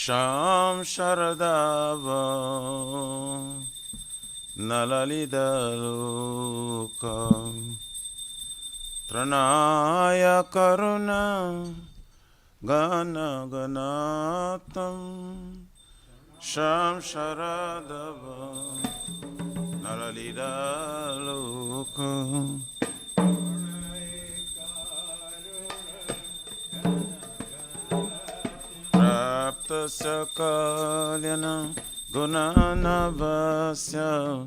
Sham Sharadava Nalalidalokam Tranaya Karuna Gana Ganatam Sham Sharadava Nalalidalokam Sakalyana Gunanavasya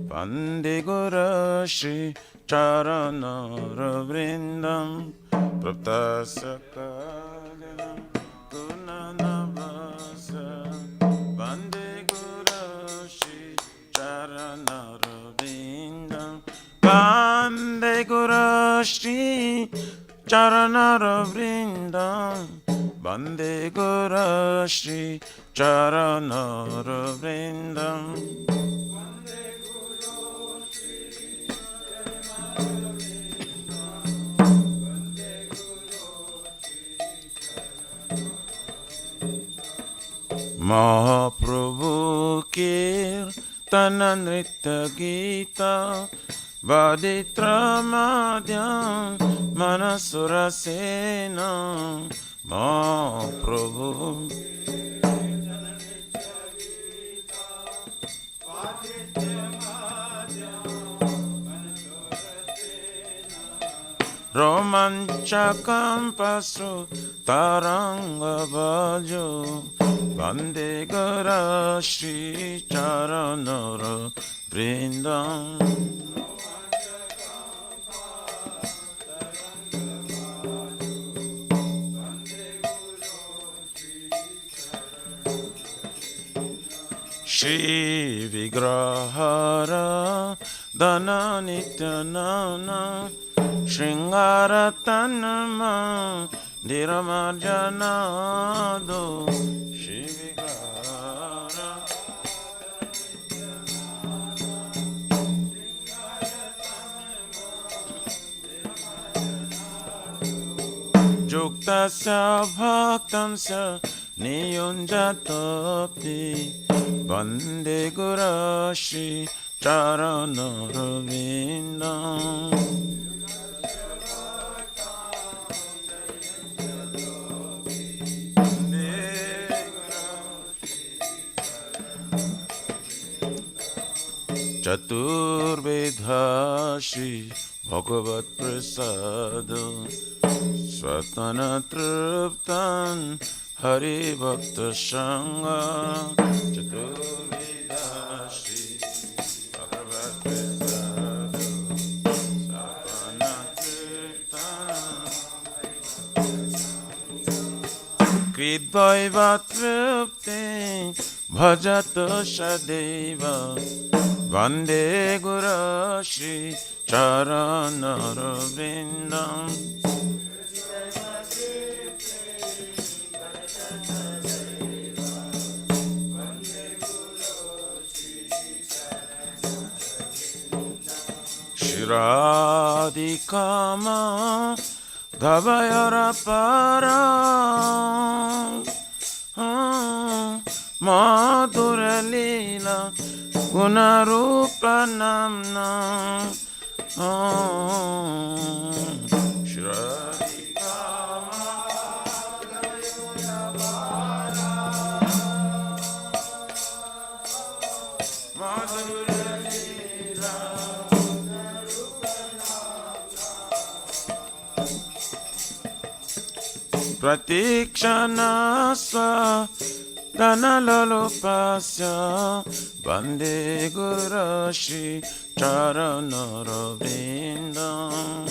Pandigurashi Charanaravrindam Prapta Sakalyana Gunanavasya Pandigurashi Charanaravrindam Pandigurashi Charanaravrindam Bande Guru Shri Charanara Vrindam Mahaprabhu Kirtana Nritya Gita Vaditra Madhyam Manasura Sena Mahaprabhu Romanchakam Pasru Taranga Bhajo Vande Guru Shri Charanara Vrindam Shri Vigrahara Dana Nityanana Shringara Tanama Dhiramarjanado Shri Vigrahara Juktasya Bhaktamsya Niyunjatapti Vande Guru Shri Charanara Vrindam Chaturvedha Shri Bhagavat Prasada Svatana Triptan Hari Bhakta Sangha Chaturvedha Shri Bhagavat Prasada Svatana Triptan Kridvaiva Tripte Bhajata Shadeva Vande Guru Shri Charanara Vrindam Shiradikama Gavayara Para Madhura Lila Gunarupa Namna Shiradikama Madhura Lila Pratikshana Swa Dhanalopasya Vande Guru Shri Charanara Vrindam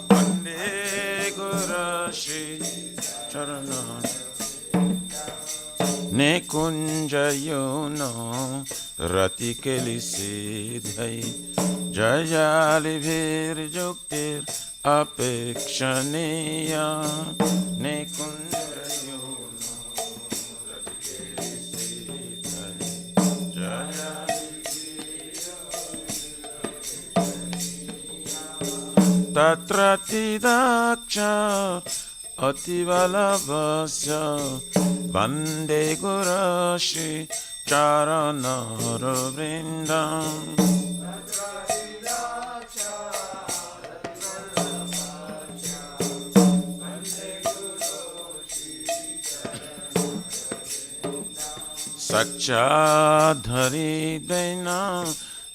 Vande Guru Shri Charanara Nekunja Yono Ratikeli Siddhai Jayali Vir Juktir Apekshaniya Nekundayo Tatratidaksha Ativalavasya Vande Gurashi Charanaravrindam Sakchadhari Daina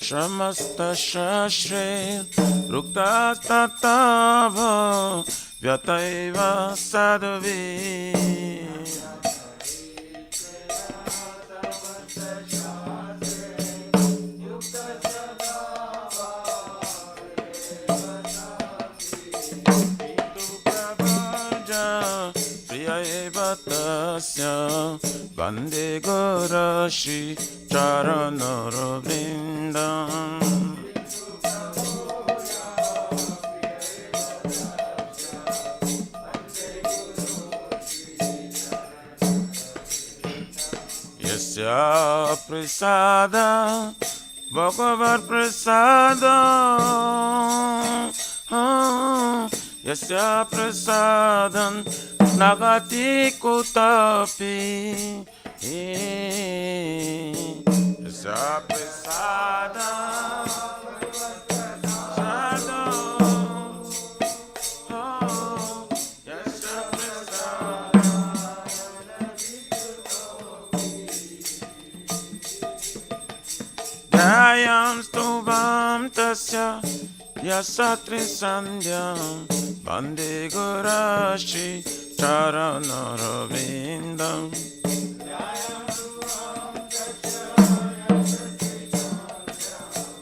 Shamasta Shashre Rukta Tatava Vyataiva Sadhavi Priya Tasya Vande Gurashi Charanaravrindam Yasya Prasada Bhagavat Prasada Yasya Prasadam Nagati Kutapi Yasya Prasada Yasya Prasada Jayam Stuvam Tasya Yasatri Sandhyam Vande Gurashi Charanaravrindam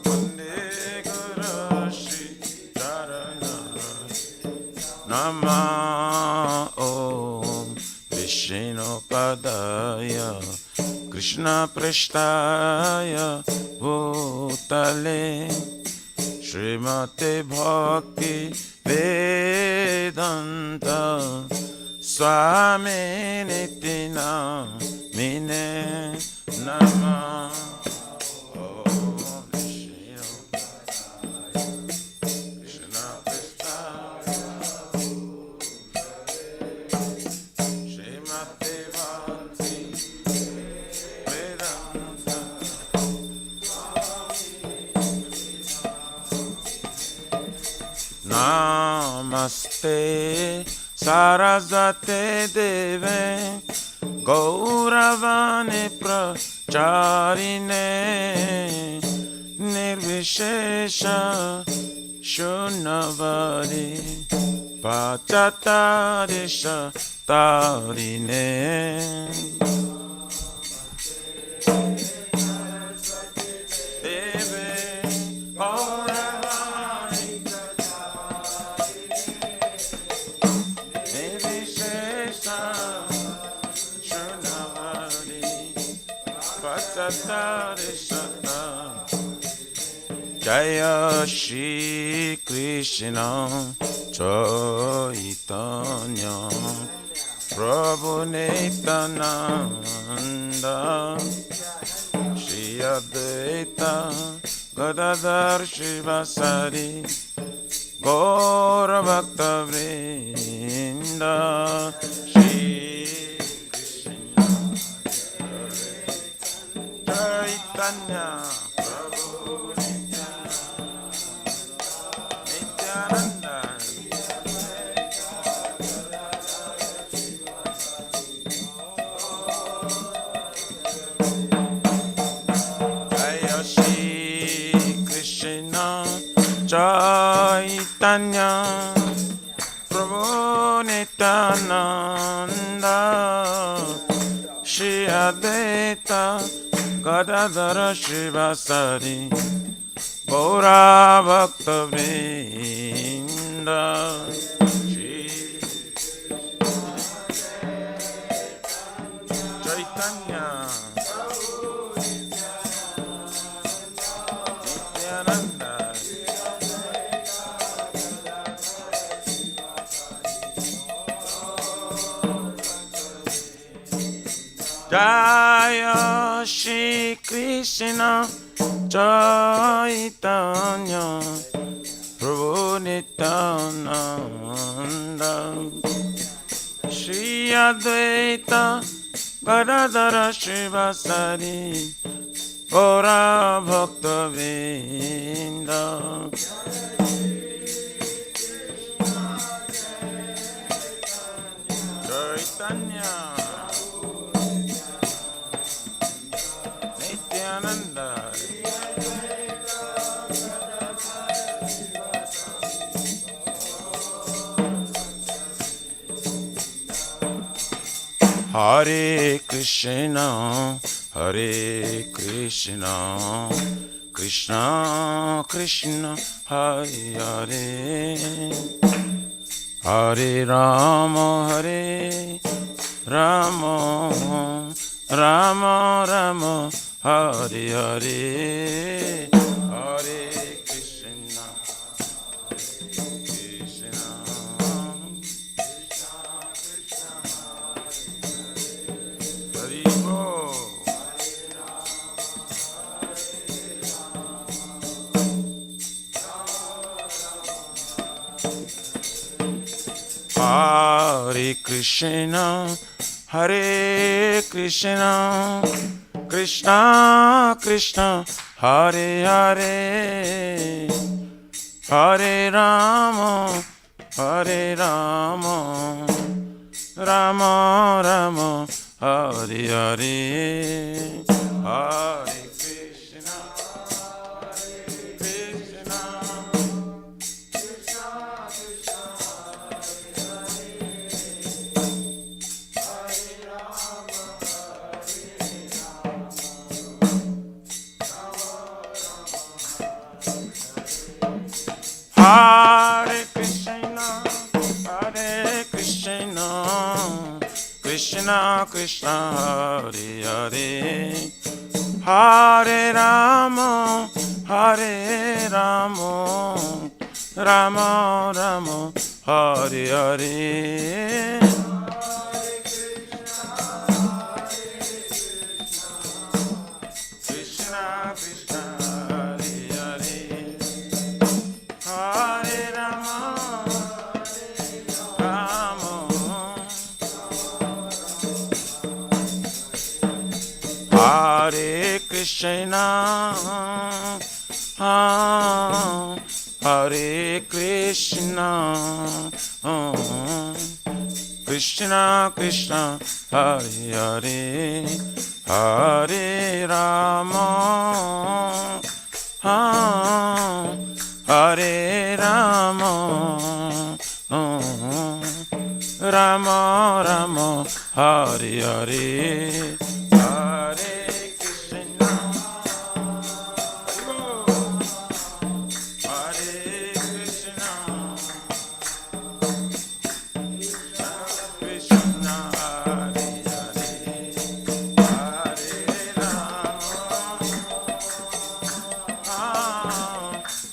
Vande Gurashi Charanaravrindam Nama Om Vishnu Padaya Krishna Prashtaya Bhutale Srimate Bhakti Vedanta Swami Nitina Mine Nama Om Vishnu Krishna Prasthaya Srimate Bhakti Vedanta Namaste Sarasvate Deve Gauravane Pracharine Nirvishesha Shunnavari Pachatarisha Tarine Deve Gauravane Nirvishesha Shunnavari Pachatarisha Jaya Shri Krishna Chaitanya Prabhu Nityananda Shri Advaita Gadadhar Shivasari Gaura Bhakta Vrinda Shri Krishna Chaitanya Prabhu Nityananda Jaya Shri Krishna Chaitanya Prabhu Nityananda Shri Advaita Gadadhara Shivasari Gaura Bhakta Vrinda Shri Chaitanya Nityananda Jaya Shri Krishna Chaitanya Prabhu Nityananda Shri Advaita Gadadara Shivasari Gora Bhakta Vrinda Chaitanya Nityananda Hare Krishna, Hare Krishna, Krishna Krishna, Hare Hare, Hare Rama, Hare Rama, Rama Rama, Hare Hare, Hare Krishna, Krishna. Hare Krishna, Hare Krishna, Krishna Krishna, Hare Hare, Hare Rama, Hare Rama, Rama Rama, Hare Hare, Hare Krishna, Hare Krishna, Krishna Krishna, Hare Krishna, Hare Krishna, Krishna Krishna, Hare Hare, Hare Rama, Hare Rama, Rama Rama, Hare Hare. Krishna Krishna, Hare Hare, Hare Rama, Rama, Hare Krishna, Hare Krishna, Krishna Krishna, Hare Hare, Hare Rama, Hare Rama, Rama Rama, Hare Hare, Hare Krishna, Hare Krishna, Krishna Hare Hare, Hare Rama,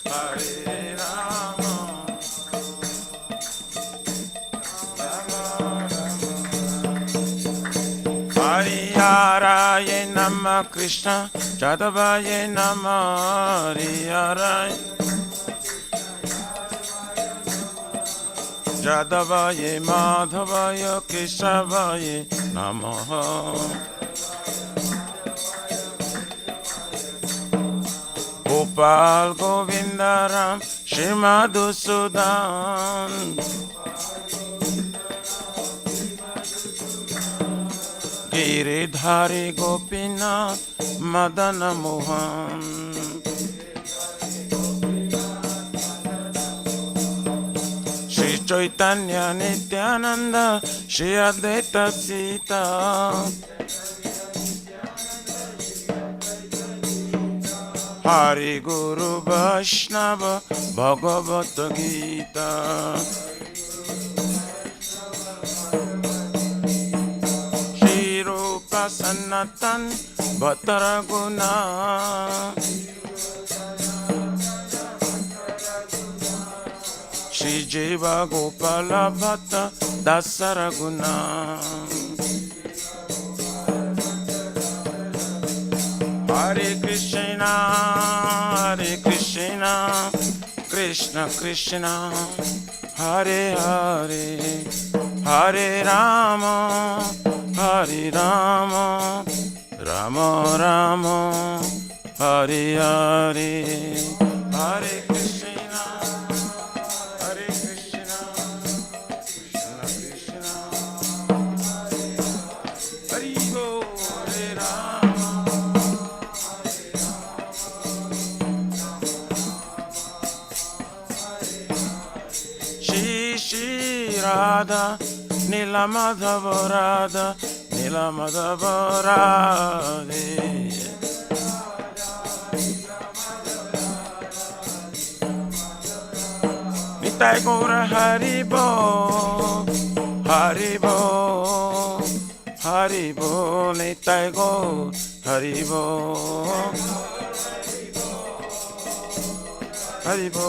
Hare Rama, Hare Nama Krishna, Jadavaye Nama Hare Jadavaye Madhavaya Kesavaye Namaha. Gopal Govindaram Shimadhusudan Giridhari Gopinath Madana Mohan Shri Chaitanya Nityananda Shri Advaita Sita Hari Guru Vaishnava Bhagavata Gita Shri Rupa Sanatan Bhattaraguna Shri Jiva Gopala Bhatta Dasaraguna Hare Krishna, Krishna Krishna Krishna, Hare Hare, Hare Rama, Hare Rama, Rama Rama, Hare Hare, Hare Krishna, Hare Krishna, Krishna Krishna, Hare Go, Hare Rama. Shri Radha, Nila Madhava Radha, Nila Madhava Radhe. Nitai Gaura Haribo, Haribo, Haribo, Nitai Gaura Haribo, Haribo.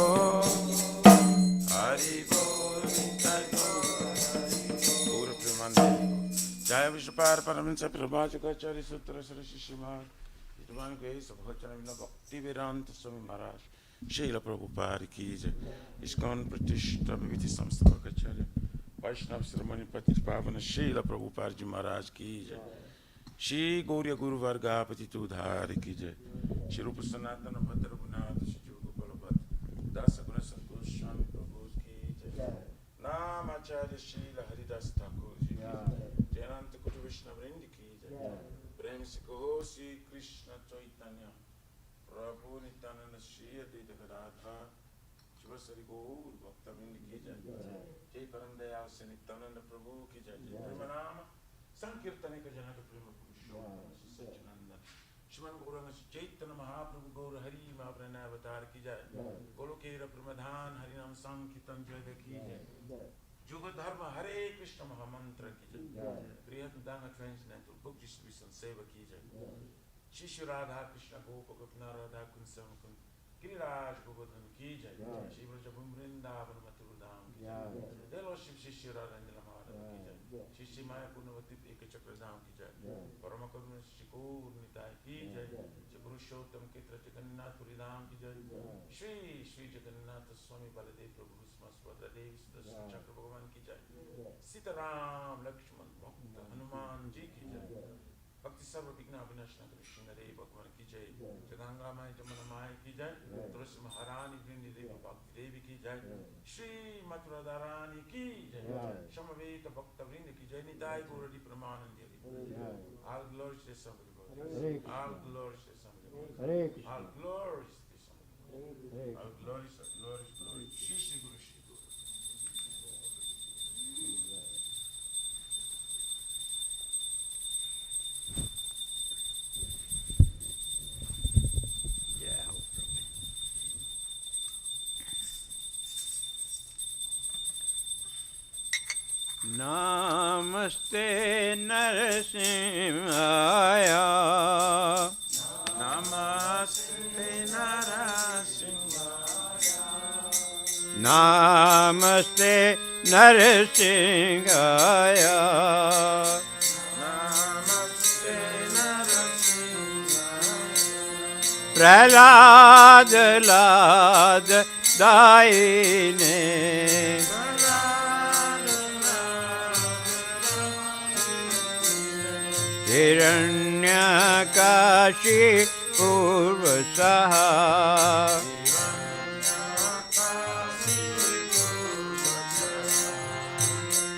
जय विश्व पार परम से प्रभाचकाचार्य सूत्र श्री श्रीमान विद्वान को सब भजन विना भक्ति वेदांत स्वामी महाराज शील प्रभुपाद की जय। इस्कॉन प्रतिष्ठा विधि संस्थापकाचार्य वैष्णव श्रमणि पति पावन शील प्रभुपाद जी महाराज की जय। श्री गौरी गुरु वर्गापति उद्धार की जय। श्री रूप सनातन भद्र गुनाथ श्री गोपाल भद्र दास गुण संतोष स्वामी प्रभु की जय। नाम आचार्य शील हरिदास ठाकुर जी जयंत कुट वैष्णव वृंद की जय। प्रेम से कहो श्री कृष्ण चैतन्य प्रभु नित्यानंद श्री अद्वैत गदाधर शिव श्री गौर भक्त वृंद की जय। जय परम दयाल से नित्यानंद प्रभु की जय। जय प्रेम नाम संकीर्तन के जनक प्रेम पुरुषोत्तम सच्चिदानंद श्रीमन गौरांग चैतन्य महाप्रभु गौर हरि महाप्रणय अवतार की जय। गोलोकेर प्रमधान हरिनाम संकीर्तन जय की जय। युग धर्म हरे कृष्ण महामंत्र की जय। प्रियत दांग ट्रांसलेटर बुक डिस्ट्रीब्यूशन सेवा की जय। शिशु राधा कृष्ण गोप गोपनाथ राधा कुंसम कुंद गिरिराज गोवर्धन की जय। श्री ब्रज वृंदावन मथुरा धाम की जय। देलो शिव शिष्य राधा नीलमाधव की जय। शिष्य माया पूर्णवती एक चक्र धाम की जय। परम करुण श्री गौर निताय की जय। श्री पुरुषोत्तम क्षेत्र जगन्नाथ पुरी धाम की जय। श्री श्री जगन्नाथ स्वामी बलदेव प्रभु देव सुदर्शन चक्र भगवान की जय। सीताराम लक्ष्मण भक्त हनुमान जी की जय। भक्ति सर्व विघ्न विनाशनाथ कृष्णदेव भगवान की जय। जगंगा माई जमुना माई की जय। तुलसी महारानी वृंदी देवी भक्ति देवी की जय। श्री मथुरा रानी की जय। समवेत भक्त वृंद की जय। Nitai Gauri Pramanand All glories to somebody. All glories to somebody. All glories to somebody. All glories, glories, glories. Shri Shri Guru Shri Guru. Namaste Narasimhaya. Namaste Narasimhaya. Namaste Narasimhaya. Namaste Narasimhaya. Prahlad Lad Daine. Hiranyakashi Purvasaha.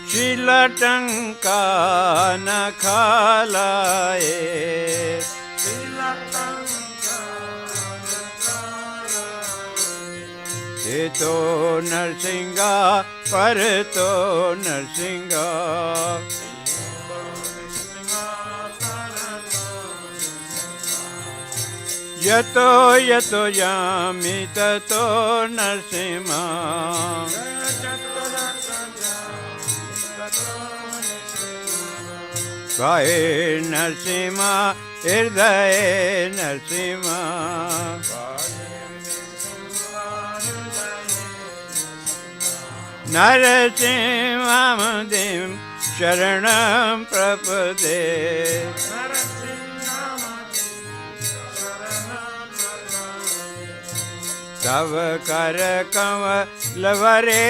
Shilatanka Nakhalaye. Ito Narsinga Parato Narsinga. Yato yato yami tato Narsimha. Vahe Narsimha Hirdaye Narsimha. Narasimhadim Sharanam Prapade. तव कर कमल वरे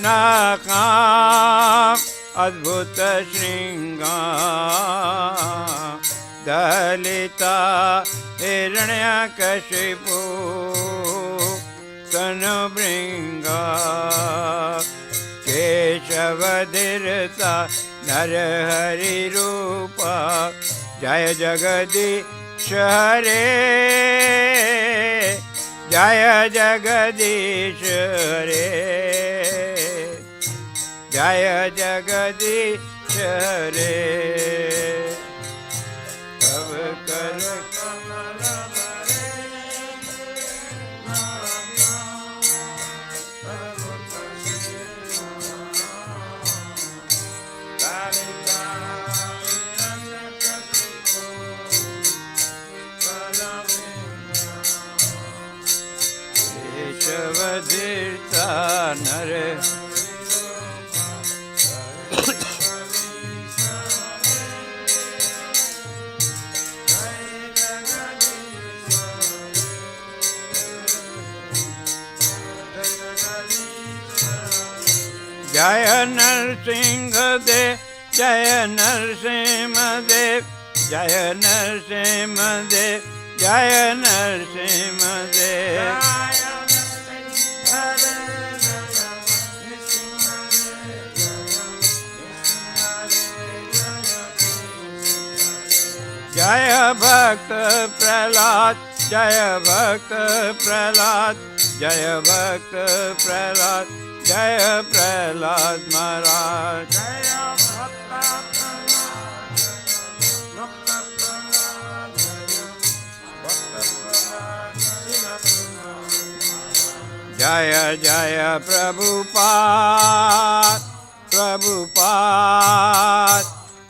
नाकाम अद्भुत श्रृंगार दलिता हिरण्यकशिपु तनुभृंगा केशवधीरता नरहरि रूपा जय जगदीश हरे जय जगदीश हरे जय जगदीश हरे तव कर कमल केशवधीरता नर जय नरसिंह देव जय नरसिंह देव जय नरसिंह देव जय नरसिंह देव जय भक्त प्रहलाद जय भक्त प्रहलाद जय भक्त प्रहलाद जय प्रहलाद महाराज जय जय प्रभुपाद प्रभुपाद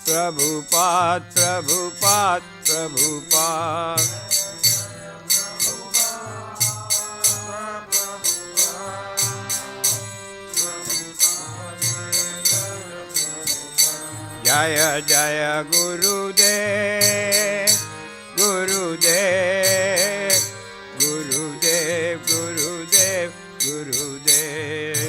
प्रभुपाद प्रभुपाद प्रभुपाद जय जय गुरुदेव गुरुदेव गुरुदेव गुरुदेव गुरुदेव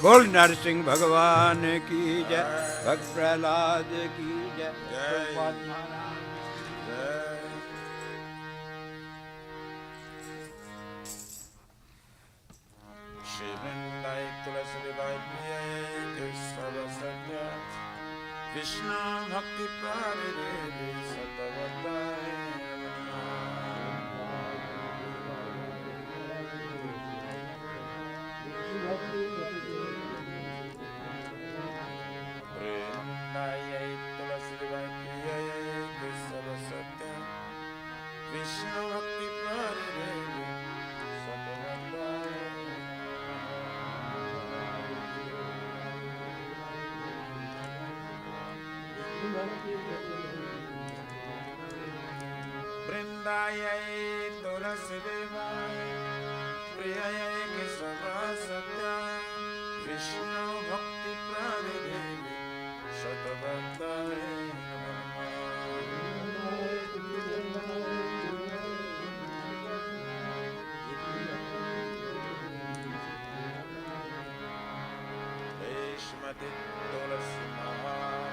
बोल नरसिंह भगवान की जय भक्त प्रहलाद की जय प्रभुपाद महाराज श्री वृंदाई तुलसी देवाय प्रिय केशव सत्य कृष्ण भक्ति प्रारे सतवताय वृंदाई तुलसी देवाय प्रिय केशव सत्य कृष्ण भक्ति प्रारे वृंदायै तुलसी देवाय प्रियाय केशव सत्य कृष्ण भक्ति प्राणे शतवताय श्रीमती तुलसी महाराज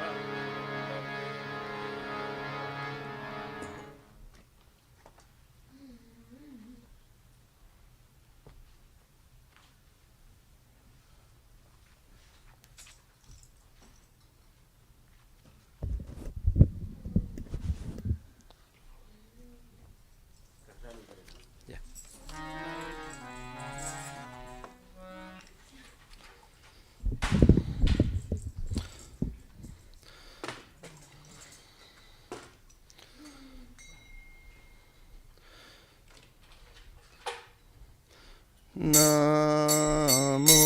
नमो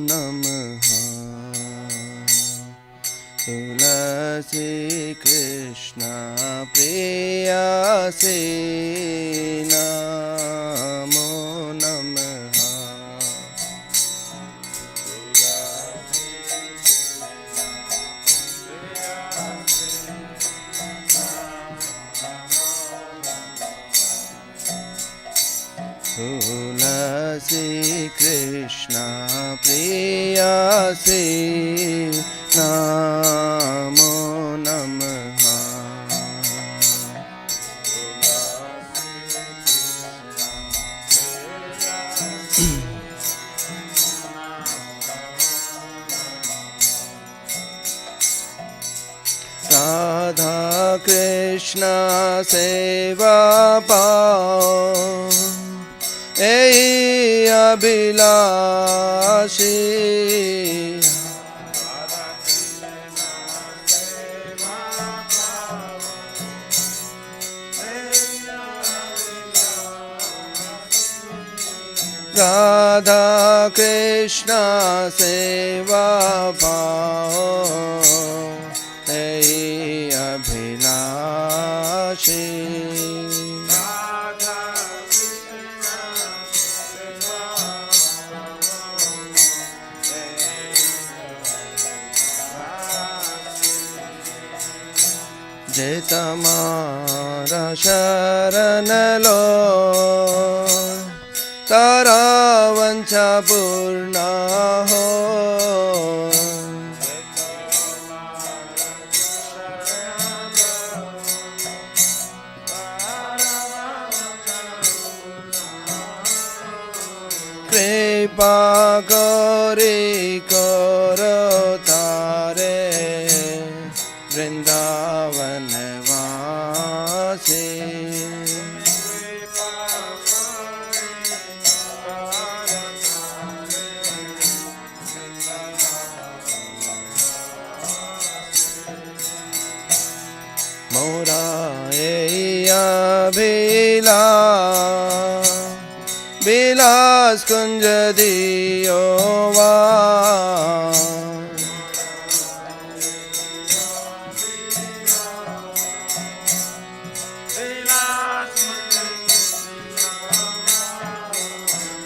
नमः तुलसी कृष्ण प्रेयसी नमो नमः तुलसी प्रेयसी नमो नमः। राधा कृष्ण सेवा पाओ ऐ अभिलाषी। राधा कृष्ण सेवा पाओ ऐ अभिलाषी। जे तमारा शरण लो तारा वंशा पूर्ण हो। कृपा करी करो तारे वृंदावन वासी। मोरा विलास कुंज दियो वा।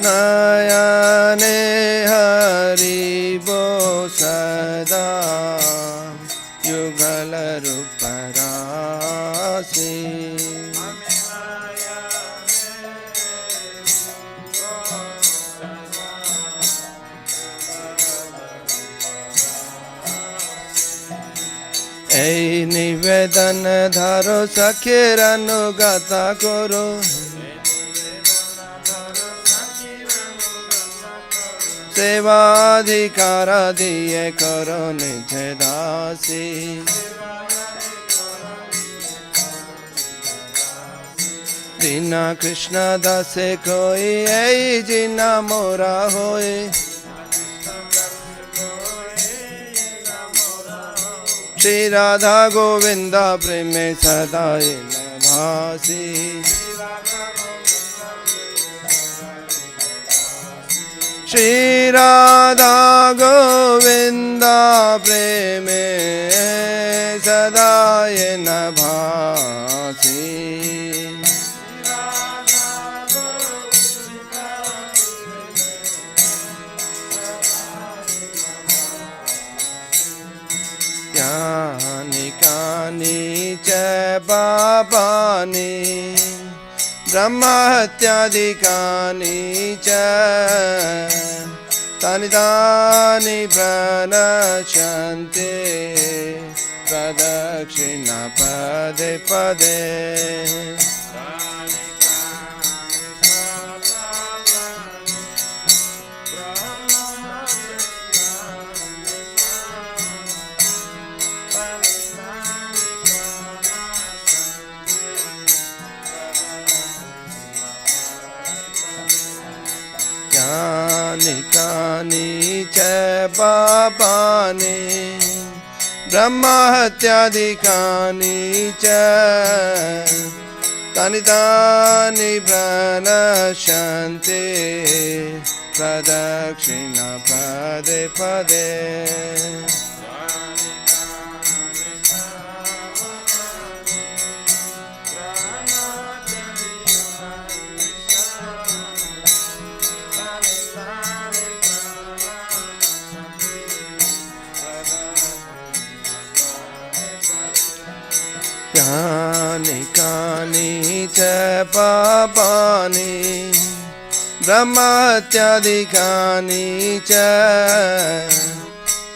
नयने हरिबो सदा युगल रूप राशि। এই নিবেদন ধরো সখের অনুগত করো। सेवाधिकार दिए करो निज दासी। दीना कृष्ण दासे कोई ऐ जिना मोरा होए। श्री राधा गोविंदा प्रेम सदा भासी। श्री राधा गोविंदा प्रेम सदा न भासी। ज्ञानी कानी च पापानि ब्रह्म हत्यादिकानि च तानि तानि प्रणश्यन्ते प्रदक्षिणा पदे पदे। कानि च पापानि ब्रह्म हत्यादिकानि च तानि तानि प्रणश्यन्ते प्रदक्षिणा पदे पदे। कानि च पापानि ब्रह्महत्यादिकानि च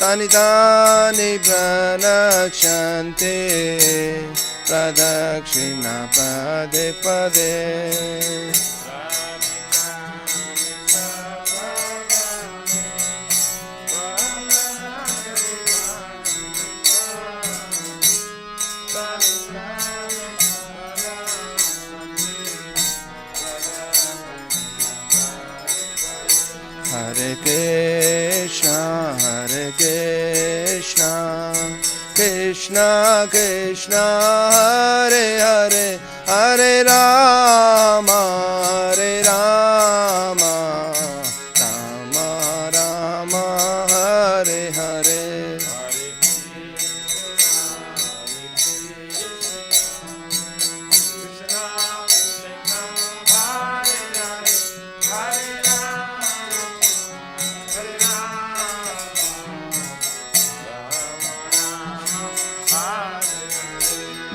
तानि तानि प्रणक्ष्यन्ते प्रदक्षिणा पदे पदे Hare Krishna, Krishna Krishna, Hare Hare, Hare Rama, Rama Rama, Hare Hare.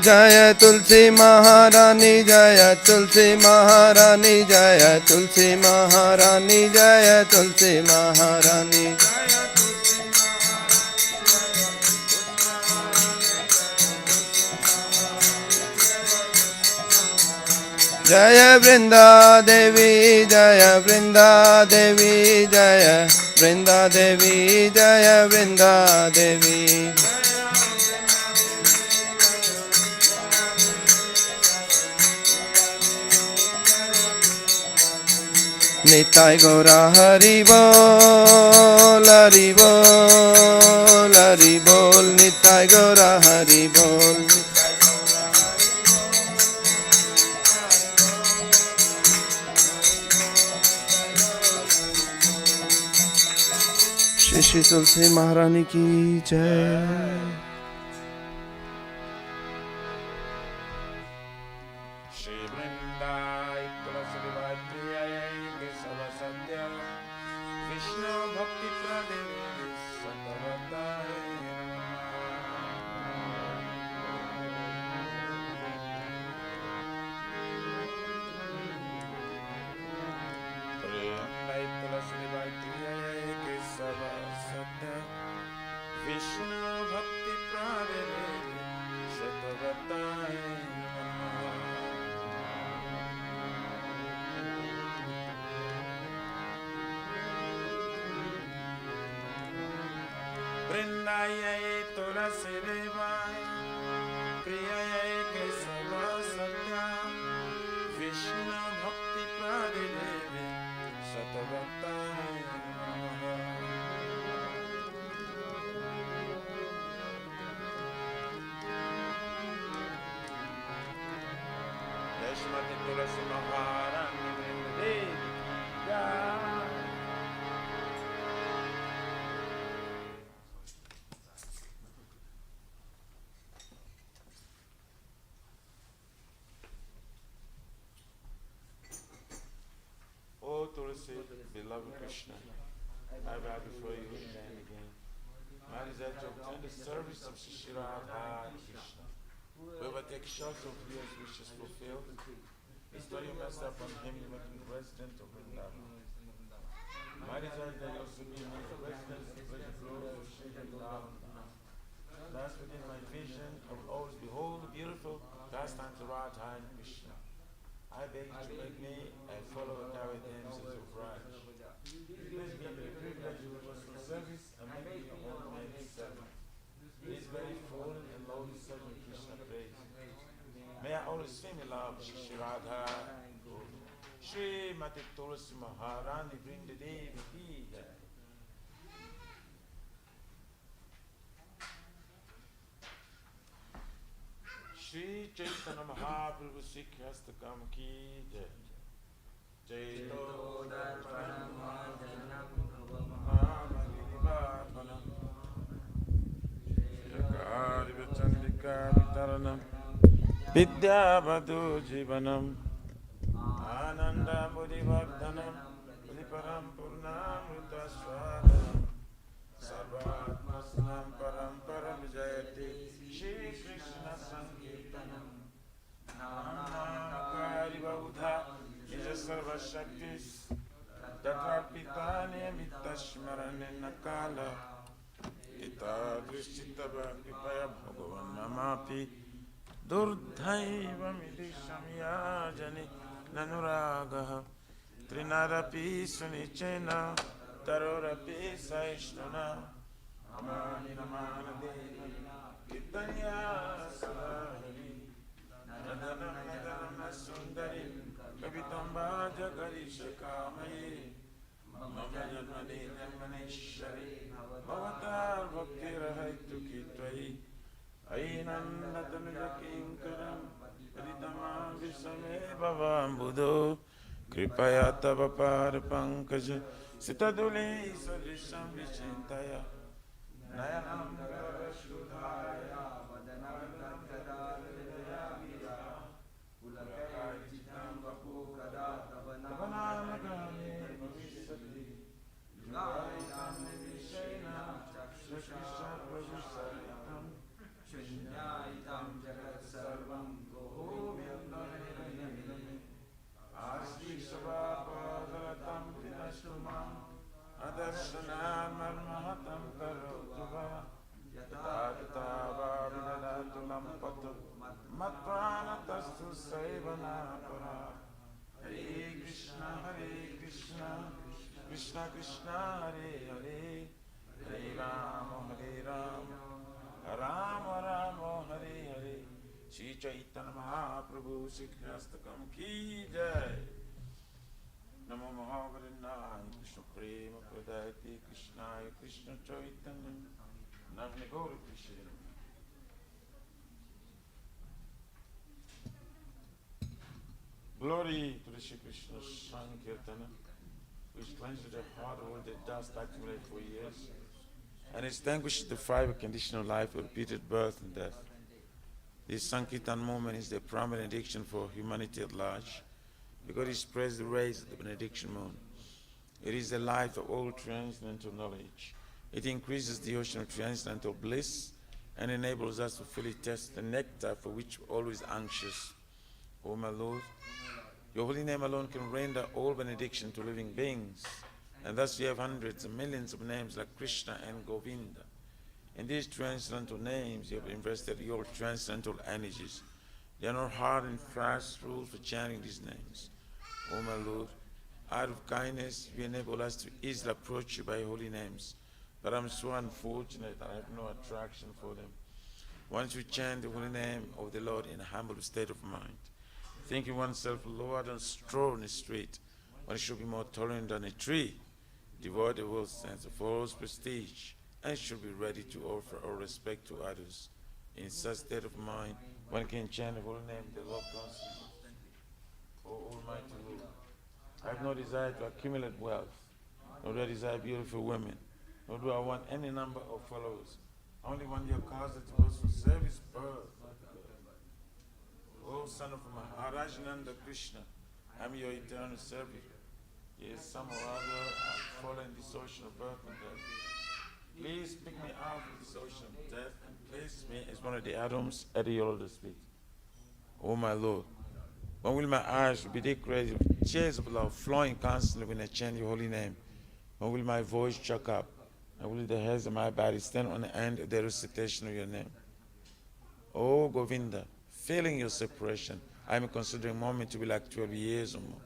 Jaya Tulsi Maharani, Jaya Tulsi Maharani, Jaya Tulsi Maharani, Jaya Tulsi Maharani. Jaya Vrinda Devi, Jaya Vrinda Devi, Jaya Vrinda Devi, Jaya Vrinda Devi. Nitai Gaura Hari Bol, Hari Bol, Hari Bol, Nitai Gaura Hari Bol. Shri Tulsi Maharani ki jai. Vrindayai tulasi devai priyayai kesava satya Vishnu bhakti pradelevi satavatai namaha. Yashmati tulasi maharani vrindadevi jai. Tulsi, beloved Krishna, I bow before you again and again. Might is that to obtain the service of Shri Radha Krishna. Whoever takes shots of yours wishes fulfilled, bestow your mercy upon him, making resident of Vrindavan. Might is that you also be made the resident of the glory of Shri Vrindavan. Thus within my vision, I will always behold the beautiful pastimes of Radha and Krishna. I beg you to make me a follower carry damsels of Raj. Please give me the privilege of personal service and make me a one-man servant. Please very fallen and lowly servant Krishna praise. May I always feel me love Shri Radha. Shri Mati Tulsi Maharani bring the day with thee. Shri Chaitanya Mahaprabhu Sikhastakam ki jai. Jaito Darpanam Mahajanam Mahamalivapanam Yakari Vachandika Vitaranam Vidyavadu Jivanam Ananda Buddhivardhanam Viparam Purnam Rutaswadanam Sarvatmasnam Param Param Jayati Shri Krishna Sankirtanam Namakari Baudha Nija Sarva Shaktis Tadrishitava Kripaya Bhagavan Mamapi Durdhaiva Shamyajani Nanuragaha Trinarapi Sunichena Tarorapi Saishnana Amani Namana Dena Kitanya Sarahari Nadanam Nadanam Sundari Kavitamba Jagari Shakamai Mamajanmani Namanishari Bhavatar Bhakti Rahaitu Kitwai Ainandatan Kinkaram Ridama Visame Bhavam Buddho Kripaya Tava Par Pankaja Sitaduli Sadrisham Vichintaya Nayanam Gavashudhaya Vadanam Gadadaya Vira Ulakai Chitam Vapu Kada Tavanamagami Bhavisati Jugaitam Nivishena Chakshusha Prabhusaritam Shunyaitam Jagat Sarvam Govindam Asti Sabapadatam Vinashtumam Adarsanam Marmahatam Karotava Yatata Vinadatulam Patu Matvanatastu Saivana Para Hare Krishna Krishna Krishna Hare Hare Hare Rama Rama Rama Hare Hare Shri Chaitanya Mahaprabhu Shri Krastakam Ki Jai Namo Mahavadana Krishna Prema Pradayati Krishnaya Krishna Chaitanya Namne Gauri Krishna. Glory to the Shri Krishna Sankirtana, which cleanses the heart of all the dust accumulated for years, and extinguishes the fire of conditional life of repeated birth and death. This Sankirtan moment is the prime benediction for humanity at large, because it spreads the rays of the benediction moon. It is the life of all transcendental knowledge. It increases the ocean of transcendental bliss and enables us to fully test the nectar for which we're always anxious. O my Lord, your holy name alone can render all benediction to living beings, and thus you have hundreds and millions of names like Krishna and Govinda. In these transcendental names, you have invested your transcendental energies. There are no hard and fast rules for chanting these names. O my Lord, out of kindness, you enable us to easily approach you by holy names, but I'm so unfortunate that I have no attraction for them. Once you chant the holy name of the Lord in a humble state of mind, thinking oneself lower than straw in the street, one should be more tolerant than a tree, devoid of all sense of false prestige, and should be ready to offer all respect to others. In such state of mind, one can chant the holy name of the Lord constantly. O Almighty Lord, I have no desire to accumulate wealth, nor do I desire beautiful women, nor do I want any number of followers. I only want your cause that was for service birth. O son of Maharaj Nanda Krishna, I am your eternal servant. Yes, some or other have fallen in this ocean of birth and death. Please pick me out of this ocean of death and place me as one of the atoms at the Lord's feet. O my Lord, when will my eyes be decorated with tears of love flowing constantly when I chant your holy name? When will my voice choke up? And will the hairs of my body stand on the end of the recitation of your name? O Govinda, feeling your separation, I am considering a moment to be like 12 years or more.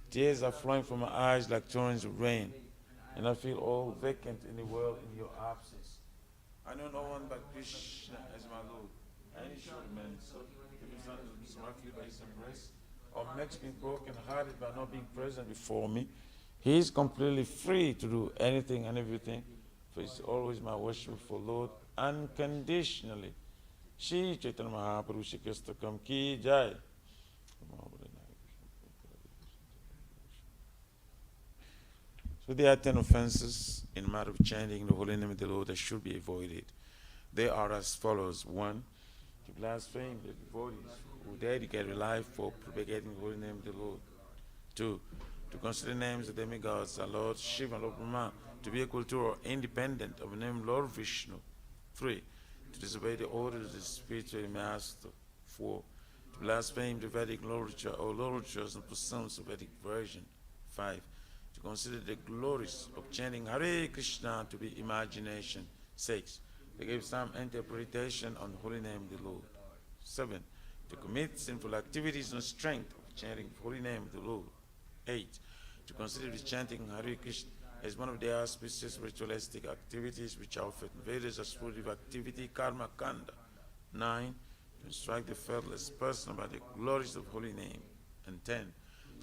Tears are flowing from my eyes like torrents of rain, and I feel all vacant in the world in your absence. I know no one but Krishna as my Lord, and he should remain so. If his son is smartly by his embrace, or makes me broken-hearted by not being present before me, he is completely free to do anything and everything, for he is always my worshipful Lord, unconditionally. Shri Chaitanya Mahaprabhu Shri Krastakam Ki Jai. So there are 10 offenses in the matter of chanting the holy name of the Lord that should be avoided. They are as follows. 1, to blaspheme the devotees who dedicate their life for propagating the holy name of the Lord. 2, to consider names of demigods, our Lord Shiva and Lord Brahma, to be equal to or independent of the name Lord Vishnu. 3, to disobey the orders of the spiritual master. 4, to blaspheme the Vedic literature or literatures and pursuits of Vedic version. 5, to consider the glories of chanting Hare Krishna to be imagination. 6. To give some interpretation on the holy name of the Lord. 7. To commit sinful activities on strength of chanting the holy name of the Lord. 8. To consider the chanting Hare Krishna as one of the auspicious ritualistic activities which are offered in Vedas as fruitive activity, karma kanda. 9. To instruct the faithless person about the glories of holy name. And 10.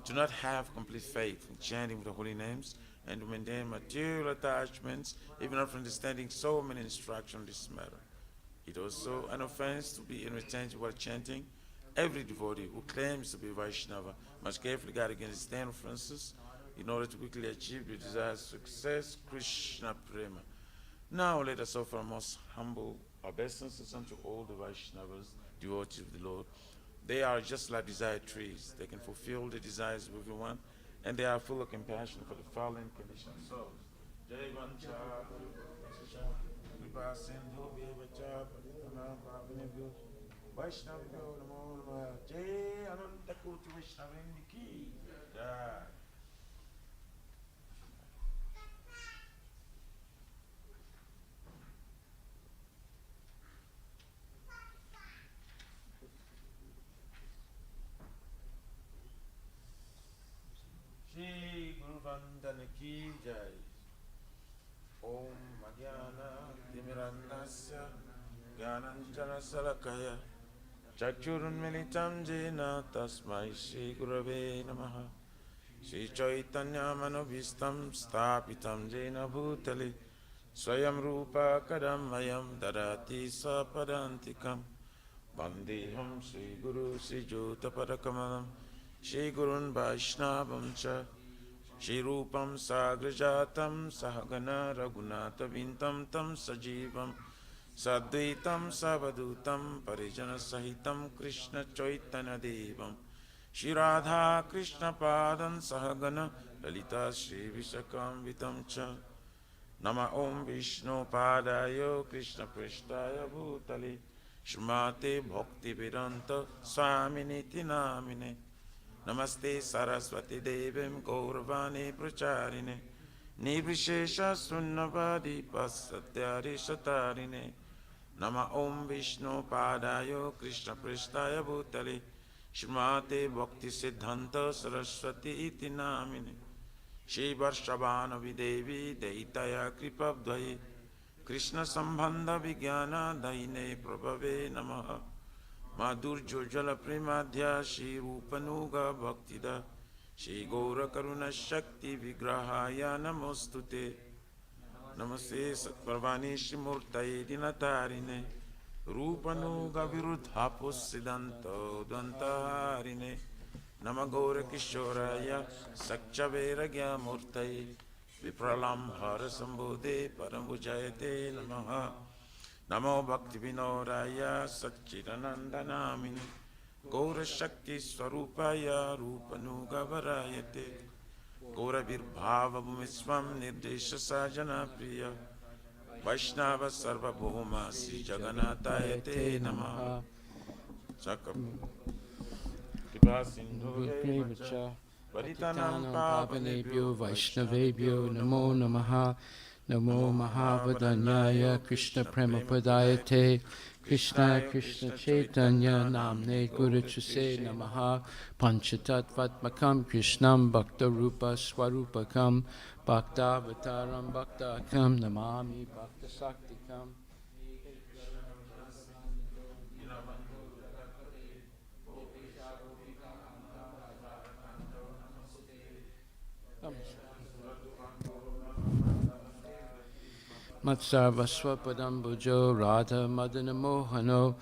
To not have complete faith in chanting the holy names and to maintain material attachments even after understanding so many instructions on this matter. It also an offense to be inattentive while chanting. Every devotee who claims to be Vaishnava must carefully guard against the influences in order to quickly achieve the desired success, Krishna Prema. Now let us offer most humble obeisances unto all the Vaishnavas, devotees of the Lord. They are just like desired trees. They can fulfill the desires of everyone, and they are full of compassion for the fallen conditioned souls. Jai Vancha, Kripa Sindhu, Bevacha, Paritana, Pavanebhyo, Vaishnavyo, Namo Namah, Jai Ananta Koti Vaishnavindi Ki, Jai. Shri Guru Vandana Ki Jai. Om Madhyana Timirannasya Gyananjana Salakaya Chakshurun Militam Jena Tasmai Shri Gurave Namaha. Shri Chaitanya Manobhistam Stapitam Jena Bhutale Swayam Rupa Kadamayam Darati Sapadantikam Vandeham Shri Guru Shri Jotapadakamam Shri Gurun Vaishnavam Cha Shri Rupam Sagrajatam Sahagana Raghunatha Vintam Tam Sajivam Sadvaitam Savadutam Parijana Sahitam Krishna Chaitanya Devam Shri Radha Krishna Padan Sahagana Lalita Shri Vishakam Vitam Cha Nama Om Vishnu Padayo Krishna Prishtaya Bhutale Shrimate Bhakti Vedanta Swaminiti Namine Namaste Saraswati Devim Gauravani Pracharine Nirvishesha Sunnavadi Pasatyari Shatarine Nama Om Vishnu Padayo Krishna Prishtaya Bhutale Shrimate Bhakti Siddhanta Saraswati Iti Namine Shri Varshavana Videvi Deitaya Kripabdvaye Krishna Sambandha Vijnana Daine Prabhave Namaha Madhur Jojala Premadhya Shri Rupanuga Bhaktida Shri Gaura Karuna Shakti Vigrahaya Namostute Namaste Satparvani Shri Murtaye Dinatarine Rupanuga Virudha Pussiddhanta Dvantarine Nama Gaura Kishoraya Sakchaveragya Murtaye Vipralam Hara Sambodhe Parambujayate Namaha Namo Bhakti Vinodaya Satchidanandanamini Gaura Shakti Swarupaya Rupanuga Varayate Gaura Virbhava Bhumiswam Nirdesha Sajana Priya Vaishnava Sarva Bhuma Sri Jagannatayate Namaha Sakam Kripa Sindhu Devacha Varitanam Pavanebhyo Vaishnavebhyo Namo Namaha Namo Mahavadanyaya Krishna Premapadayate Krishna Krishna Chaitanya Namne Guru Chuse Namaha Panchatattvatmakam Krishnam Bhakta Rupa Swarupakam Bhakta Avataram Bhaktakam Namami Bhakta Saktikam Matsarva Swapadam Bhujo Radha Madana Mohano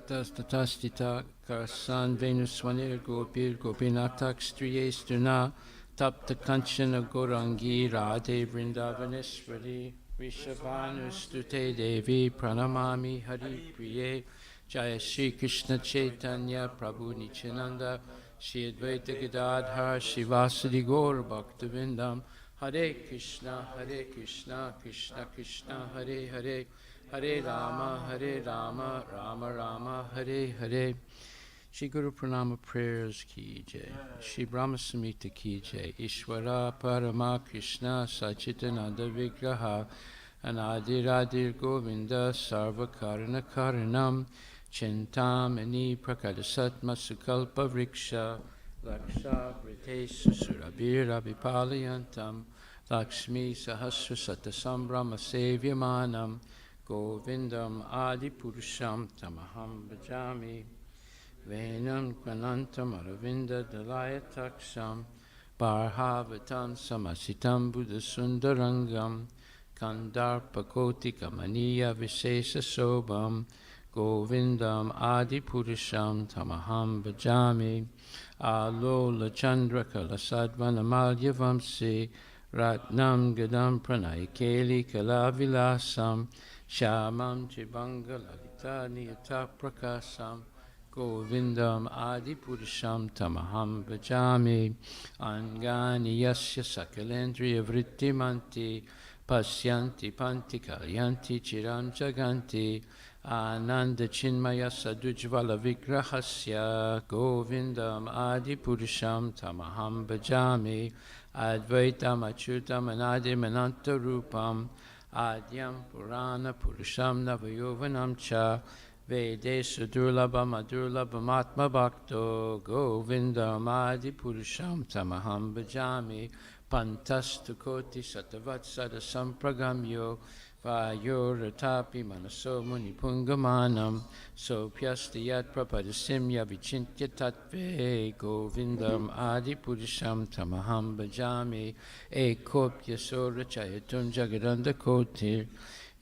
Tatastita Karsan Venuswanir Gopir Gopinatak Striyestuna Tapta Kanchana Gorangi Radhe Vrindavaneswari Rishabhanustute Devi Pranamami Hari Priye Jaya Shri Krishna Chaitanya Prabhu Nityananda Shri Advaita Gadadhar Shivasadi Gaur Bhaktivindam Hare Krishna, Krishna Krishna, Hare Hare, Hare Rama, Rama Rama, Hare Hare. Shri Guru Pranama prayers ki jai. Shri Brahma Samhita ki jai. Ishvara Parama Krishna Sachitananda Vigraha Anadiradir Govinda Sarva Karana Karanam Chintamani Prakadasatma Sukalpa Vriksha Laksha Britesu Surabhira Vipalayantam Lakshmi Sahasra Satasambhrama Sevyamanam Govindam Adi Purusham Tamaham Bhajami Venam Kvanantam Aravinda Dalaya Taksham Barhavatam Samasitam Buddha Sundarangam Kandarpa Koti Kamaniya Vishesha Sobham Govindam Adi Purusham Tamaham Bhajami Alola Chandra Kalasadvana Malya Vamsi Ratnam Gadam Pranay Keli Kalavilasam Shamam Chibanga Lalita Niyata Prakasam Govindam Adi Purusham Tamaham Bhajami Angani Yasya Sakalendriya Vrittimanti Pasyanti Panti Kalyanti Chiram Jaganti Ananda Chinmaya Sadujvala Vigrahasya Govindam Adi Purusham Tamaham Bhajami Advaitam Achyutam Anadim Ananta Rupam Adyam Purana Purusham Navayovanam Cha Vedesu Durlabham Adurlabham Atma Bhakto Govindam Adi Purusham Tamaham Bhajami Pantastu Koti Satavatsada Sampragamyo Vayoratapi Manaso Muni Pungamanam Sopyasti Yat Prapadasimya Vichintya Tatve Govindam Adi Purusham Tamaham Bhajami Ekopya Sora Chayatun Jagadanda Kotir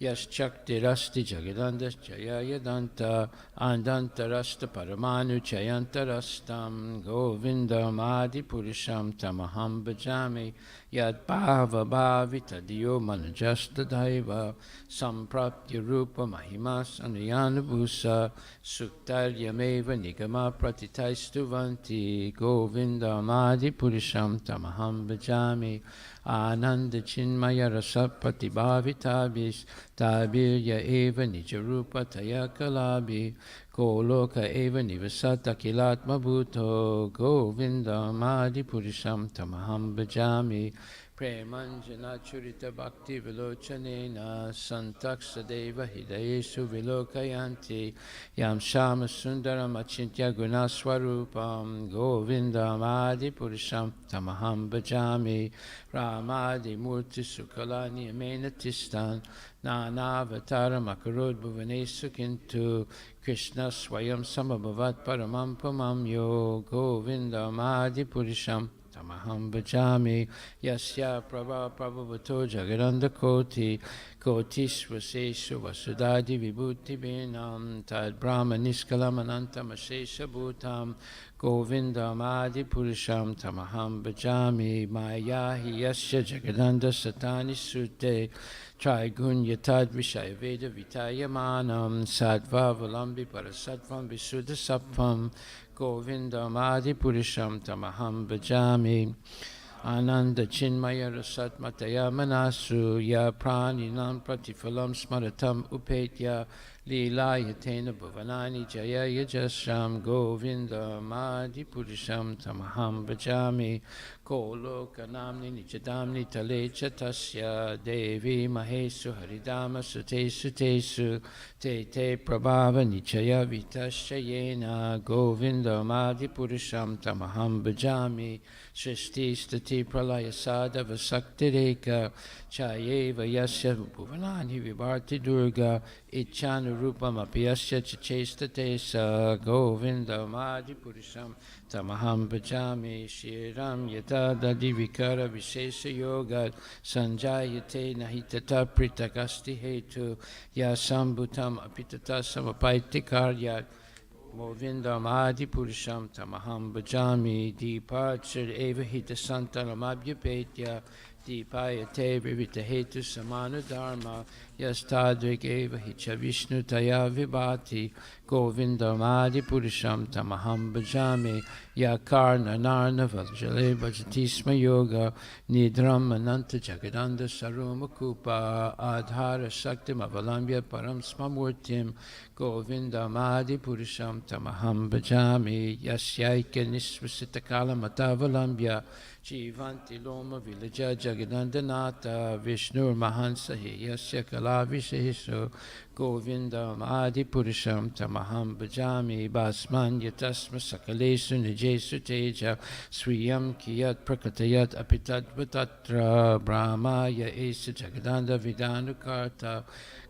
Yaschakti Rasti Jagadanda Jaya Yadanta Andanta Rasta Paramanu Chayanta Rastam Govindam Adi Purusham Tamaham Bhajami Yad Bhava Bhavita Diyo Manajasta Daiva Samprapti Rupa Mahimas Anuyanabusa Suktaryameva Nigama Pratitaistuvanti Govindam Adi Purusham Tamaham Bhajami Ananda Chinmaya Rasapati Bhavitabis Tabirya Eva Nijarupa Tayakalabi Goloka Eva Nivasata Kilatma Bhuto Govindam Adi Purusham Tamaham Bhajami Premanjana Churita Bhakti Vilochanena Santaksa Deva Hidayesu Vilokayanti Yam Shama Sundaram Achintya Gunaswarupam Govindam Adi Purusham Tamaham Bhajami Ramadi Murti Sukalani Amena Tistan Nanavatar Makarod Bhuvanesu Kintu Krishna Swayam Samabhavat Paramam Pamamyo Govindam Adi Purusham Tamaham Bhajami Yasya Prabha Prabhavato Jagadanda Koti Kotisvasesu Vasudadi Vibhuti Vinam Tad Brahma Niskalam Anantam Ashesha Bhutam Govindam Adi Purusham Tamaham Bhajami Mayahi Yasya Jagadanda Satani Sute Trigunya Tad Vishaya Veda Vitayamanam Sadva Valambi Parasatvam Visuddha Sappam Govindam Adi Purusham Tamaham Bhajami Ananda Chinmaya Rasatmataya Manasu Ya Praninam Pratifalam Smaratam Upetya Leela Yatena Bhuvanani Jaya Yajasham Govindam Adi Purusham Tamaham Bhajami Kolokanamni Nijadamni Talecha Tasya Devi Mahesu Haridama Sutesu Tesu Te Te Prabhava Nichaya Vitashayena Govindam Adi Purusham Tamaham Bhajami Srishti Stati Pralaya Sadhava Saktireka Chayeva Yasya Bhuvanani Vibharti Durga Ichanu Rupam Apyasya Chachestate Sa Govindam Adi Purusham Tamaham Bhajami Shiram Yata Dadi Vikara Vishesha Yoga Sanjayate Nahitata Pritakasti Hetu Yasambhutam Apitata Samapaiti Karyat Govindam Adi Purusham Tamaham Bhajami Deepachar Eva Hita Santanam Abhyapetya Deepayate Vivita Hetu Samana Dharma Yastadrikeva hicha Vishnu taya vibhati Govindamadi Purusham tamaham bhajami Yakarna narna valjale bhajati sma yoga Nidram ananta jagadanda sarumakupa Adhara shaktim avalambya param smamurtim Govindamadi Purusham tamaham bhajami Yasyaika nisvasita kalamatavalambya Jivanti Loma Villaja Jagadandanata Vishnur Mahansahi Yasya Kalavishiso Govindam Adi Purusham Tamaham Bhajami Basman Yatasma Sakalesu Nijesu Teja Swiyam Kiyat Prakatayat Apitat Vatatra Brahma Ya Esa Jagadanda Vidanukarta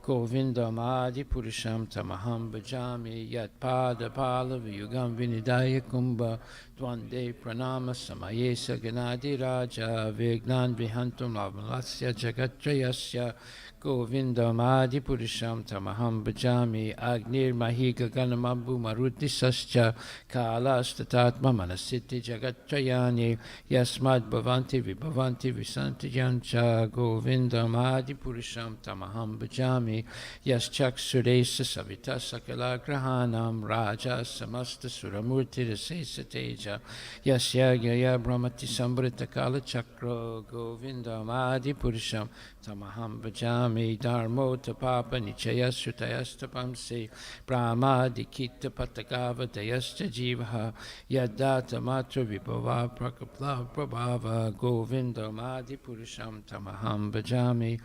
Govindam Adi Purusham Tamaham Bhajami Yat Pada Pala Vyugam Vinidaya Kumbha Dvande Pranama Samayesa Ganadi Raja Vignan Vihantum Lavalasya Jagatrayasya Govindam Adi Purusham Tamaham Bhajami Agnir Mahiga Ganamabhu Maruti Sascha Kalastatatma Manasiti Jagatrayani Yasmad Bhavanti Vibhavanti Visanti Yancha Govindam Adi Purusham Tamaham Bhajami Yaschak Suresa Savita Sakala Grahanam Raja Samasta Suramurti Rasesa Teja Yasya Gaya Brahmati Sambrita Kala Chakra Govindam Adi Purusham Tamaham Bhajami Dharmo Tapapa Nichaya Sutayastapamsi Brahma Dikita Patagava Dayasta Jivaha Yadata Matra Vibhava Prakapla Prabhava Govindam Adi Purusham Tamaham Bhajami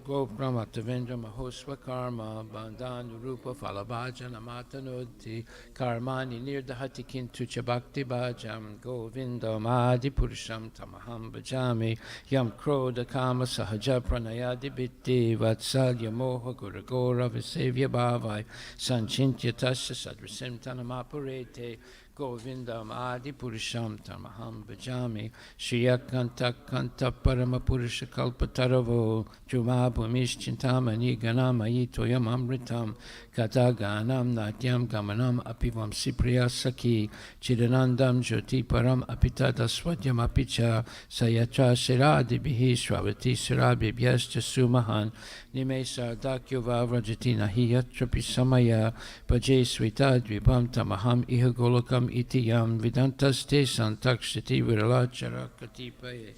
Go Brahma Tavendra Mahosva Karma Bandhan Rupa Falabhajan Amatanoti Karmani Nirdahati Kintu Chabakti Bhajam Govindam Adi Purusham Tamaham Bhajami Yam Krodha Kama Sahaja Pranayadi Bitti Vatsalya Moha Guragora Visevya Bhavai Sanchintya Tasya Sadrisim Tanamapurete Govindam Adi Purusham Tamaham Bhajami Shriya Kanta Parama Purusha Kalpataravo Juma Bhumish Chintamani Ganamayi Toyam Amritam Kata Ganam Natyam Gamanam Apivam Sipriya Saki Chidanandam Jyoti Param Apitata Swadyam Apicha Sayatra Siradi Bihi Shravati Sirabi Vyascha Sumahan Nime Sardakyo Vavrajati Nahiyatra Pisamaya Bhaje Svita Dvibam Tamaham Iha Golokam Itiyam Vidantas Te Santakshiti Viralachara Katipaye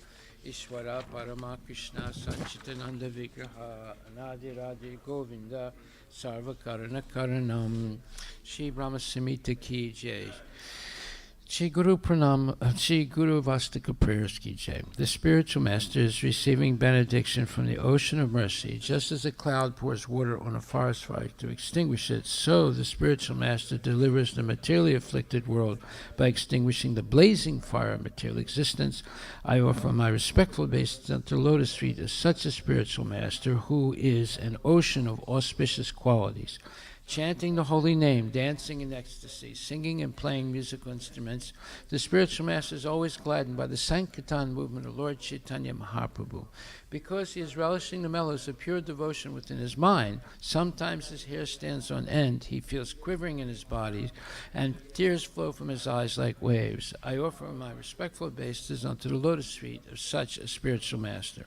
Ishvara Parama Krishna Sachitananda Vigraha Anadi Radhi Govinda Sarva Karana Karanam Shri Brahma Samhita Ki Jai Shri Guru Pranam, Shri Guru Vastika prayers ki jai. The spiritual master is receiving benediction from the ocean of mercy. Just as a cloud pours water on a forest fire to extinguish it, so the spiritual master delivers the materially afflicted world by extinguishing the blazing fire of material existence. I offer my respectful obeisance unto lotus feet of such a spiritual master who is an ocean of auspicious qualities. Chanting the holy name, dancing in ecstasy, singing and playing musical instruments, the spiritual master is always gladdened by the Sankirtan movement of Lord Chaitanya Mahaprabhu. Because he is relishing the mellows of pure devotion within his mind, sometimes his hair stands on end, he feels quivering in his body, and tears flow from his eyes like waves. I offer my respectful obeisances unto the lotus feet of such a spiritual master.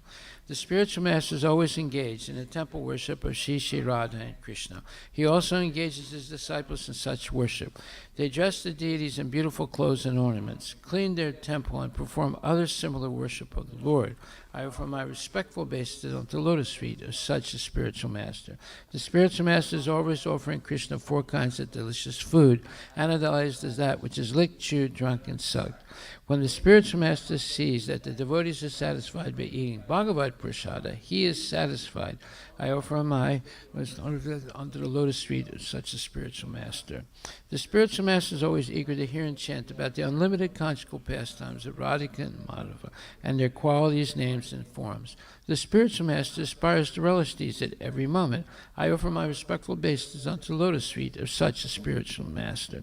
The spiritual master is always engaged in the temple worship of Shri Shri Radha and Krishna. He also engages his disciples in such worship. They dress the deities in beautiful clothes and ornaments, clean their temple, and perform other similar worship of the Lord. I offer my respectful obeisances unto the lotus feet of such a spiritual master. The spiritual master is always offering Krishna 4 kinds of delicious food, analyzed as that which is licked, chewed, drunk, and sucked. When the spiritual master sees that the devotees are satisfied by eating Bhagavad Prasada, he is satisfied. I offer my unto the lotus feet of such a spiritual master. The spiritual master is always eager to hear and chant about the unlimited conjugal pastimes of Radhika and Madhava and their qualities, names, and forms. The spiritual master aspires to relish these at every moment. I offer my respectful obeisances unto the lotus feet of such a spiritual master.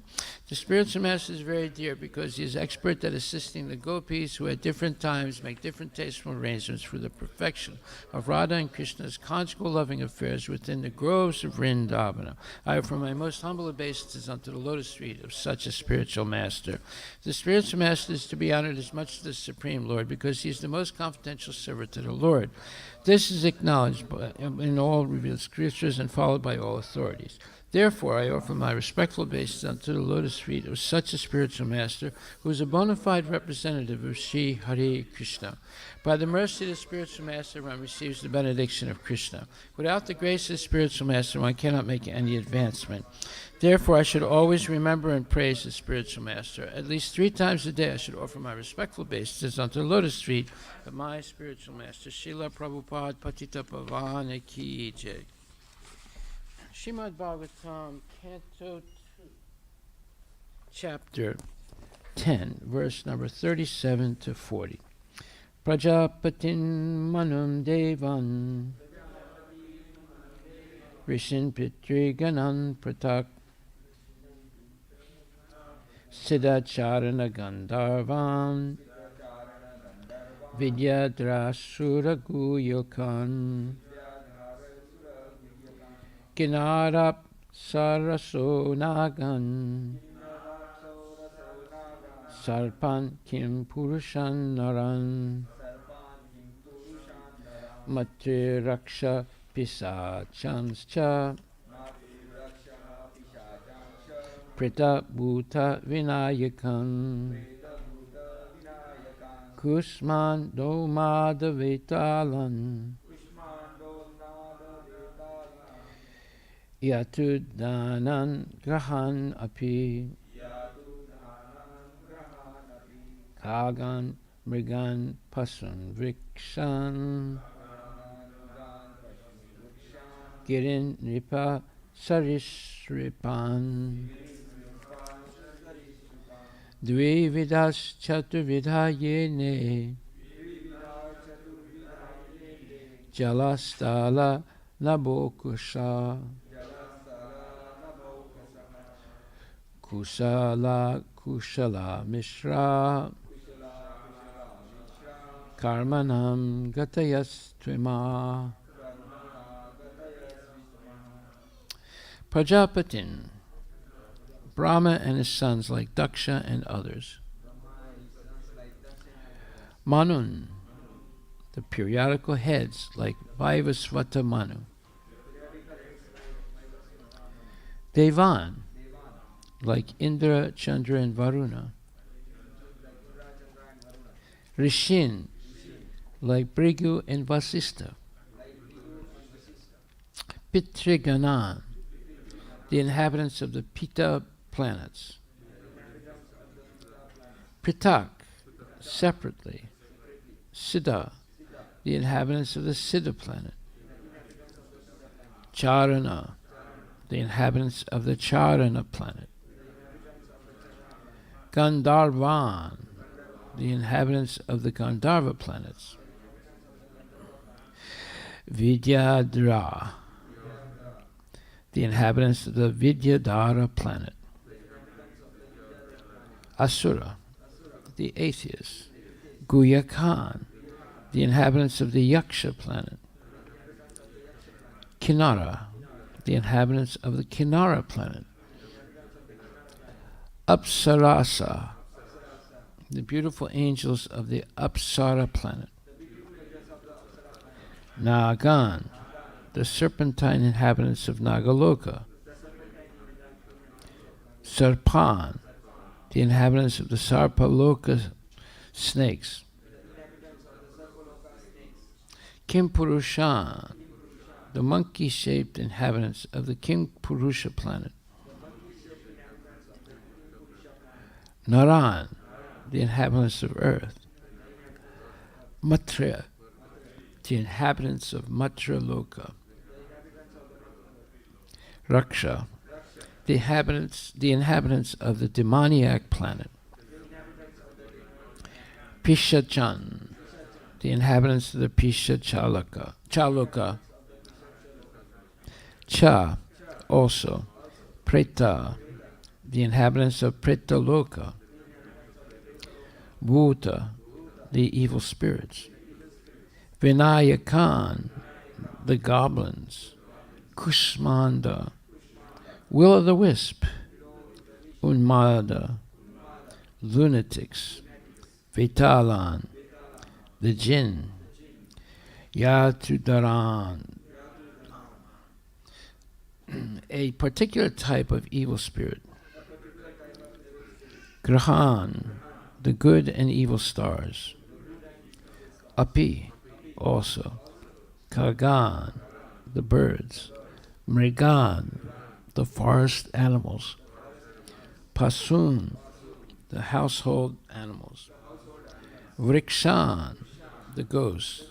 The spiritual master is very dear because he is expert at assisting the gopis who at different times make different tasteful arrangements for the perfection of Radha and Krishna's conjugal loving affairs within the groves of Vrindavana. I offer my most humble obeisances unto the lotus feet of such a spiritual master. The spiritual master is to be honored as much as the Supreme Lord because he is the most confidential servant to the Lord. This is acknowledged in all revealed scriptures and followed by all authorities. Therefore, I offer my respectful obeisances unto the lotus feet of such a spiritual master who is a bona fide representative of Sri Hare Krishna. By the mercy of the spiritual master, one receives the benediction of Krishna. Without the grace of the spiritual master, one cannot make any advancement. Therefore, I should always remember and praise the spiritual master. At least 3 times a day, I should offer my respectful obeisances unto the lotus feet of my spiritual master, Srila Prabhupada Patita Pavana Ki Jai. Srimad Bhagavatam, Canto 2, Chapter 10, verse number 37 to 40. Prajapatin Manum Devan Rishin Pitri Ganan Pratak Siddhacharana Gandharvan Vidyadrasura Guyokan Kinarap Saraso Nagan Sarpan Kim Purushan Naran Matre Raksha Pisachanscha Prita Bhuta Vinayakan Kusman Domada Vetalan Yatudanan Grahan Api Kagan Mrigan Pasun Vrikshan Girin Nipa Sarisripan Dvividas Chaturvidhayene Jalastala Nabokusha Kusala Kushala Mishra Karmanam Gatayastvima Prajapatin, Brahma and his sons like Daksha and others. Manun, the periodical heads like Vaivasvata Manu. Devan, like Indra, Chandra, and Varuna. Rishin, like Bhrigu and Vasistha. Pitriganan, the inhabitants of the Pita planets. Pritak, separately. Siddha, the inhabitants of the Siddha planet. Charana, the inhabitants of the Charana planet. Gandharvan, the inhabitants of the Gandharva planets. Vidyadra, the inhabitants of the Vidyadhara planet. Asura, the atheists. Guyakan, the inhabitants of the Yaksha planet. Kinara, the inhabitants of the Kinara planet. Apsarasa, the beautiful angels of the Apsara planet. Nagan, the serpentine inhabitants of Nagaloka. Sarpan, the inhabitants of the Sarpaloka snakes. Kimpurushan, the monkey-shaped inhabitants of the Kimpurusha planet. Naran, the inhabitants of earth. Matra, the inhabitants of Matra Loka. Raksha, the inhabitants of the demoniac planet. Pishachan, the inhabitants of the Chaloka. Cha, also. Preta, the inhabitants of Pretaloka. Bhuta, the evil spirits. Vinayakan, the goblins. Kushmanda, will-o'-the-wisp. Unmada, lunatics. Vetalan, the jinn. Yatudaran, a particular type of evil spirit. Grahan, the good and evil stars. Api, also. Kagan, the birds. Mrigan, the forest animals. Pasun, the household animals. Vrikshan, the ghosts.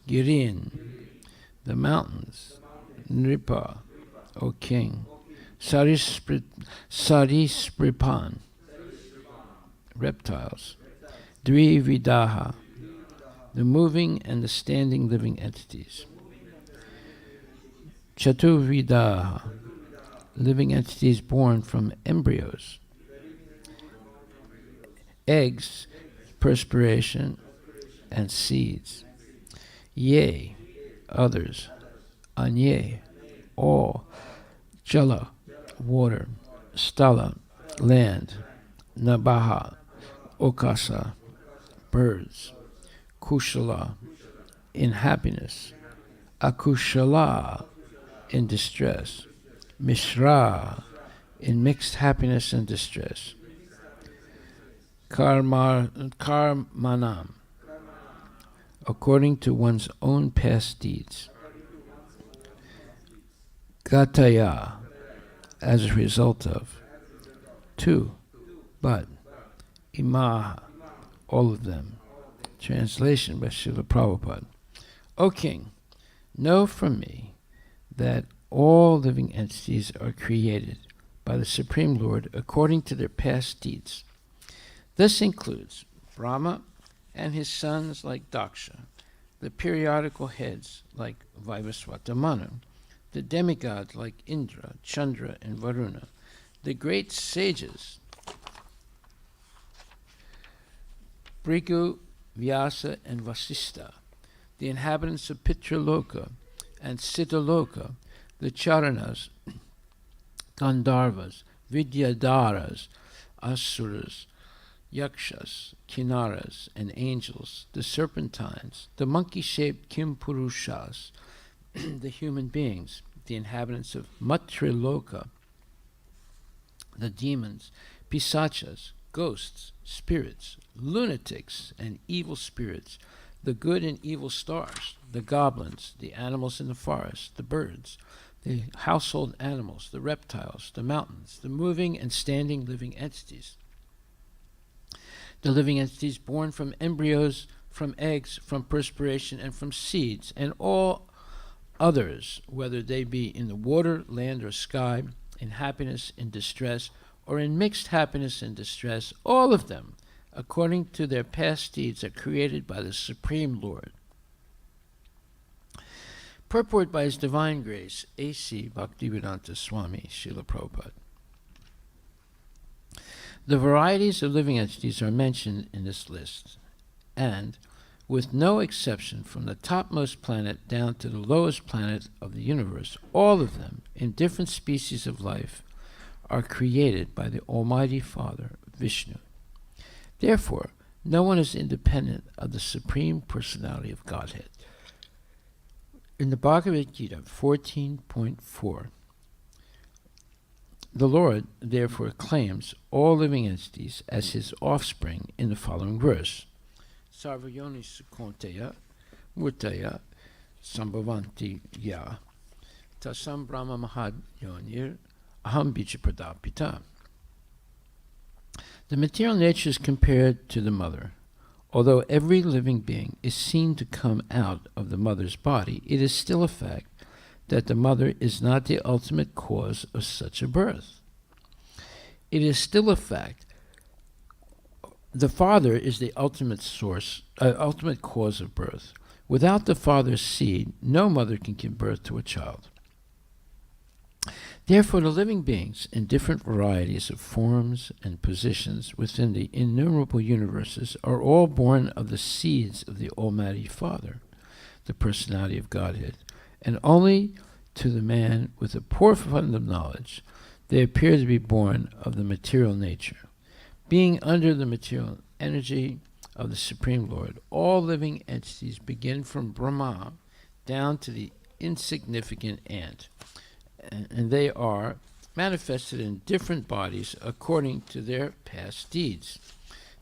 Girin, the mountains. Nripa, O king. Sarispripan, reptiles. Dvividaha, the moving and the standing living entities. Chaturvidaha, living entities born from embryos. Eggs, perspiration, and seeds. Ye, others. Anye, all. Jala, water. Stala, land. Nabaha, okasa, birds. Kushala, in happiness. Akushala, in distress. Mishra, in mixed happiness and distress. Karmanam, according to one's own past deeds. Gataya, as a result of. Two, but. Imaha, all of them. Translation by Srila Prabhupada. O king, know from me that all living entities are created by the Supreme Lord according to their past deeds. This includes Brahma and his sons like Daksha, the periodical heads like Vaivasvata Manu, the demigods like Indra, Chandra, and Varuna, the great sages Brigu, Vyasa, and Vasista, the inhabitants of Pitraloka and Siddhaloka, the Charanas, Gandharvas, Vidyadharas, Asuras, Yakshas, Kinnaras, and angels, the serpentines, the monkey-shaped Kimpurushas, the human beings, the inhabitants of Matriloka, the demons, Pisachas, ghosts, spirits, lunatics, and evil spirits, the good and evil stars, the goblins, the animals in the forest, the birds, the household animals, the reptiles, the mountains, the moving and standing living entities, the living entities born from embryos, from eggs, from perspiration, and from seeds, and all others, whether they be in the water, land, or sky, in happiness, in distress, or in mixed happiness and distress, all of them, according to their past deeds, are created by the Supreme Lord. Purport by His Divine Grace, A.C. Bhaktivedanta Swami, Srila Prabhupada. The varieties of living entities are mentioned in this list, and, with no exception from the topmost planet down to the lowest planet of the universe, all of them, in different species of life, are created by the Almighty Father, Vishnu. Therefore, no one is independent of the Supreme Personality of Godhead. In the Bhagavad Gita 14.4, the Lord therefore claims all living entities as His offspring in the following verse. Sarvayoni Sukonteya Murtaya Sambhavanti Ya Tasam Brahma Mahad Yonir Aham Bichapradapita. The material nature is compared to the mother. Although every living being is seen to come out of the mother's body, it is still a fact that the mother is not the ultimate cause of such a birth. It is still a fact the father is the ultimate cause of birth. Without the father's seed, no mother can give birth to a child. Therefore, the living beings in different varieties of forms and positions within the innumerable universes are all born of the seeds of the Almighty Father, the personality of Godhead, and only to the man with a poor fund of knowledge they appear to be born of the material nature. Being under the material energy of the Supreme Lord, all living entities begin from Brahma down to the insignificant ant. And they are manifested in different bodies according to their past deeds.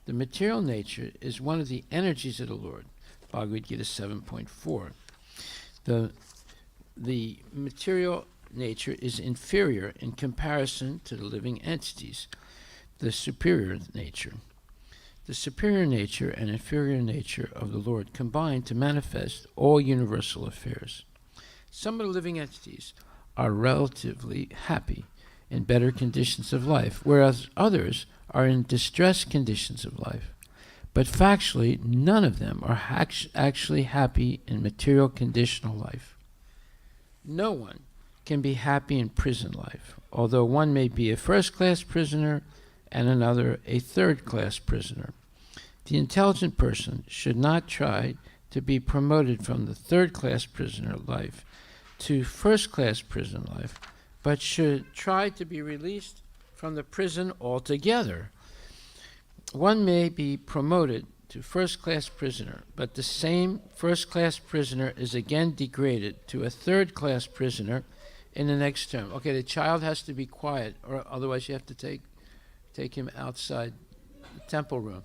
The material nature is one of the energies of the Lord. Bhagavad Gita 7.4. The material nature is inferior in comparison to the living entities, the superior nature. The superior nature and inferior nature of the Lord combine to manifest all universal affairs. Some of the living entities are relatively happy in better conditions of life, whereas others are in distressed conditions of life. But factually, none of them are actually happy in material conditional life. No one can be happy in prison life, although one may be a first-class prisoner and another a third-class prisoner. The intelligent person should not try to be promoted from the third-class prisoner life to first-class prison life, but should try to be released from the prison altogether. One may be promoted to first-class prisoner, but the same first-class prisoner is again degraded to a third-class prisoner in the next term. Okay, the child has to be quiet, or otherwise you have to take him outside the temple room.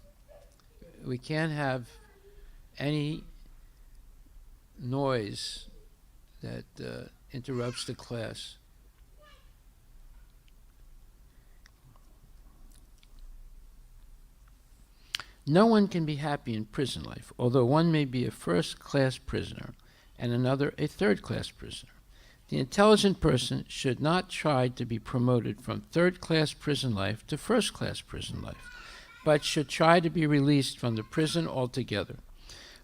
We can't have any noise that interrupts the class. No one can be happy in prison life, although one may be a first-class prisoner and another a third-class prisoner. The intelligent person should not try to be promoted from third-class prison life to first-class prison life, but should try to be released from the prison altogether.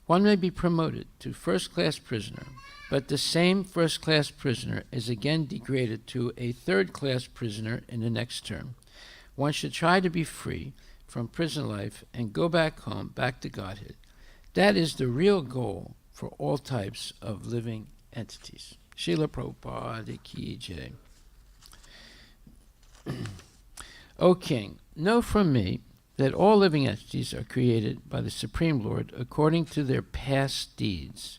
One may be promoted to first-class prisoner, but the same first-class prisoner is again degraded to a third-class prisoner in the next term. One should try to be free from prison life and go back home, back to Godhead. That is the real goal for all types of living entities. Srila Prabhupada Ki Jai. O King, know from me that all living entities are created by the Supreme Lord according to their past deeds.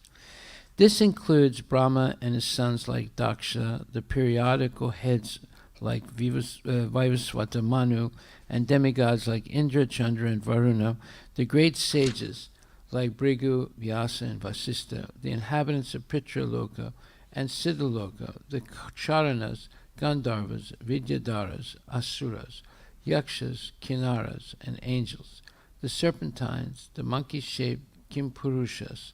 This includes Brahma and his sons like Daksha, the periodical heads like Vaivasvata Manu, and demigods like Indra, Chandra, and Varuna, the great sages like Bhrigu, Vyasa, and Vasistha, the inhabitants of Pitraloka and Siddhaloka, the Charanas, Gandharvas, Vidyadharas, Asuras, Yakshas, Kinnaras, and angels, the serpentines, the monkey-shaped Kimpurushas,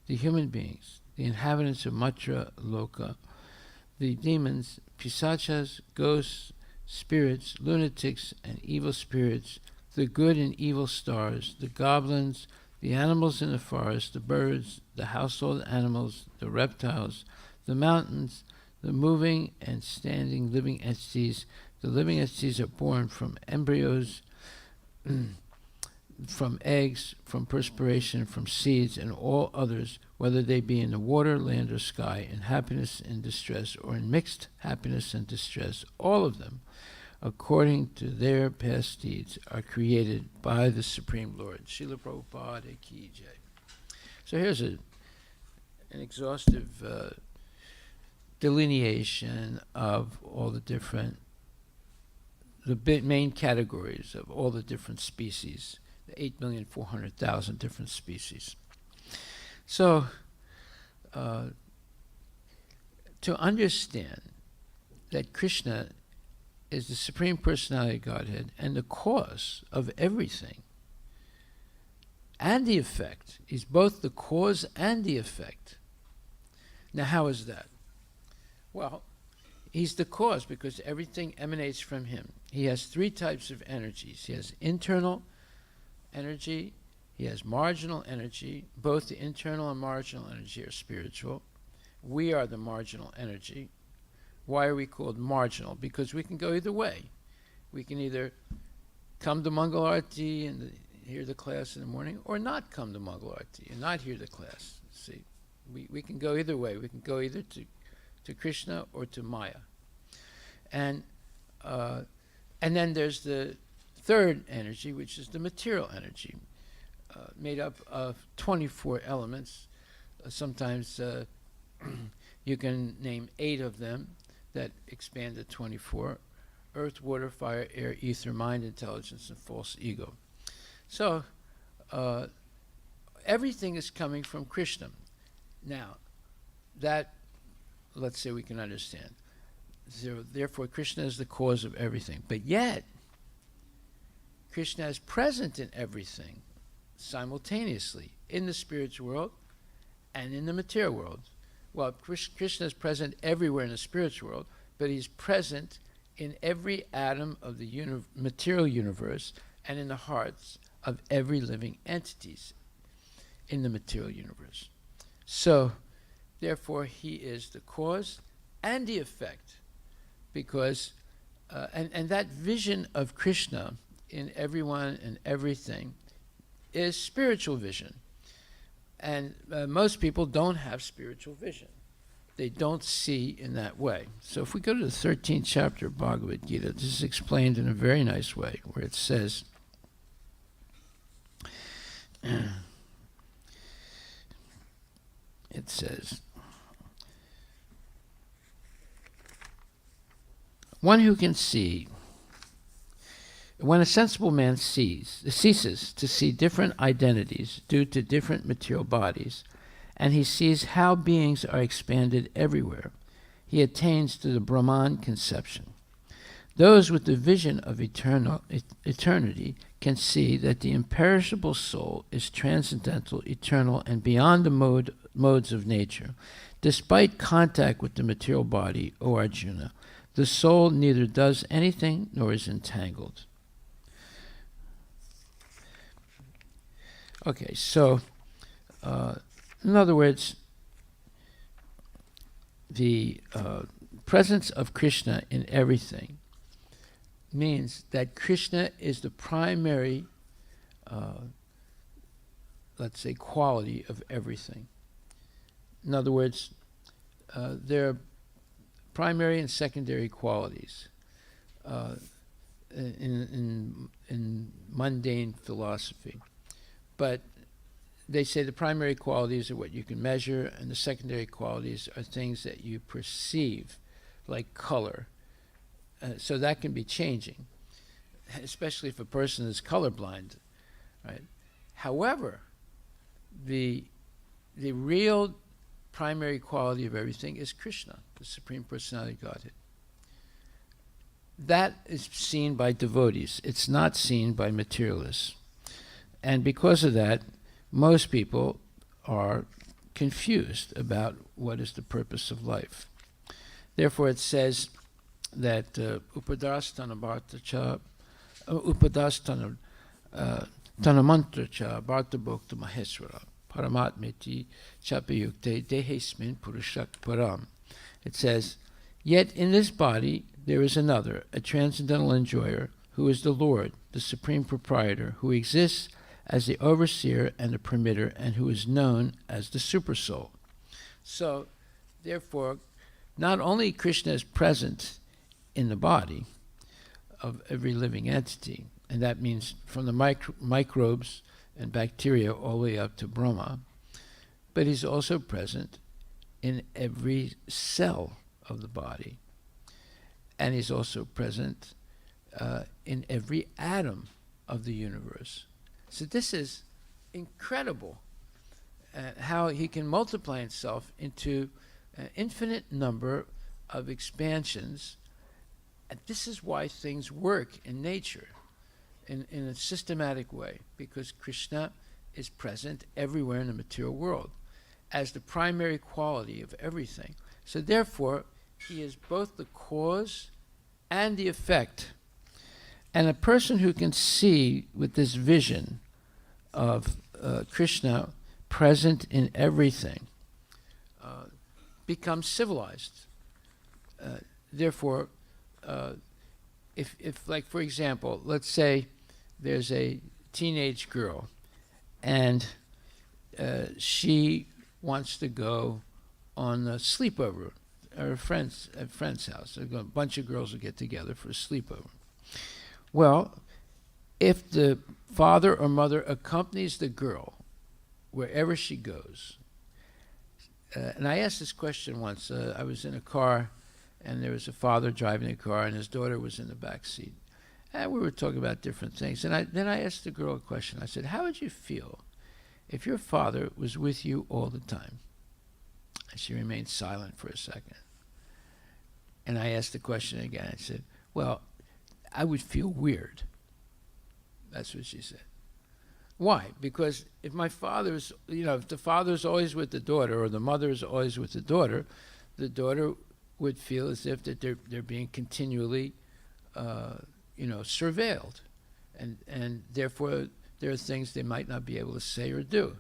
the human beings, the inhabitants of Matra Loka, the demons, Pisachas, ghosts, spirits, lunatics, and evil spirits, the good and evil stars, the goblins, the animals in the forest, the birds, the household animals, the reptiles, the mountains, the moving and standing living entities. The living entities are born from embryos, from eggs, from perspiration, from seeds, and all others, whether they be in the water, land, or sky, in happiness and distress, or in mixed happiness and distress, all of them, according to their past deeds, are created by the Supreme Lord. Srila Prabhupada Ki Jai. So here's an exhaustive delineation of all the different, main categories of all the different species, the 8,400,000 different species. So, to understand that Krishna is the Supreme Personality of Godhead and the cause of everything, and the effect, he's both the cause and the effect. Now, how is that? Well, he's the cause because everything emanates from him. He has three types of energies. He has internal energy, he has marginal energy. Both the internal and marginal energy are spiritual. We are the marginal energy. Why are we called marginal? Because we can go either way. We can either come to Mangala Aarti and hear the class in the morning, or not come to Mangala Aarti and not hear the class. See, we can go either way. We can go either to Krishna or to Maya. And then there's the third energy, which is the material energy, made up of 24 elements, sometimes You can name 8 of them that expand to 24. Earth, water, fire, air, ether, mind, intelligence, and false ego. So everything is coming from Krishna. Now, that, let's say we can understand. So, therefore, Krishna is the cause of everything. But yet, Krishna is present in everything simultaneously, in the spiritual world and in the material world. Well, Krishna is present everywhere in the spiritual world, but he's present in every atom of the material universe and in the hearts of every living entities in the material universe. So, therefore, he is the cause and the effect, because, and that vision of Krishna in everyone and everything is spiritual vision. And most people don't have spiritual vision. They don't see in that way. So if we go to the 13th chapter of Bhagavad Gita, this is explained in a very nice way, where it says, one who can see, when a sensible man ceases to see different identities due to different material bodies, and he sees how beings are expanded everywhere, he attains to the Brahman conception. Those with the vision of eternity can see that the imperishable soul is transcendental, eternal, and beyond the modes of nature. Despite contact with the material body, O Arjuna, the soul neither does anything nor is entangled. Okay, so in other words, the presence of Krishna in everything means that Krishna is the primary, let's say, quality of everything. In other words, there are primary and secondary qualities in mundane philosophy. But they say the primary qualities are what you can measure, and the secondary qualities are things that you perceive, like color. So that can be changing, especially if a person is colorblind, right? However, the real primary quality of everything is Krishna, the Supreme Personality of Godhead. That is seen by devotees. It's not seen by materialists. And because of that, most people are confused about what is the purpose of life. Therefore, it says that upadastana bhartacha, upadastana tanamantracha bhartabhokta maheswara paramatmeti chapayukte dehesmin purushak param. It says, yet in this body there is another, a transcendental enjoyer, who is the Lord, the Supreme Proprietor, who exists as the overseer and the permitter, and who is known as the Supersoul. So, therefore, not only Krishna is present in the body of every living entity, and that means from the microbes and bacteria all the way up to Brahma, but he's also present in every cell of the body, and he's also present in every atom of the universe. So this is incredible, how he can multiply himself into an infinite number of expansions. And this is why things work in nature in a systematic way, because Krishna is present everywhere in the material world as the primary quality of everything. So therefore, he is both the cause and the effect. And a person who can see with this vision of Krishna present in everything becomes civilized. Therefore, if like, for example, let's say there's a teenage girl and she wants to go on a sleepover at a friend's house. A bunch of girls will get together for a sleepover. Well, if the father or mother accompanies the girl wherever she goes, and I asked this question once. I was in a car, and there was a father driving a car, and his daughter was in the back seat. And we were talking about different things. And then I asked the girl a question. I said, how would you feel if your father was with you all the time? And she remained silent for a second. And I asked the question again. I said, well, I would feel weird. That's what she said. Why? Because if my father's, if the father's always with the daughter, or the mother is always with the daughter would feel as if that they're being continually, surveilled, and therefore there are things they might not be able to say or do.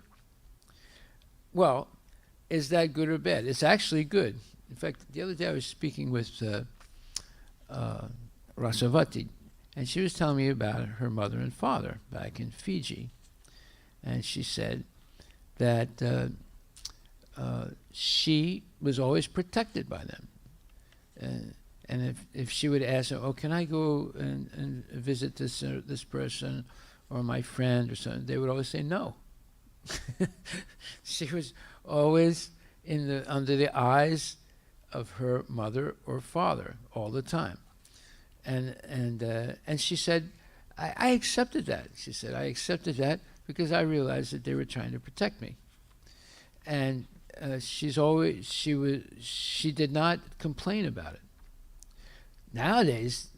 Well, is that good or bad? It's actually good. In fact, the other day I was speaking with Rasavati, and she was telling me about her mother and father back in Fiji. And she said that she was always protected by them. And if she would ask them, oh, can I go and visit this person or my friend or something, they would always say no. She was always under the eyes of her mother or father all the time. And she said, I accepted that. She said, I accepted that because I realized that they were trying to protect me. And she did not complain about it. Nowadays,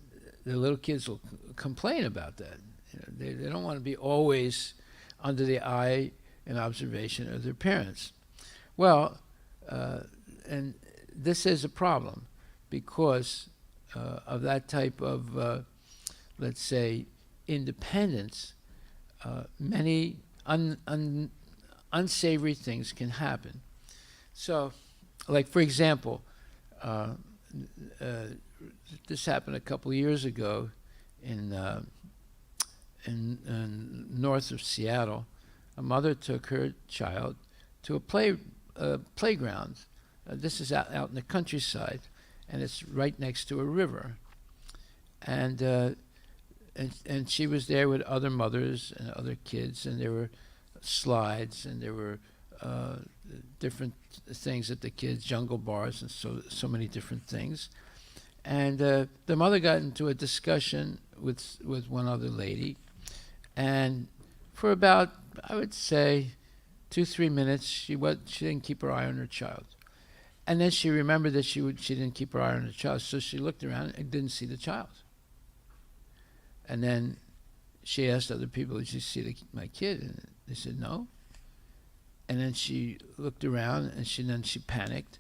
the little kids will complain about that. They don't want to be always under the eye and observation of their parents. Well, and this is a problem because of that type of, let's say, independence. Many unsavory things can happen. So, like for example, this happened a couple of years ago in north of Seattle. A mother took her child to a playground. This is out in the countryside, and it's right next to a river. And she was there with other mothers and other kids, and there were slides, and there were different things that the kids, jungle bars, and so many different things. And the mother got into a discussion with one other lady, and for about, I would say, 2-3 minutes, she didn't keep her eye on her child. And then she remembered that she didn't keep her eye on her child, so she looked around and didn't see the child. And then she asked other people, did you see my kid? And they said no. And then she looked around, and then she panicked,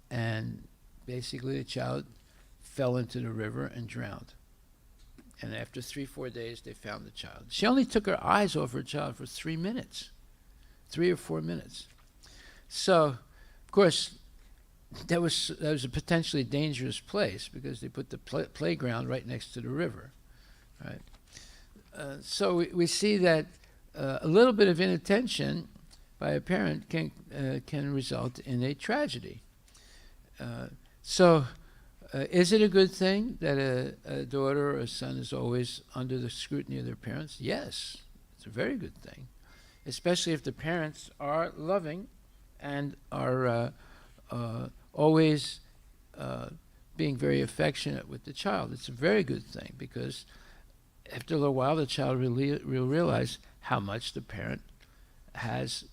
and basically the child fell into the river and drowned. And after 3-4 days, they found the child. She only took her eyes off her child for 3 minutes, 3 or 4 minutes. So, of course, that was a potentially dangerous place because they put the playground right next to the river, right? So we see that a little bit of inattention by a parent can result in a tragedy. So is it a good thing that a daughter or a son is always under the scrutiny of their parents? Yes, it's a very good thing, especially if the parents are loving and are always being very affectionate with the child. It's a very good thing because after a little while, the child will realize how much the parent has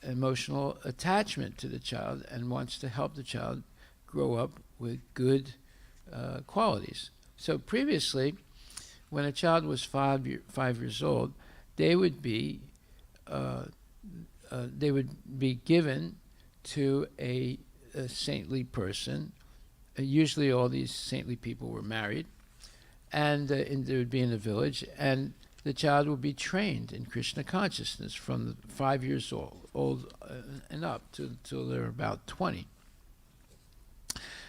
emotional attachment to the child and wants to help the child grow up with good qualities. So previously, when a child was 5 years old, they would be given to a saintly person. Usually, all these saintly people were married, and they would be in the village, and the child would be trained in Krishna consciousness from 5 years old and up till they're about 20.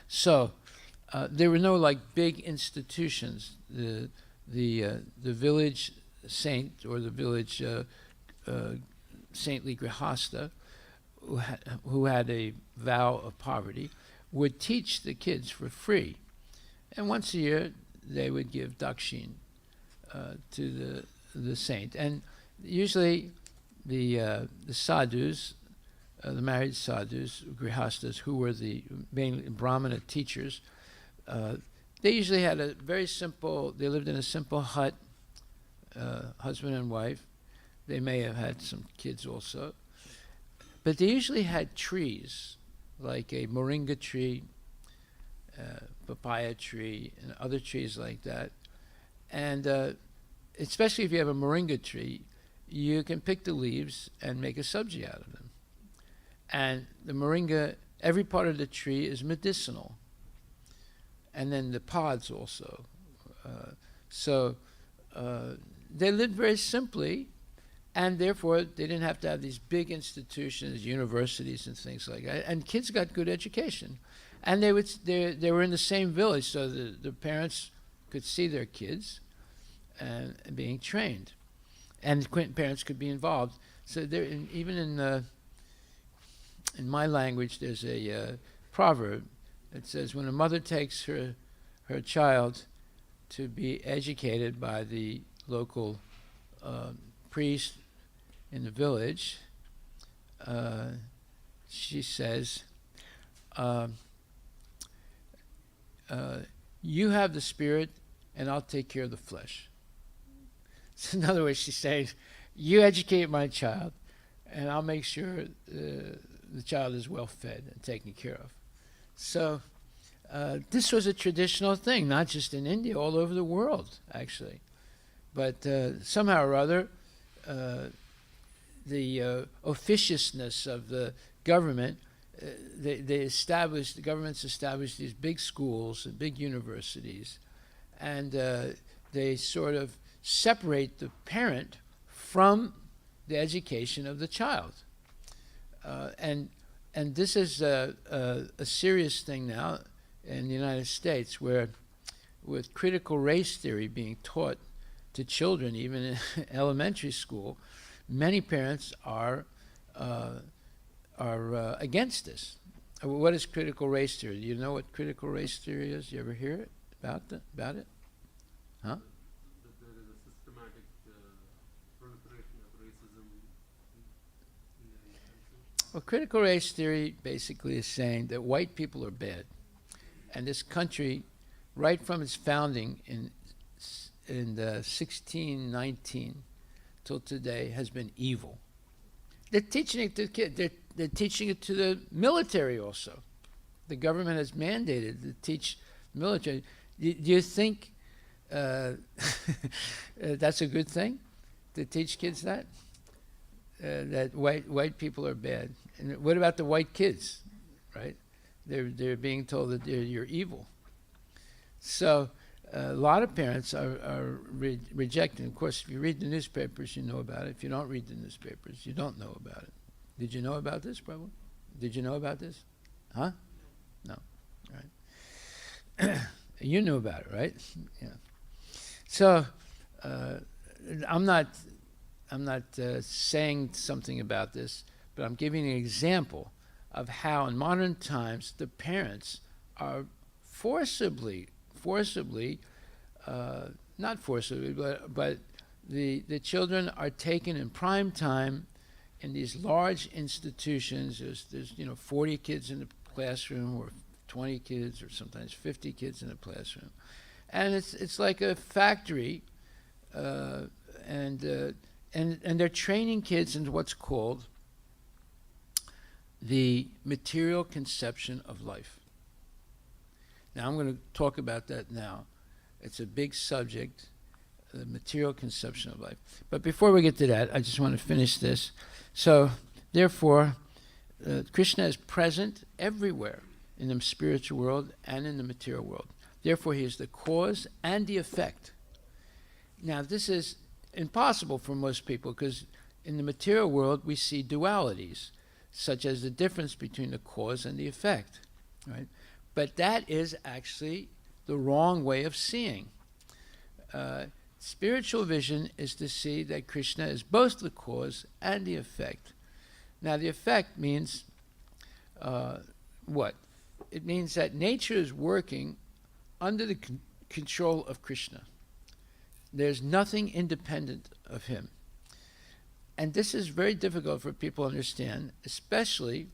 So there were no like big institutions. The village saint or the village saintly grihasta who had a vow of poverty would teach the kids for free, and once a year they would give dakshin to the saint, and usually the sadhus the married sadhus, grihastas, who were the mainly Brahmana teachers, they usually had a very simple, they lived in a simple hut, husband and wife. They may have had some kids also. But they usually had trees, like a moringa tree, papaya tree, and other trees like that. And especially if you have a moringa tree, you can pick the leaves and make a sabji out of them. And the moringa, every part of the tree is medicinal. And then the pods also. They lived very simply, and therefore they didn't have to have these big institutions, universities and things like that. And kids got good education. And they were in the same village, so the parents could see their kids and being trained. And parents could be involved. So even in my language, there's a proverb that says, when a mother takes her child to be educated by the local priest in the village, she says, you have the spirit and I'll take care of the flesh. So in other words, she's saying, you educate my child and I'll make sure the child is well fed and taken care of. So this was a traditional thing, not just in India, all over the world, actually. But somehow or other, the officiousness of the government, the governments established these big schools and big universities, and they sort of separate the parent from the education of the child. And this is a serious thing now in the United States, where with critical race theory being taught to children, even in elementary school, many parents are against this. What is critical race theory? Do you know what critical race theory is? You ever hear it about it? Huh? There is a systematic proliferation of racism in the country. Well, critical race theory basically is saying that white people are bad, and this country, right from its founding in 1619 till today, has been evil. They're teaching it to kids. They're teaching it to the military also. The government has mandated to teach military. Do you think that's a good thing, to teach kids that? That white people are bad. And what about the white kids, right? They're being told that you're evil. So a lot of parents are rejecting. Of course, if you read the newspapers, you know about it. If you don't read the newspapers, you don't know about it. Did you know about this, Prabhu? Did you know about this? Huh? No. Right. You knew about it, right? Yeah. So I'm not saying something about this, but I'm giving an example of how in modern times the parents are forcibly, not forcibly, but the children are taken in prime time in these large institutions. There's 40 kids in the classroom, or 20 kids, or sometimes 50 kids in a classroom, and it's like a factory, and they're training kids into what's called the material conception of life. Now I'm going to talk about that now. It's a big subject, the material conception of life. But before we get to that, I just want to finish this. So, therefore, Krishna is present everywhere in the spiritual world and in the material world. Therefore, he is the cause and the effect. Now, this is impossible for most people, because in the material world we see dualities, such as the difference between the cause and the effect, right? But that is actually the wrong way of seeing. Spiritual vision is to see that Krishna is both the cause and the effect. Now, the effect means what? It means that nature is working under the control of Krishna. There's nothing independent of him. And this is very difficult for people to understand, especially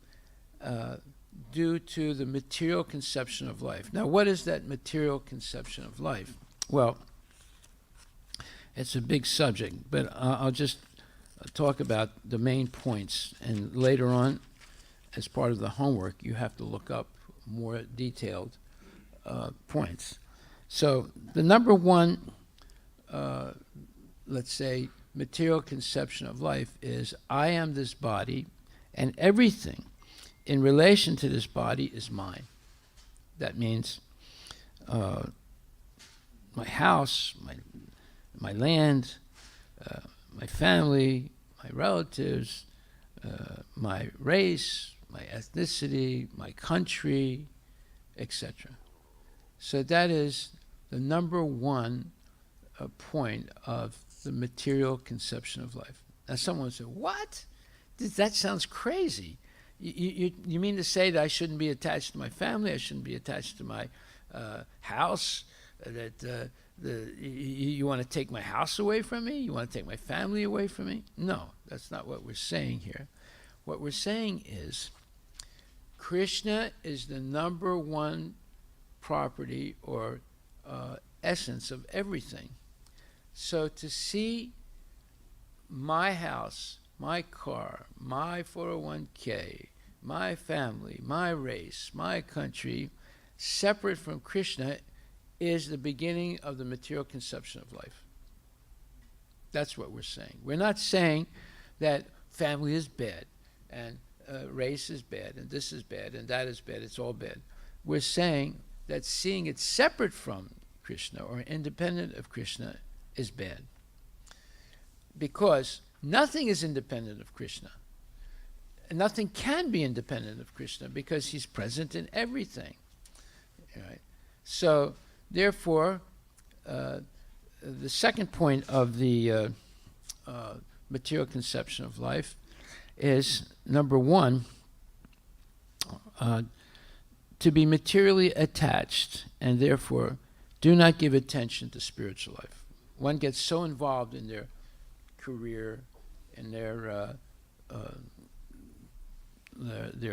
due to the material conception of life. Now, what is that material conception of life? Well, it's a big subject, but I'll just talk about the main points. And later on, as part of the homework, you have to look up more detailed points. So the number one, let's say, material conception of life is I am this body, and everything in relation to this body is mine. That means my house, my land, my family, my relatives, my race, my ethnicity, my country, etc. So that is the number one point of the material conception of life. Now someone would say, what? That sounds crazy. You mean to say that I shouldn't be attached to my family, I shouldn't be attached to my house, that you want to take my house away from me? You want to take my family away from me? No, that's not what we're saying here. What we're saying is Krishna is the number one property or essence of everything. So to see my house, my car, my 401k, my family, my race, my country, separate from Krishna is the beginning of the material conception of life. That's what we're saying. We're not saying that family is bad and race is bad and this is bad and that is bad, it's all bad. We're saying that seeing it separate from Krishna or independent of Krishna is bad. Because nothing is independent of Krishna. And nothing can be independent of Krishna because he's present in everything. Right? So, therefore, the second point of the material conception of life is, number one, to be materially attached and therefore do not give attention to spiritual life. One gets so involved in their career, in their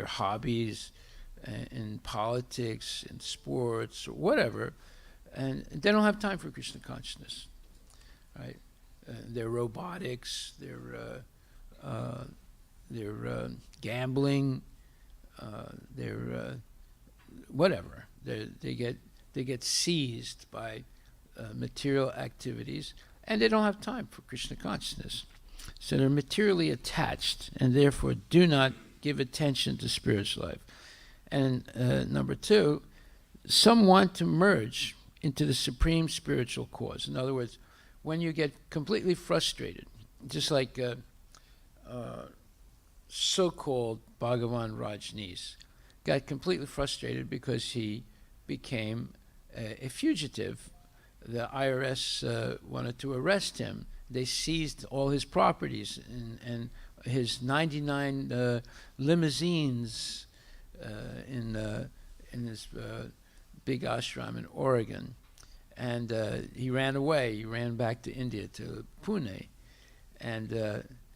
hobbies, in politics, in sports, or whatever, and they don't have time for Krishna consciousness, right? Their robotics, their gambling, their whatever. They get seized by material activities, and they don't have time for Krishna consciousness. So they're materially attached, and therefore do not give attention to spiritual life. And number two, some want to merge into the supreme spiritual cause. In other words, when you get completely frustrated, just like so-called Bhagavan Rajneesh got completely frustrated because he became a fugitive. The IRS wanted to arrest him. They seized all his properties and his 99 limousines in this big ashram in Oregon. And he ran away. He ran back to India, to Pune. And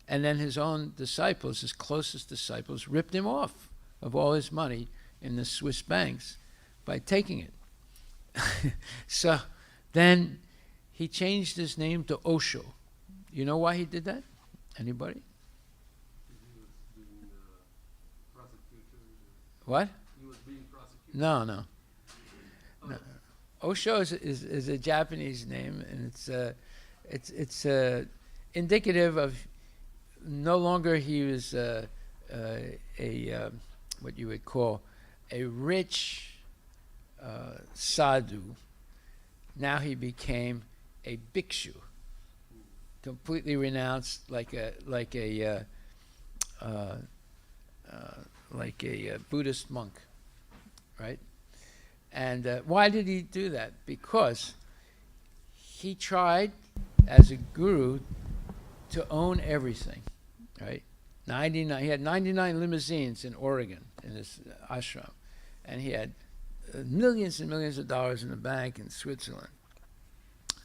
then his own disciples, his closest disciples, ripped him off of all his money in the Swiss banks by taking it. So then he changed his name to Osho. You know why he did that? Anybody? He was being prosecuted. What? He was being prosecuted. No. Osho is a Japanese name, and it's indicative of no longer he was what you would call a rich sadhu. Now he became a bhikshu, completely renounced, like a Buddhist monk, right? And why did he do that? Because he tried, as a guru, to own everything, right? He had 99 limousines in Oregon, in this ashram, and he had millions and millions of dollars in the bank in Switzerland,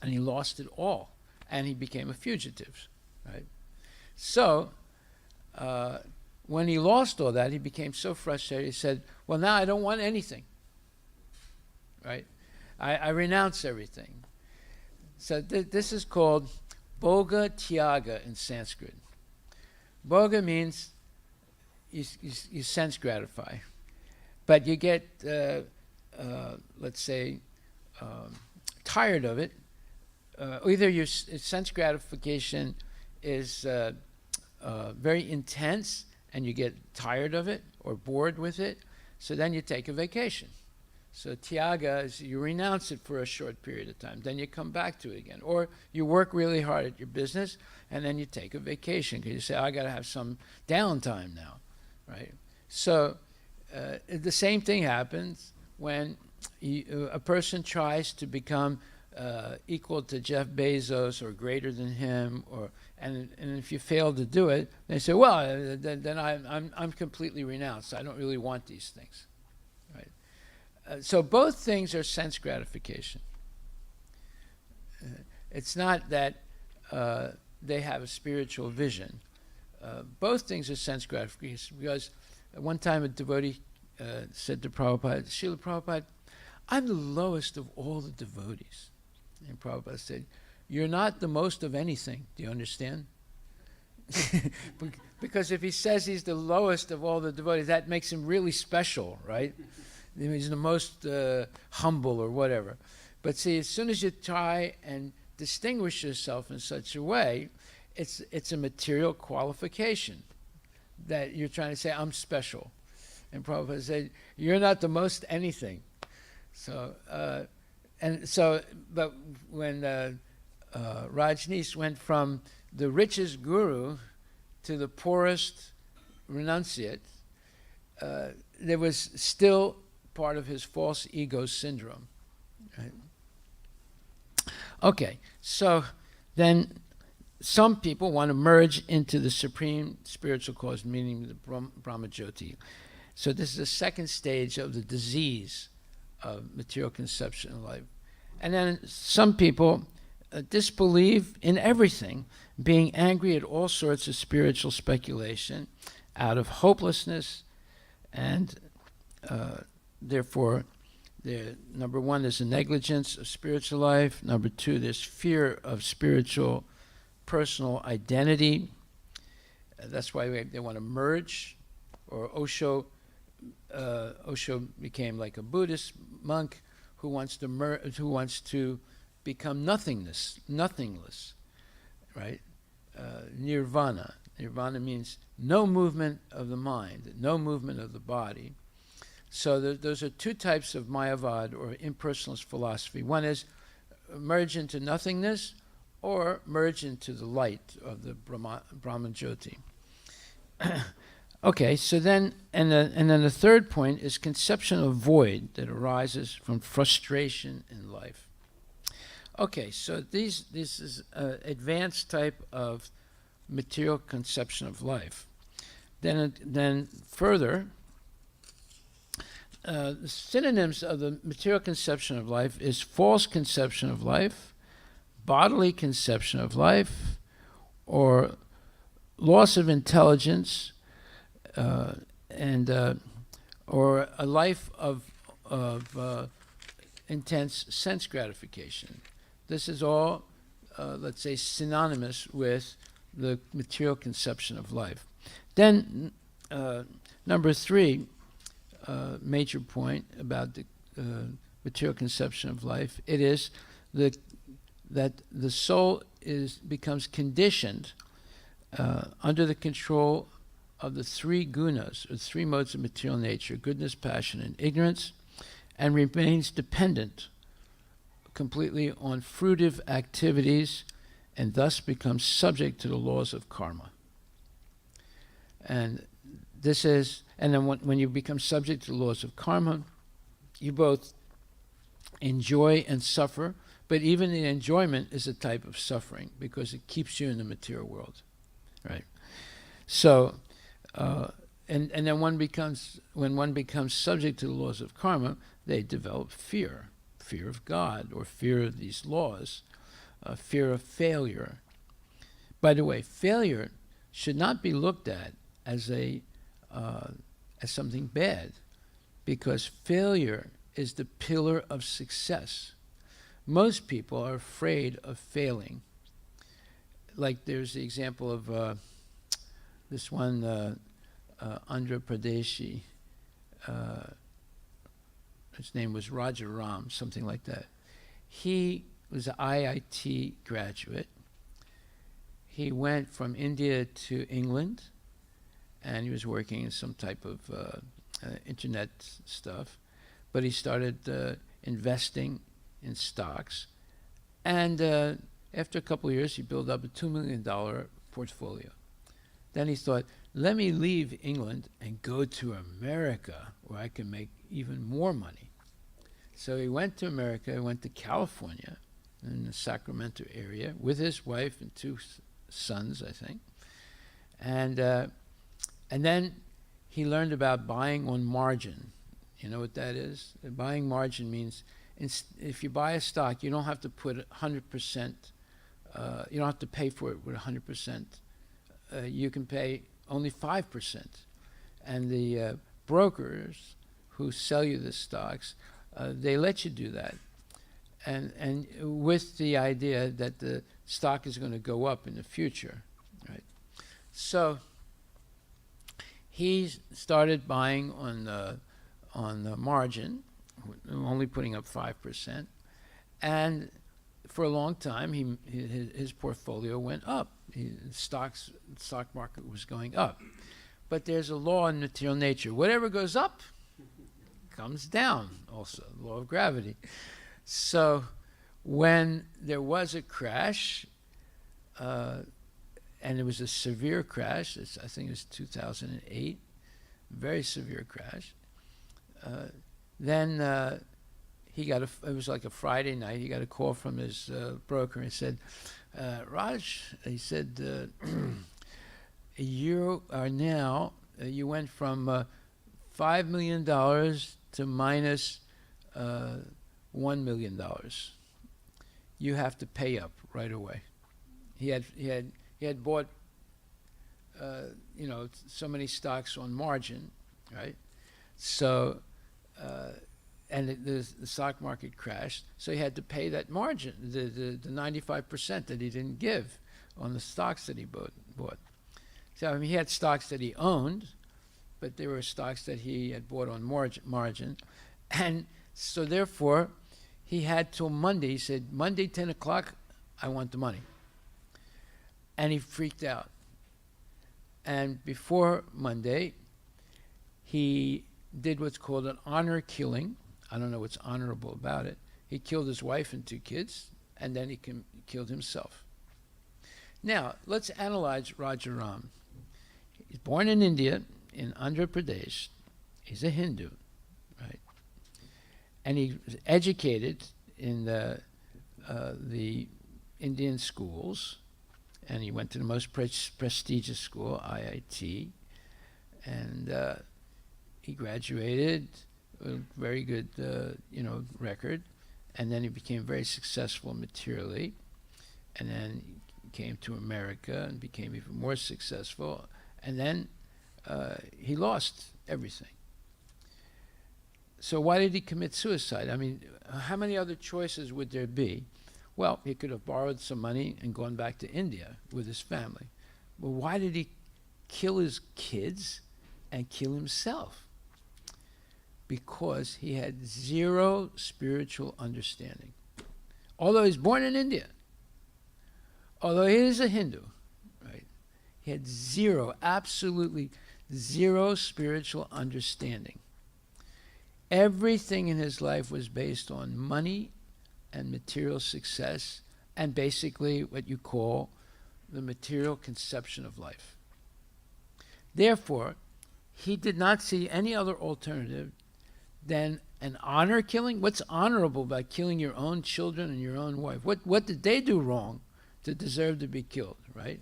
and he lost it all, and he became a fugitive, right? So when he lost all that, he became so frustrated. He said, well, now I don't want anything, right? I renounce everything. So this is called Bhoga Tyaga in Sanskrit. Bhoga means you sense gratify, but you get, let's say, tired of it. Either your sense gratification is very intense and you get tired of it or bored with it, so then you take a vacation. So tyaga is you renounce it for a short period of time, then you come back to it again. Or you work really hard at your business and then you take a vacation because you say, I got to have some downtime now, right? So the same thing happens when a person tries to become equal to Jeff Bezos or greater than him, and if you fail to do it, they say, well, then I'm completely renounced. I don't really want these things, right? So both things are sense gratification. It's not that they have a spiritual vision. Both things are sense gratification, because at one time a devotee said to Prabhupada, Srila Prabhupada, I'm the lowest of all the devotees. And Prabhupada said, you're not the most of anything. Do you understand? Because if he says he's the lowest of all the devotees, that makes him really special, right? He's the most humble or whatever. But see, as soon as you try and distinguish yourself in such a way, it's a material qualification that you're trying to say, I'm special. And Prabhupada said, you're not the most anything. So, but when Rajneesh went from the richest guru to the poorest renunciate, there was still part of his false ego syndrome. Right? Okay, so then some people want to merge into the supreme spiritual cause, meaning the Brahma-Jyoti. So this is the second stage of the disease of material conception of life. And then some people disbelieve in everything, being angry at all sorts of spiritual speculation out of hopelessness, and therefore, number one, there's a negligence of spiritual life. Number two, there's fear of spiritual personal identity. That's why they want to merge. Or Osho became like a Buddhist monk who wants to become nothingness, nothingless, right? Nirvana. Nirvana means no movement of the mind, no movement of the body. So those are two types of Mayavad or impersonalist philosophy. One is merge into nothingness, or merge into the light of the Brahma-Jyoti. Okay, so then, and then the third point is conception of void that arises from frustration in life. Okay, so this is an advanced type of material conception of life. Then further, the synonyms of the material conception of life is false conception of life, bodily conception of life, or loss of intelligence, or a life of intense sense gratification. This is all, let's say, synonymous with the material conception of life. Then, number three, major point about the material conception of life, it is that the soul becomes conditioned under the control of the three gunas, or three modes of material nature, goodness, passion, and ignorance, and remains dependent completely on fruitive activities, and thus becomes subject to the laws of karma. And this is, and then when you become subject to the laws of karma, you both enjoy and suffer, but even the enjoyment is a type of suffering because it keeps you in the material world, right? So, and then when one becomes subject to the laws of karma, they develop fear of God, or fear of these laws, fear of failure. By the way, failure should not be looked at as as something bad, because failure is the pillar of success. Most people are afraid of failing. Like there's the example of this one Andhra Pradeshi. His name was Raja Ram, something like that. He was an IIT graduate. He went from India to England, and he was working in some type of internet stuff. But he started investing in stocks. And after a couple of years, he built up a $2 million portfolio. Then he thought, let me leave England and go to America where I can make even more money. So he went to America, he went to California in the Sacramento area with his wife and two sons, I think. And then he learned about buying on margin. You know what that is? Buying margin means if you buy a stock, you don't have to put 100%, you don't have to pay for it with 100%. You can pay only 5%. And the brokers who sell you the stocks, they let you do that. And with the idea that the stock is going to go up in the future, right? So he started buying on the margin, only putting up 5%, and for a long time his portfolio went up. The stock market was going up, but there's a law in material nature: whatever goes up comes down. Also, law of gravity. So when there was a crash, and it was a severe crash, I think it was 2008, very severe crash, then he got it was like a Friday night, he got a call from his broker and said, Raj, he said, you are now, you went from $5 million to minus $1 million. You have to pay up right away. He had bought, so many stocks on margin, right? So, and the stock market crashed, so he had to pay that margin, the 95% that he didn't give on the stocks that he bought. So I mean, he had stocks that he owned, but there were stocks that he had bought on margin, and so therefore he had till Monday. He said, Monday 10 o'clock, I want the money. And he freaked out. And before Monday, he did what's called an honor killing. I don't know what's honorable about it. He killed his wife and 2 kids, and then he killed himself. Now, let's analyze Rajaram. He's born in India, in Andhra Pradesh. He's a Hindu, right? And he was educated in the Indian schools, and he went to the most prestigious school, IIT, and he graduated with a very good, record, and then he became very successful materially, and then he came to America and became even more successful, and then he lost everything. So why did he commit suicide? I mean, how many other choices would there be? Well, he could have borrowed some money and gone back to India with his family. But why did he kill his kids and kill himself? Because he had zero spiritual understanding. Although he's born in India, although he is a Hindu, right? He had absolutely zero spiritual understanding. Everything in his life was based on money and material success, and basically what you call the material conception of life. Therefore, he did not see any other alternative than an honor killing. What's honorable about killing your own children and your own wife? What did they do wrong to deserve to be killed, right?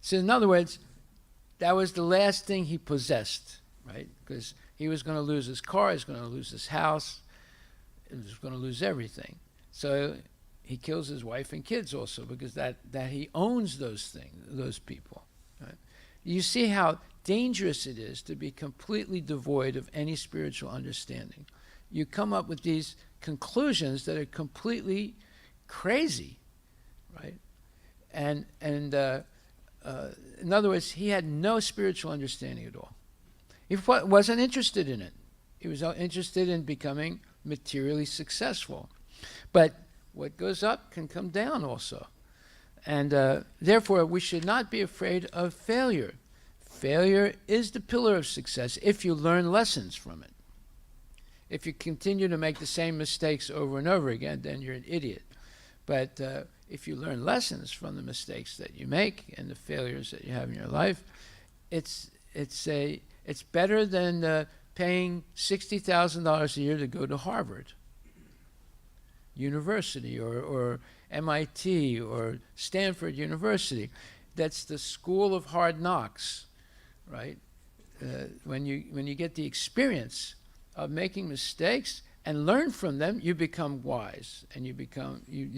So in other words, that was the last thing he possessed, right? Because he was going to lose his car, he was going to lose his house, he was going to lose everything. So he kills his wife and kids also, because that he owns those things, those people, right? You see how dangerous it is to be completely devoid of any spiritual understanding. You come up with these conclusions that are completely crazy, right? And in other words, he had no spiritual understanding at all. He wasn't interested in it. He was interested in becoming materially successful. But what goes up can come down also. And therefore, we should not be afraid of failure. Failure is the pillar of success if you learn lessons from it. If you continue to make the same mistakes over and over again, then you're an idiot. But if you learn lessons from the mistakes that you make and the failures that you have in your life, it's better than paying $60,000 a year to go to Harvard University or MIT or Stanford University. That's the school of hard knocks, right? When you get the experience of making mistakes and learn from them, you become wise and you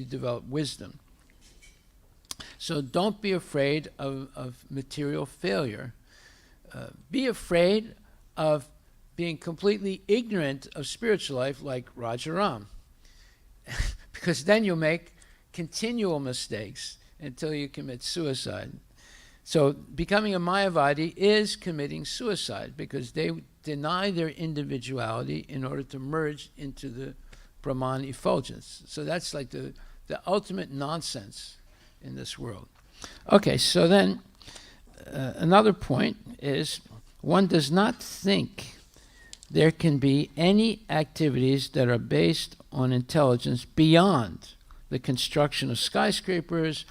develop wisdom. So don't be afraid of material failure. Be afraid of being completely ignorant of spiritual life like Rajaram. Because then you'll make continual mistakes until you commit suicide. So becoming a Mayavadi is committing suicide because they deny their individuality in order to merge into the Brahman effulgence. So that's like the ultimate nonsense in this world. Okay, so then another point is one does not think there can be any activities that are based on intelligence beyond the construction of skyscrapers,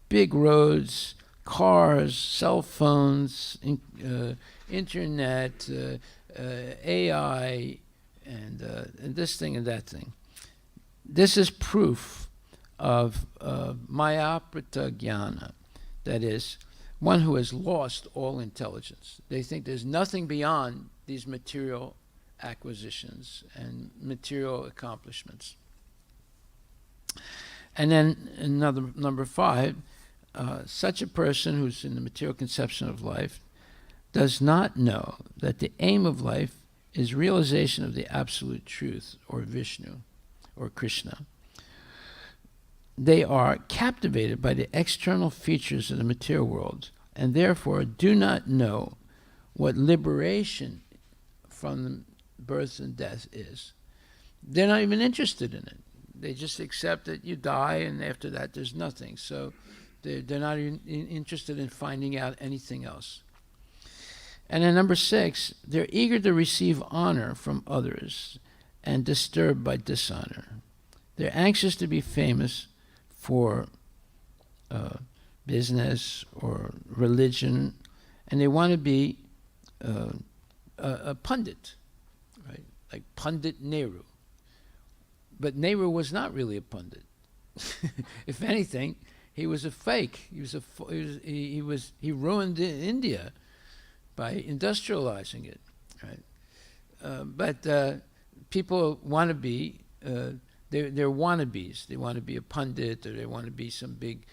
big roads, cars, cell phones, internet, AI, and this thing and that thing. This is proof of Mayaprita Jnana, that is, one who has lost all intelligence. They think there's nothing beyond these material acquisitions and material accomplishments. And then number 5, such a person who's in the material conception of life does not know that the aim of life is realization of the absolute truth, or Vishnu, or Krishna. They are captivated by the external features of the material world and therefore do not know what liberation from birth and death is. They're not even interested in it. They just accept that you die and after that there's nothing. So they're not even interested in finding out anything else. And then number 6, they're eager to receive honor from others and disturbed by dishonor. They're anxious to be famous for business or religion, and they want to be a pundit, right? Like Pandit Nehru. But Nehru was not really a pundit. If anything, he was a fake. He ruined India by industrializing it, right? But people want to be. They're wannabes. They want to be a pundit, or they want to be some big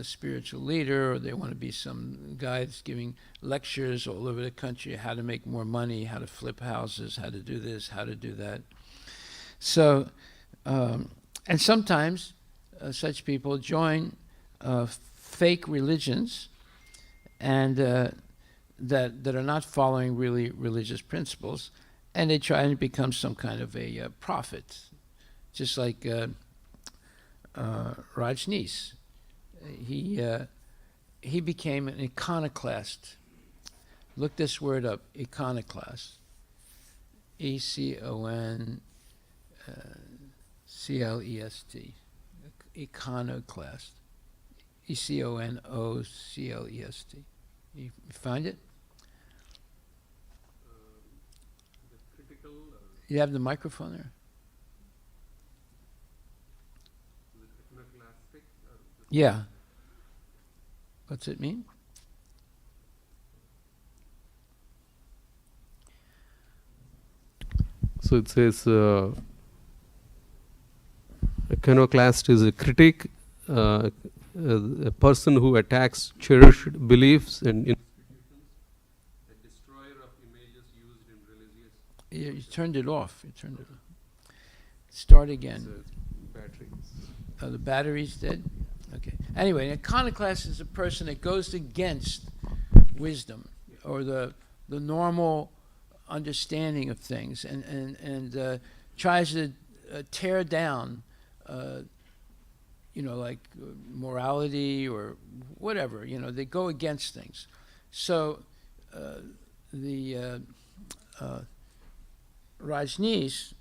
spiritual leader, or they want to be some guy that's giving lectures all over the country how to make more money, how to flip houses, how to do this, how to do that. So, and sometimes such people join fake religions and that are not following really religious principles, and they try and become some kind of a prophet. Just like Rajneesh, he became an iconoclast. Look this word up, iconoclast. E-C-O-N-C-L-E-S-T. Iconoclast. E-C-O-N-O-C-L-E-S-T. You find it? The critical. You have the microphone there? Iconoclastic. Yeah. What's it mean? So it says iconoclast is a critic, a person who attacks cherished beliefs and You turned it off. You turned it off. Start again. Battery. The battery's dead? Okay. Anyway, an iconoclast is a person that goes against wisdom or the normal understanding of things and tries to tear down, like morality or whatever. They go against things. So the Rajneesh,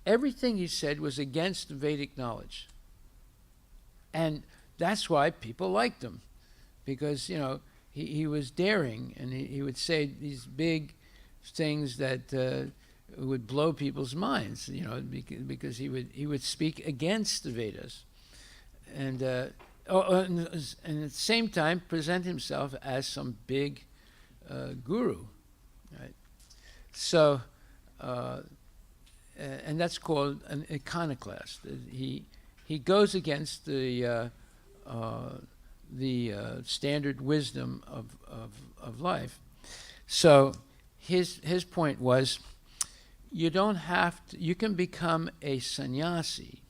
everything he said was against Vedic knowledge. And that's why people liked him, because, he was daring, and he would say these big things that would blow people's minds, because he would speak against the Vedas. And and at the same time present himself as some big guru, right? So, and that's called an iconoclast. He goes against the standard wisdom of life. So his point was, you don't have to. You can become a sannyasi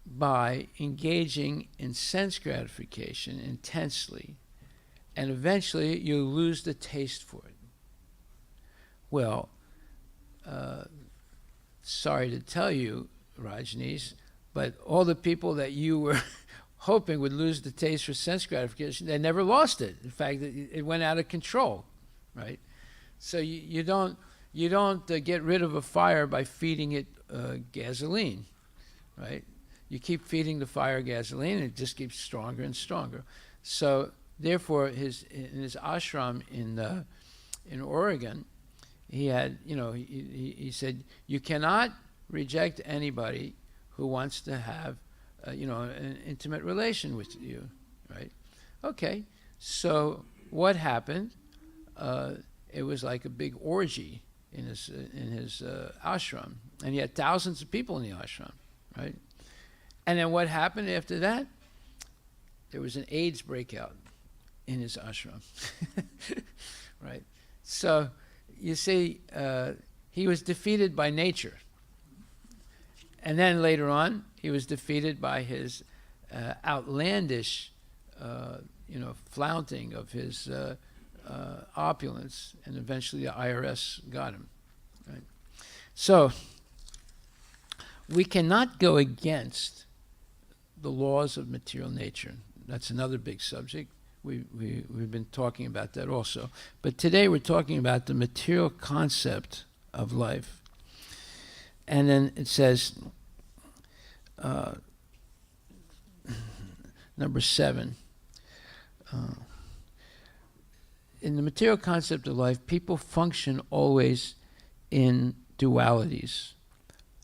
by engaging in sense gratification intensely, and eventually you lose the taste for it. Well, sorry to tell you, Rajneesh, but all the people that you were hoping would lose the taste for sense gratification, they never lost it. In fact, it went out of control, right? So you don't get rid of a fire by feeding it gasoline, right? You keep feeding the fire gasoline, and it just keeps stronger and stronger. So therefore, in his ashram in Oregon, he had, he said, you cannot reject anybody who wants to have, an intimate relation with you, right? Okay, so what happened? It was like a big orgy in his ashram, and he had thousands of people in the ashram, right? And then what happened after that? There was an AIDS breakout in his ashram, right? So you see, he was defeated by nature. And then later on, he was defeated by his outlandish, flaunting of his opulence, and eventually the IRS got him. Right? So we cannot go against the laws of material nature. That's another big subject. We've been talking about that also. But today we're talking about the material concept of life. And then it says, number 7, in the material concept of life, people function always in dualities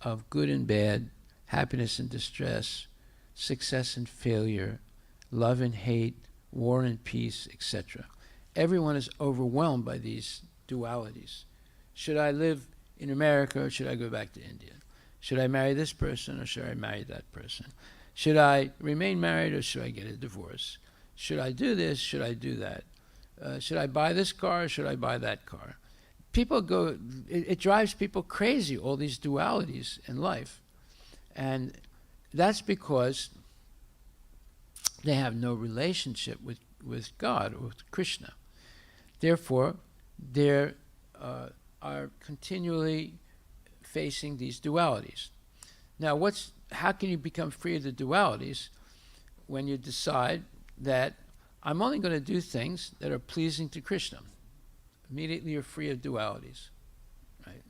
of good and bad, happiness and distress, success and failure, love and hate, war and peace, etc. Everyone is overwhelmed by these dualities. Should I live in America, or should I go back to India? Should I marry this person, or should I marry that person? Should I remain married, or should I get a divorce? Should I do this? Should I do that? Should I buy this car, or should I buy that car? It drives people crazy, all these dualities in life. And that's because they have no relationship with God or with Krishna. Therefore, they are continually facing these dualities. Now, how can you become free of the dualities when you decide that I'm only going to do things that are pleasing to Krishna? Immediately you're free of dualities, right?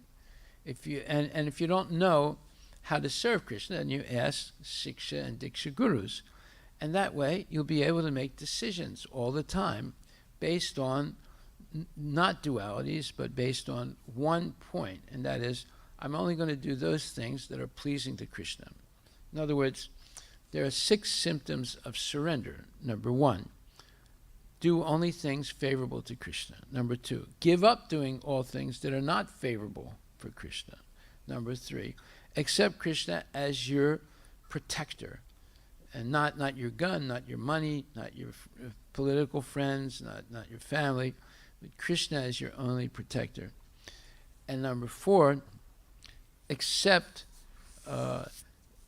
If you don't know how to serve Krishna, then you ask Shiksha and Diksha gurus. And that way you'll be able to make decisions all the time based on not dualities, but based on one point, and that is, I'm only going to do those things that are pleasing to Krishna. In other words, there are 6 symptoms of surrender. Number 1, do only things favorable to Krishna. Number 2, give up doing all things that are not favorable for Krishna. Number 3, accept Krishna as your protector, and not your gun, not your money, not your political friends, not your family, but Krishna as your only protector. And number 4, accept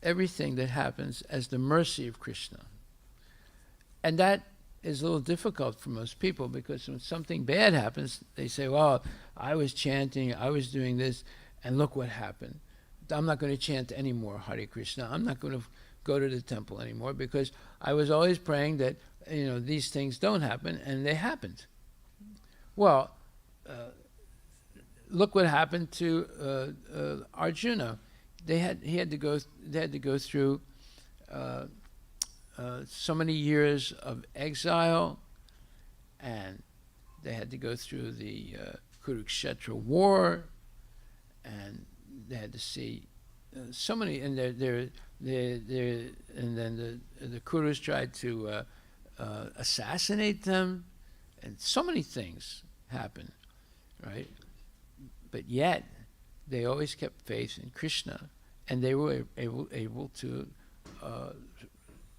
everything that happens as the mercy of Krishna. And that is a little difficult for most people, because when something bad happens, they say, well, I was chanting, I was doing this, and look what happened. I'm not going to chant anymore Hare Krishna. I'm not going to go to the temple anymore, because I was always praying that these things don't happen, and they happened. Well, look what happened to Arjuna. They had to go through so many years of exile, and they had to go through the Kurukshetra war, and they had to see so many, and and then the Kurus tried to assassinate them, and so many things happened, right? But yet, they always kept faith in Krishna, and they were able to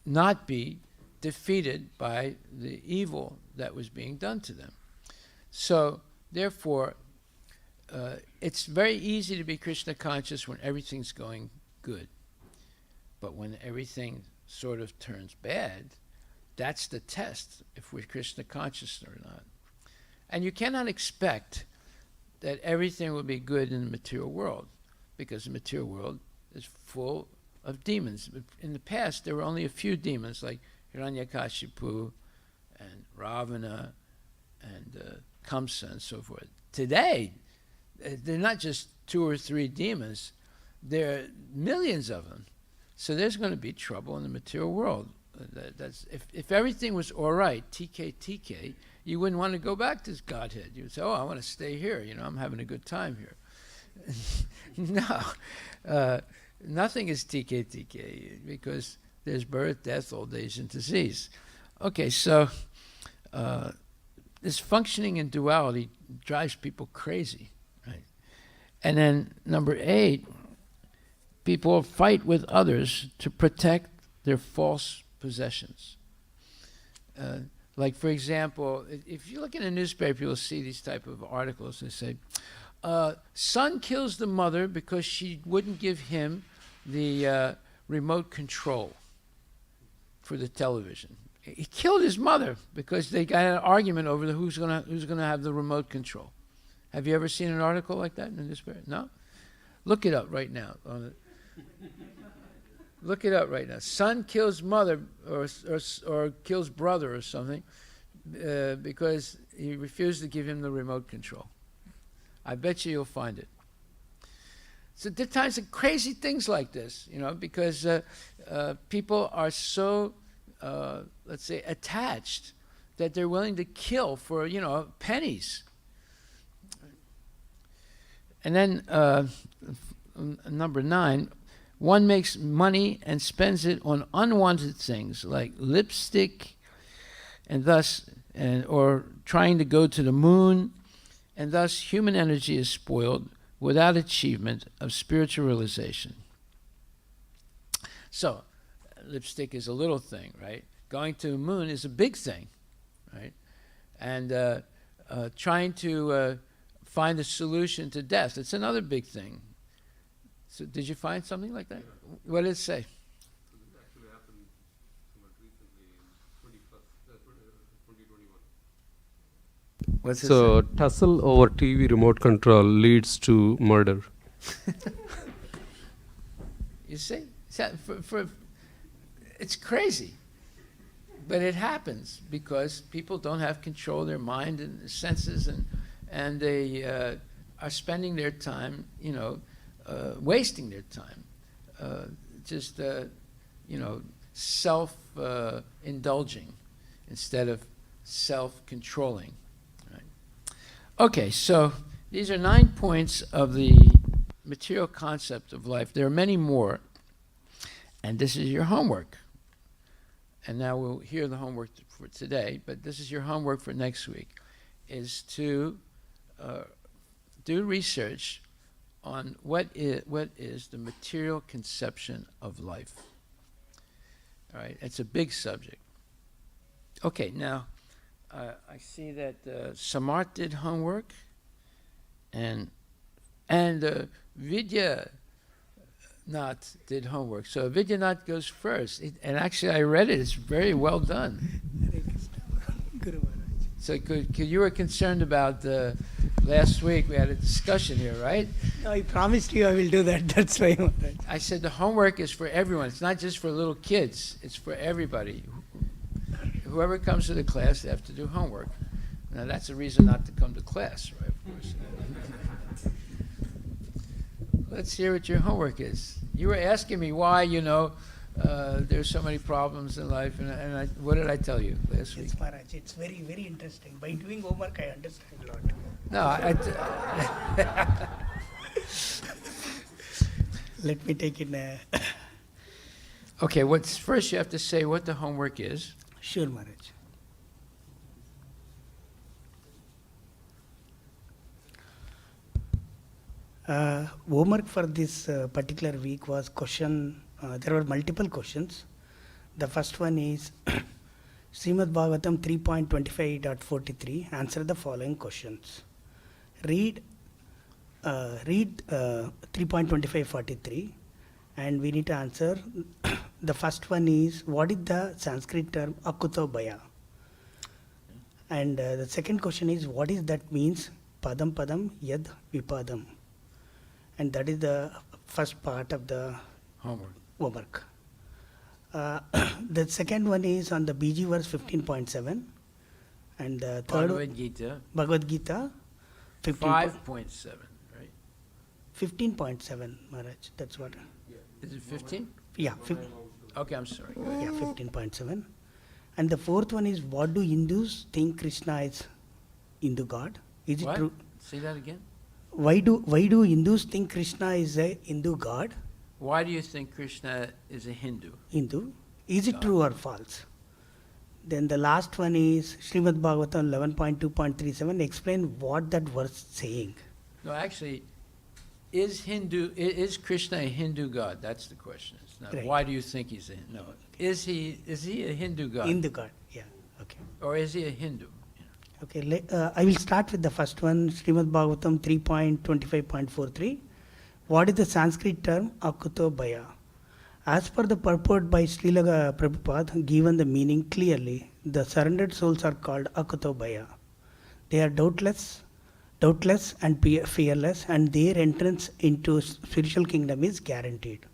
not be defeated by the evil that was being done to them. So, therefore, it's very easy to be Krishna conscious when everything's going good. But when everything sort of turns bad, that's the test if we're Krishna conscious or not. And you cannot expect that everything will be good in the material world, because the material world is full of demons. In the past, there were only a few demons, like Hiranyakashipu and Ravana and Kamsa and so forth. Today, they're not just 2 or 3 demons, there are millions of them. So there's going to be trouble in the material world. If everything was all right, TK, you wouldn't want to go back to Godhead. You would say, oh, I want to stay here. I'm having a good time here. No, nothing is TK, because there's birth, death, old age, and disease. Okay, so this functioning in duality drives people crazy, right? And then number 8, people fight with others to protect their false possessions. Like, for example, if you look in a newspaper, you'll see these type of articles. They say, son kills the mother because she wouldn't give him the remote control for the television. He killed his mother because they got an argument over who's gonna have the remote control. Have you ever seen an article like that in the newspaper? No? Look it up right now. Look it up right now. Son kills mother or kills brother or something because he refused to give him the remote control. I bet you'll find it. So there are times of crazy things like this, because people are so, let's say, attached that they're willing to kill for, pennies. And then number 9, one makes money and spends it on unwanted things like lipstick, or trying to go to the moon, and thus human energy is spoiled without achievement of spiritual realization. So, lipstick is a little thing, right? Going to the moon is a big thing, right? And trying to find a solution to death, it's another big thing. So did you find something like that? Yeah. What did it say? So this actually happened somewhat recently in 2021. What's it So say? tussle over TV remote control leads to murder. You see? It's crazy. But it happens because people don't have control of their mind and senses, and they are spending their time, wasting their time, self-indulging instead of self-controlling. Right? Okay, so these are 9 points of the material concept of life. There are many more, and this is your homework. And now we'll hear the homework for today, but this is your homework for next week, is to do research on what is the material conception of life. All right, it's a big subject. Okay, now I see that Samart did homework, and And Vidya Nath did homework. So Vidya Nath goes first. And actually, I read it. It's very well done. Guru Maharaj. So you were concerned about last week. We had a discussion here, right? No, I promised you I will do that. That's why, Maharaj. I said the homework is for everyone. It's not just for little kids. It's for everybody. Whoever comes to the class, they have to do homework. Now, that's a reason not to come to class, right? Of course. Let's hear what your homework is. You were asking me why, there's so many problems in life, and what did I tell you last week? Yes, Maharaj. It's very, very interesting. By doing homework, I understand a lot. No, Let me take it. Okay, first you have to say what the homework is. Sure, Maharaj. Homework for this particular week was question. There were multiple questions. The first one is Srimad Bhagavatam 3.25.43. Answer the following questions. Read 3.25.43, and we need to answer. The first one is, what is the Sanskrit term akuto bhaya? And the second question is, what is that means padam padam yad vipadam? And that is the first part of the homework. The second one is on the BG verse 15.7, and the third Bhagavad Gita 5.7, right? 15.7, Maharaj. That's what. Is it 15? Yeah. Okay, I'm sorry. Yeah, 15.7. And the fourth one is, what do Hindus think Krishna is Hindu God? Is it true? Say that again. Why do Hindus think Krishna is a Hindu God? Why do you think Krishna is a Hindu? Hindu. Is it true or false? Then the last one is Srimad Bhagavatam 11.2.37. Explain what that verse saying. No, actually, is Krishna a Hindu God? That's the question. It's not, Right. why do you think he's a Hindu? No. Is he a Hindu God? Hindu God, yeah. Okay. Or is he a Hindu? Okay, I will start with the first one, Srimad Bhagavatam 3.25.43. What is the Sanskrit term akuto bhaya? As per the purport by Srila Prabhupada, given the meaning clearly, the surrendered souls are called akuto bhaya. They are doubtless and fearless, and their entrance into spiritual kingdom is guaranteed.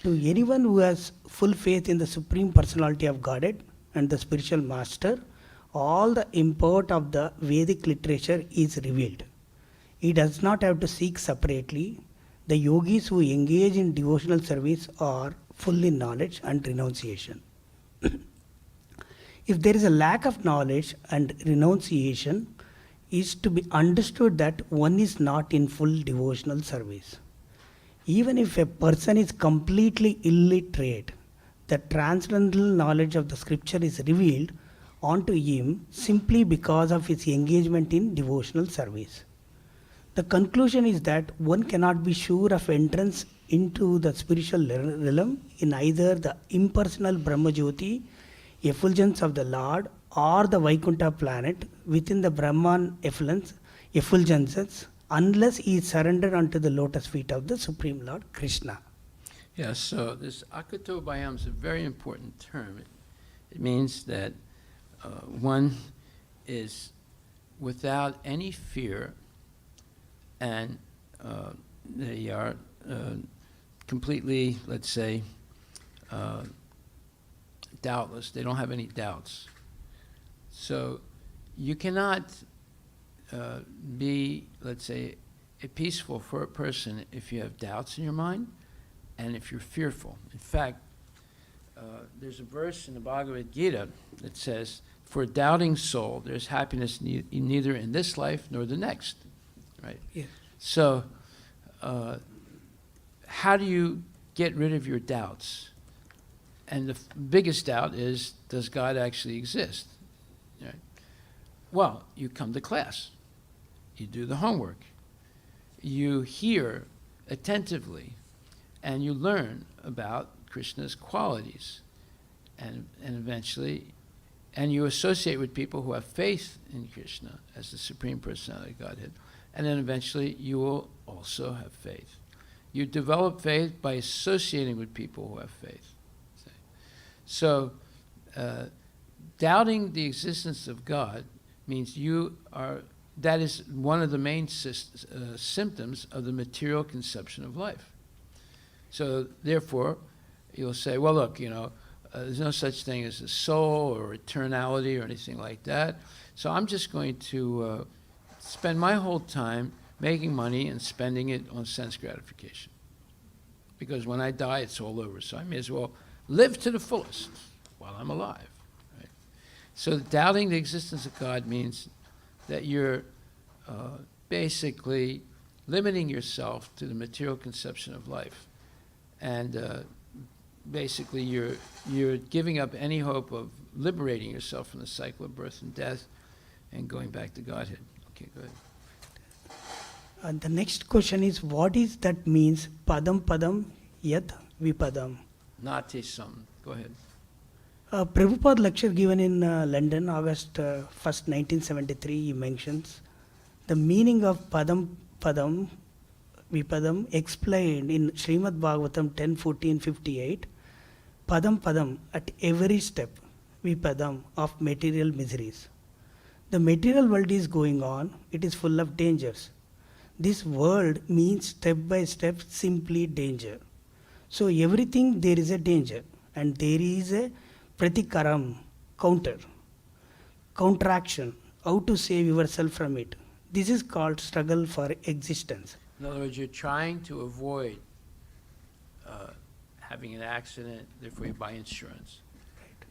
To anyone who has full faith in the Supreme Personality of Godhead and the spiritual master, all the import of the Vedic literature is revealed. He does not have to seek separately. The yogis who engage in devotional service are full in knowledge and renunciation. If there is a lack of knowledge and renunciation, is to be understood that one is not in full devotional service. Even if a person is completely illiterate, the transcendental knowledge of the scripture is revealed onto him simply because of his engagement in devotional service. The conclusion is that one cannot be sure of entrance into the spiritual realm in either the impersonal Brahmajyoti, effulgence of the Lord, or the Vaikuntha planet within the Brahman effulgences, unless he is surrendered unto the lotus feet of the Supreme Lord Krishna. Yes, so this akuto bhayam is a very important term. It means that one is without any fear, and they are completely, let's say, doubtless. They don't have any doubts. So you cannot be, let's say, a peaceful person if you have doubts in your mind and if you're fearful. In fact, there's a verse in the Bhagavad Gita that says, for a doubting soul, there's happiness neither in this life nor the next. Right? Yeah. So, how do you get rid of your doubts? And the biggest doubt is, does God actually exist? Right? Well, you come to class. You do the homework. You hear attentively, and you learn about Krishna's qualities. And eventually, and you associate with people who have faith in Krishna as the Supreme Personality of Godhead. and then eventually you will also have faith. You develop faith by associating with people who have faith. So, doubting the existence of God means that is one of the main symptoms of the material conception of life. So, therefore, you'll say, well, look, there's no such thing as a soul or eternality or anything like that. So I'm just going to spend my whole time making money and spending it on sense gratification. Because when I die, it's all over. So I may as well live to the fullest while I'm alive. Right? So doubting the existence of God means that you're basically limiting yourself to the material conception of life. And basically you're giving up any hope of liberating yourself from the cycle of birth and death and going back to Godhead. Okay, go ahead. And the next question is, what is that means padam padam yat vipadam? Nati sam. Go ahead. Prabhupada lecture given in London, August 1st, 1973, he mentions the meaning of padam padam vipadam explained in Srimad Bhagavatam 10:14-58. Padam padam, at every step, vipadam, of material miseries. The material world is going on, it is full of dangers. This world means step by step simply danger. So everything there is a danger, and there is a pratikaram, counteraction, how to save yourself from it. This is called struggle for existence. In other words, you're trying to avoid having an accident, therefore you buy insurance.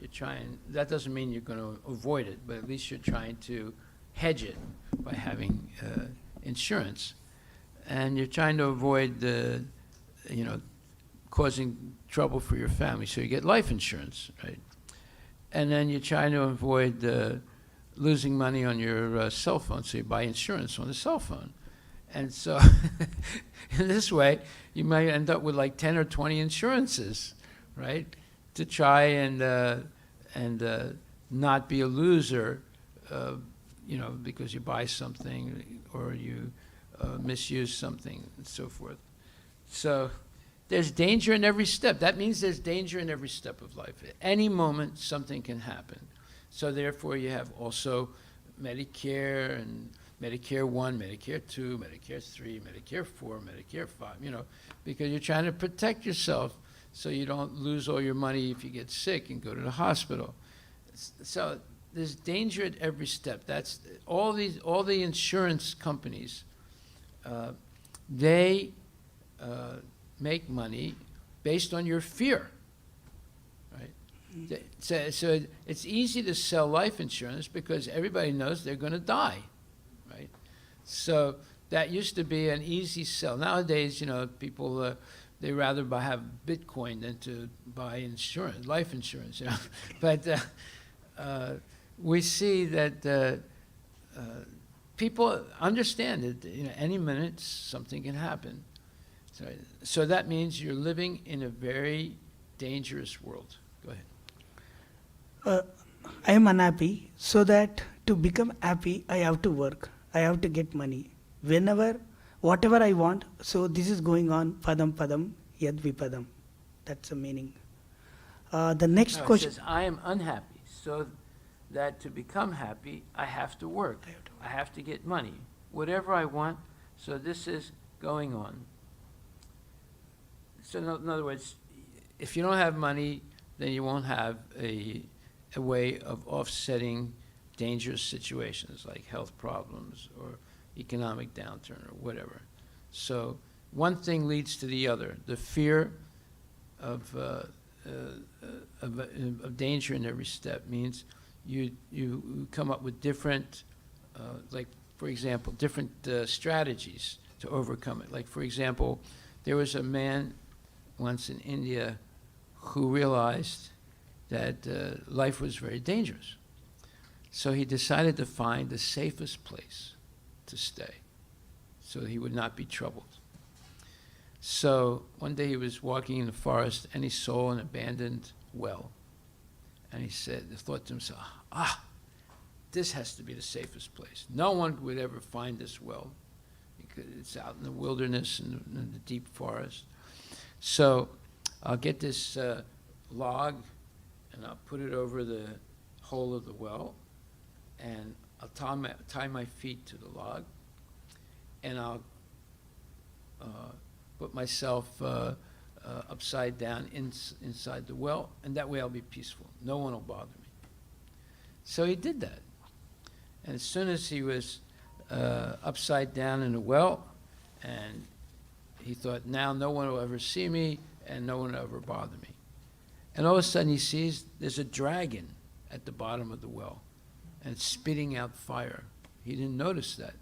You're trying, that doesn't mean you're going to avoid it, but at least you're trying to hedge it by having insurance. And you're trying to avoid causing trouble for your family, so you get life insurance, right? And then you're trying to avoid losing money on your cell phone, so you buy insurance on the cell phone. And so in this way, you might end up with like 10 or 20 insurances, right? To try and not be a loser, because you buy something or you misuse something and so forth. So there's danger in every step. That means there's danger in every step of life. At any moment, something can happen. So therefore, you have also Medicare and Medicare 1, Medicare 2, Medicare 3, Medicare 4, Medicare 5, because you're trying to protect yourself so you don't lose all your money if you get sick and go to the hospital. So there's danger at every step. That's all the insurance companies, they make money based on your fear, right? So it's easy to sell life insurance because everybody knows they're going to die, right? So that used to be an easy sell. Nowadays, people they rather have Bitcoin than to buy insurance, life insurance. But we see that people understand that any minute something can happen. So that means you're living in a very dangerous world. Go ahead. I am unhappy, so that to become happy, I have to work. I have to get money. Whatever I want, so this is going on, padam padam yad vipadam. That's the meaning. The next question. It says, I am unhappy, so that to become happy, I have to work. I have to get money. Whatever I want, so this is going on. So in other words, if you don't have money, then you won't have a way of offsetting dangerous situations like health problems or economic downturn or whatever. So one thing leads to the other. The fear of danger in every step means you come up with different, for example, different strategies to overcome it. Like, for example, there was a man once in India who realized that life was very dangerous. So he decided to find the safest place to stay so he would not be troubled. So one day he was walking in the forest and he saw an abandoned well. And he thought to himself, this has to be the safest place. No one would ever find this well. It's out in the wilderness and in the deep forest. So I'll get this log and I'll put it over the hole of the well, and I'll tie my feet to the log, and I'll put myself upside down inside the well, and that way I'll be peaceful. No one will bother me. So he did that. And as soon as he was upside down in the well, and he thought, now no one will ever see me, and no one will ever bother me. And all of a sudden he sees there's a dragon at the bottom of the well, and it's spitting out fire. He didn't notice that,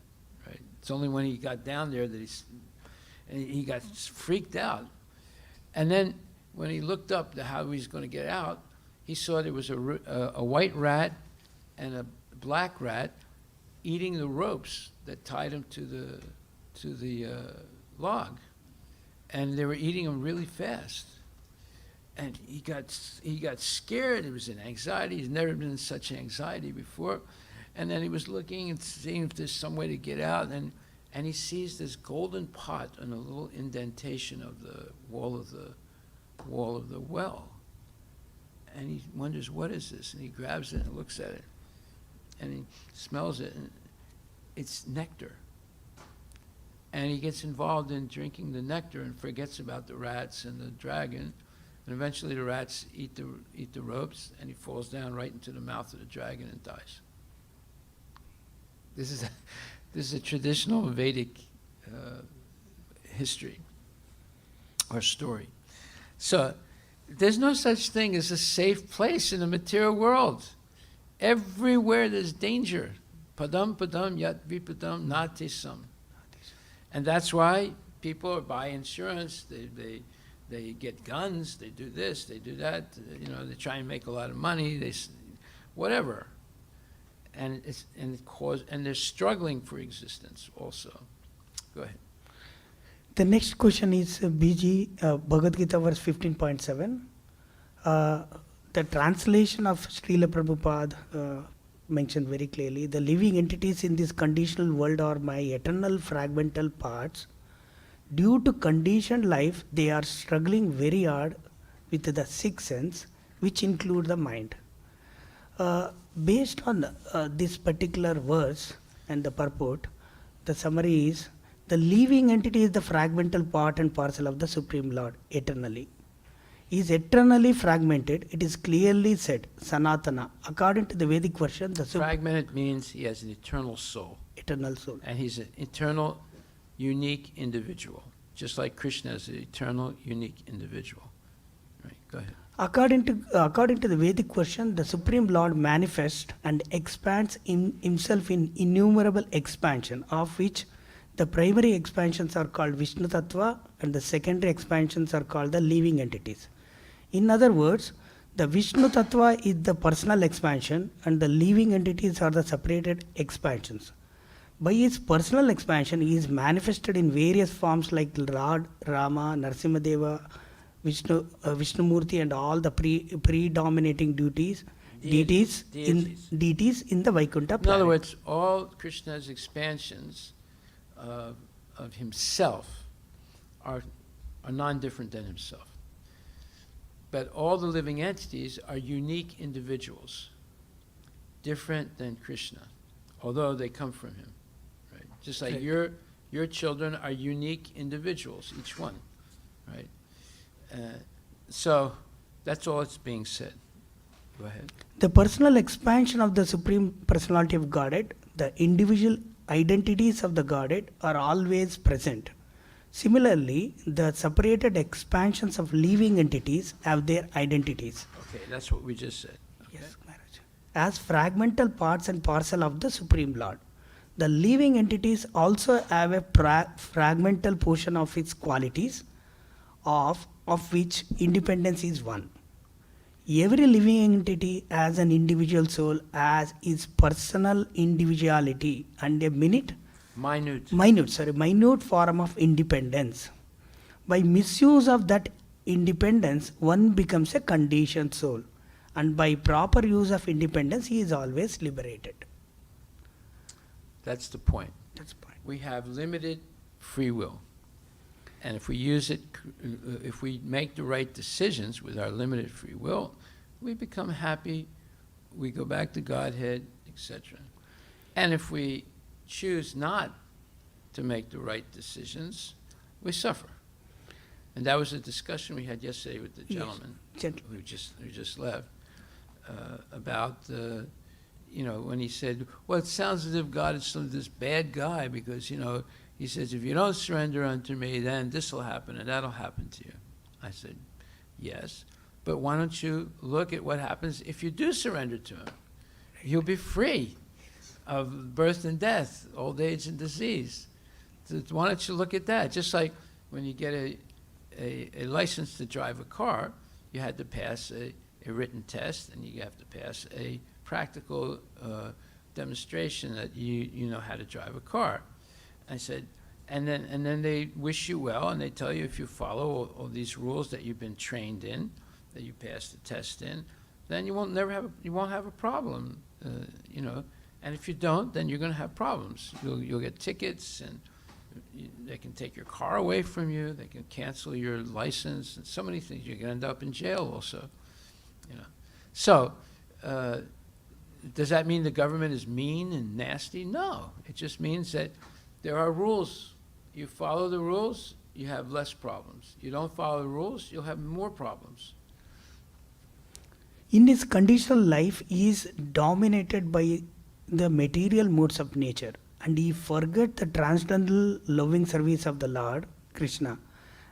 right? It's only when he got down there that he got freaked out. And then when he looked up to how he was going to get out, he saw there was a white rat and a black rat eating the ropes that tied him to the log, and they were eating them really fast. And he got scared. He was in anxiety. He's never been in such anxiety before. And then he was looking and seeing if there's some way to get out, and he sees this golden pot in a little indentation of the wall of the well. And he wonders, what is this? And he grabs it and looks at it, and he smells it, and it's nectar. And he gets involved in drinking the nectar and forgets about the rats and the dragon. And eventually the rats eat the ropes, and he falls down right into the mouth of the dragon and dies. This is a traditional Vedic history or story. So there's no such thing as a safe place in the material world. Everywhere there's danger. Padam padam yat vipadam natisam. And that's why people buy insurance, they get guns, they do this, they do that, they try and make a lot of money, whatever. And they're struggling for existence also. Go ahead. The next question is BG, Bhagavad Gita verse 15.7. The translation of Srila Prabhupada mentioned very clearly, the living entities in this conditional world are my eternal fragmental parts. Due to conditioned life, they are struggling very hard with the sixth sense, which include the mind. Based on this particular verse and the purport, the summary is, the living entity is the fragmental part and parcel of the Supreme Lord eternally. He is eternally fragmented. It is clearly said, Sanatana. According to the Vedic version, the fragmented means he has an eternal soul. Eternal soul. And he's an eternal, unique individual, just like Krishna is an eternal, unique individual. Right, go ahead. According to the Vedic version, the Supreme Lord manifests and expands in himself in innumerable expansion, of which the primary expansions are called Vishnu Tattva and the secondary expansions are called the living entities. In other words, the Vishnu Tattva is the personal expansion and the living entities are the separated expansions. By his personal expansion, he is manifested in various forms like Lord, Rama, Narasimhadeva, Vishnumurti, and all the predominating deities in the Vaikuntha planet. In other words, all Krishna's expansions of himself are non-different than himself. But all the living entities are unique individuals, different than Krishna, although they come from him. Right? Just like your children are unique individuals, each one. Right? So that's all that's being said. Go ahead. The personal expansion of the Supreme Personality of Godhead, the individual identities of the Godhead are always present. Similarly, the separated expansions of living entities have their identities. Okay, that's what we just said. Okay. Yes, Maharaj. As fragmental parts and parcel of the Supreme Lord. The living entities also have a fragmental portion of its qualities, of which independence is one. Every living entity has an individual soul, as its personal individuality and a minute form of independence. By misuse of that independence, one becomes a conditioned soul, and by proper use of independence, he is always liberated. That's the point. That's the point. We have limited free will. And if we use it, if we make the right decisions with our limited free will, we become happy, we go back to Godhead, etc. And if we choose not to make the right decisions, we suffer. And that was a discussion we had yesterday with the gentleman who just left about when he said, well, it sounds as if God is this bad guy because, he says, if you don't surrender unto me, then this will happen and that'll happen to you. I said, yes, but why don't you look at what happens if you do surrender to him? You'll be free of birth and death, old age and disease. So why don't you look at that? Just like when you get a license to drive a car, you had to pass a written test and you have to pass a practical demonstration that you know how to drive a car. I said, and then they wish you well, and they tell you if you follow all these rules that you've been trained in, that you passed the test in, then you won't have a problem, And if you don't, then you're going to have problems. You'll get tickets, and they can take your car away from you. They can cancel your license, and so many things. You can end up in jail also. So. Does that mean the government is mean and nasty? No. It just means that there are rules. You follow the rules, you have less problems. You don't follow the rules, you'll have more problems. In his conditional life, he is dominated by the material modes of nature, and he forget the transcendental loving service of the Lord, Krishna.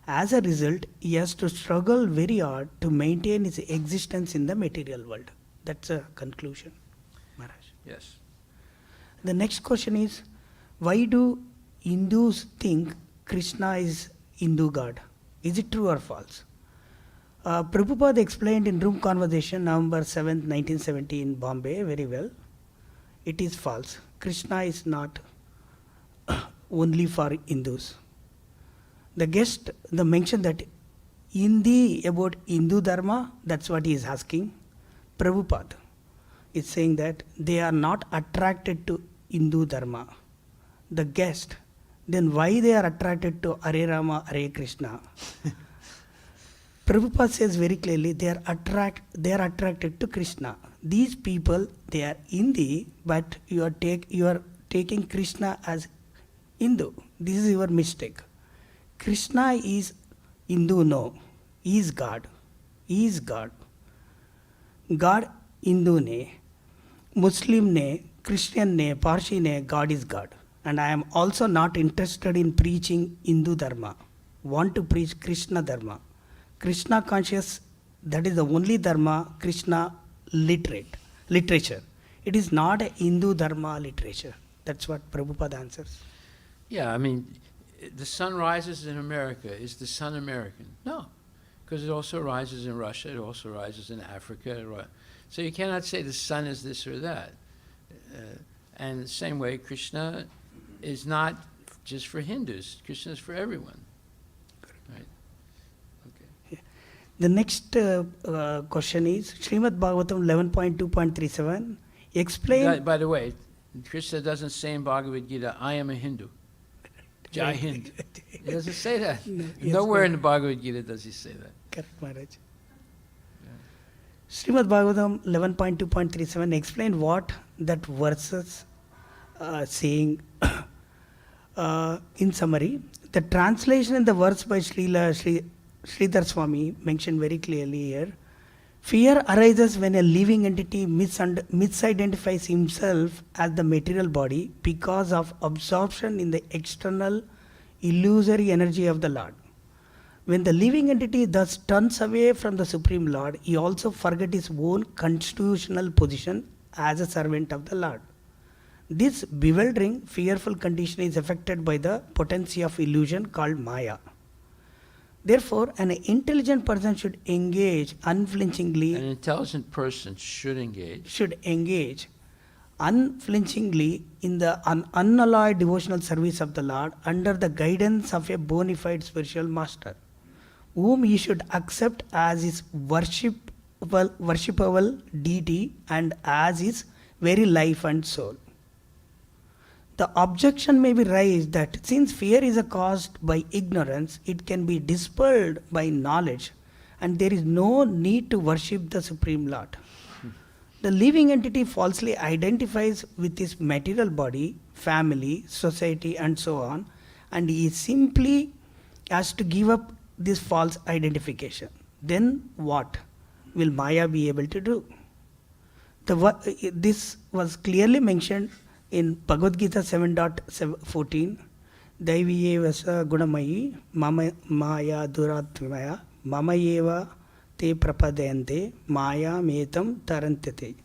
As a result, he has to struggle very hard to maintain his existence in the material world. That's a conclusion, Maharaj. Yes. The next question is, why do Hindus think Krishna is Hindu God? Is it true or false? Prabhupada explained in Room Conversation, November 7th, 1970 in Bombay, very well. It is false. Krishna is not only for Hindus. The guest mentioned that about Hindu Dharma, that's what he is asking. Prabhupada is saying that they are not attracted to Hindu Dharma. The guest, then why they are attracted to Hare Rama, Hare Krishna? Prabhupada says very clearly they are attracted to Krishna. These people, they are Hindi, but you are taking Krishna as Hindu. This is your mistake. Krishna is Hindu, no. He is God. He is God. God Hindu ne, Muslim ne, Christian ne, Parsi ne, God is God. And I am also not interested in preaching Hindu Dharma. Want to preach Krishna Dharma. Krishna conscious, that is the only Dharma, Krishna literature. It is not a Hindu Dharma literature. That's what Prabhupada answers. Yeah, I mean, the sun rises in America. Is the sun American? No, because it also rises in Russia, it also rises in Africa. So you cannot say the sun is this or that. And the same way, Krishna is not just for Hindus. Krishna is for everyone. Right? Okay. The next question is Srimad Bhagavatam 11.2.37. Explain. By the way, Krishna doesn't say in Bhagavad Gita, I am a Hindu. Jai Hind. He doesn't say that. No, Nowhere in the Bhagavad Gita does he say that. Correct, Maharaj. Srimad Bhagavatam 11.2.37 explain what that verses saying. In summary, the translation in the verse by Sridhar Swami mentioned very clearly here. Fear arises when a living entity misidentifies himself as the material body because of absorption in the external illusory energy of the Lord. When the living entity thus turns away from the Supreme Lord, he also forgets his own constitutional position as a servant of the Lord. This bewildering, fearful condition is affected by the potency of illusion called Maya. Therefore, an intelligent person should engage unflinchingly. An intelligent person should engage unflinchingly in the unalloyed devotional service of the Lord under the guidance of a bona fide spiritual master, whom he should accept as his worshipable deity and as his very life and soul. The objection may be raised that since fear is caused by ignorance, it can be dispelled by knowledge, and there is no need to worship the Supreme Lord. The living entity falsely identifies with his material body, family, society, and so on, and he simply has to give up this false identification. Then what will Maya be able to do? This was clearly mentioned in Bhagavad Gita 7.14. Daiviye vasa gunamayi maya duratmaya mama eva te prapadayante maya metam tarantate.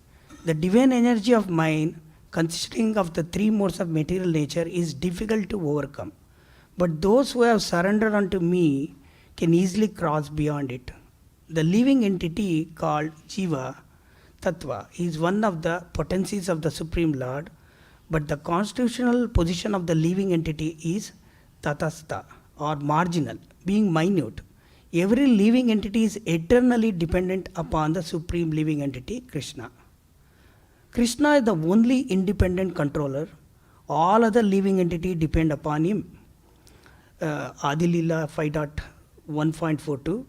The divine energy of mind, consisting of the three modes of material nature, is difficult to overcome. But those who have surrendered unto me can easily cross beyond it. The living entity called Jiva Tattva is one of the potencies of the Supreme Lord, but the constitutional position of the living entity is Tatastha or marginal, being minute. Every living entity is eternally dependent upon the Supreme Living Entity, Krishna. Krishna is the only independent controller. All other living entities depend upon him. Adilila 5.1.42.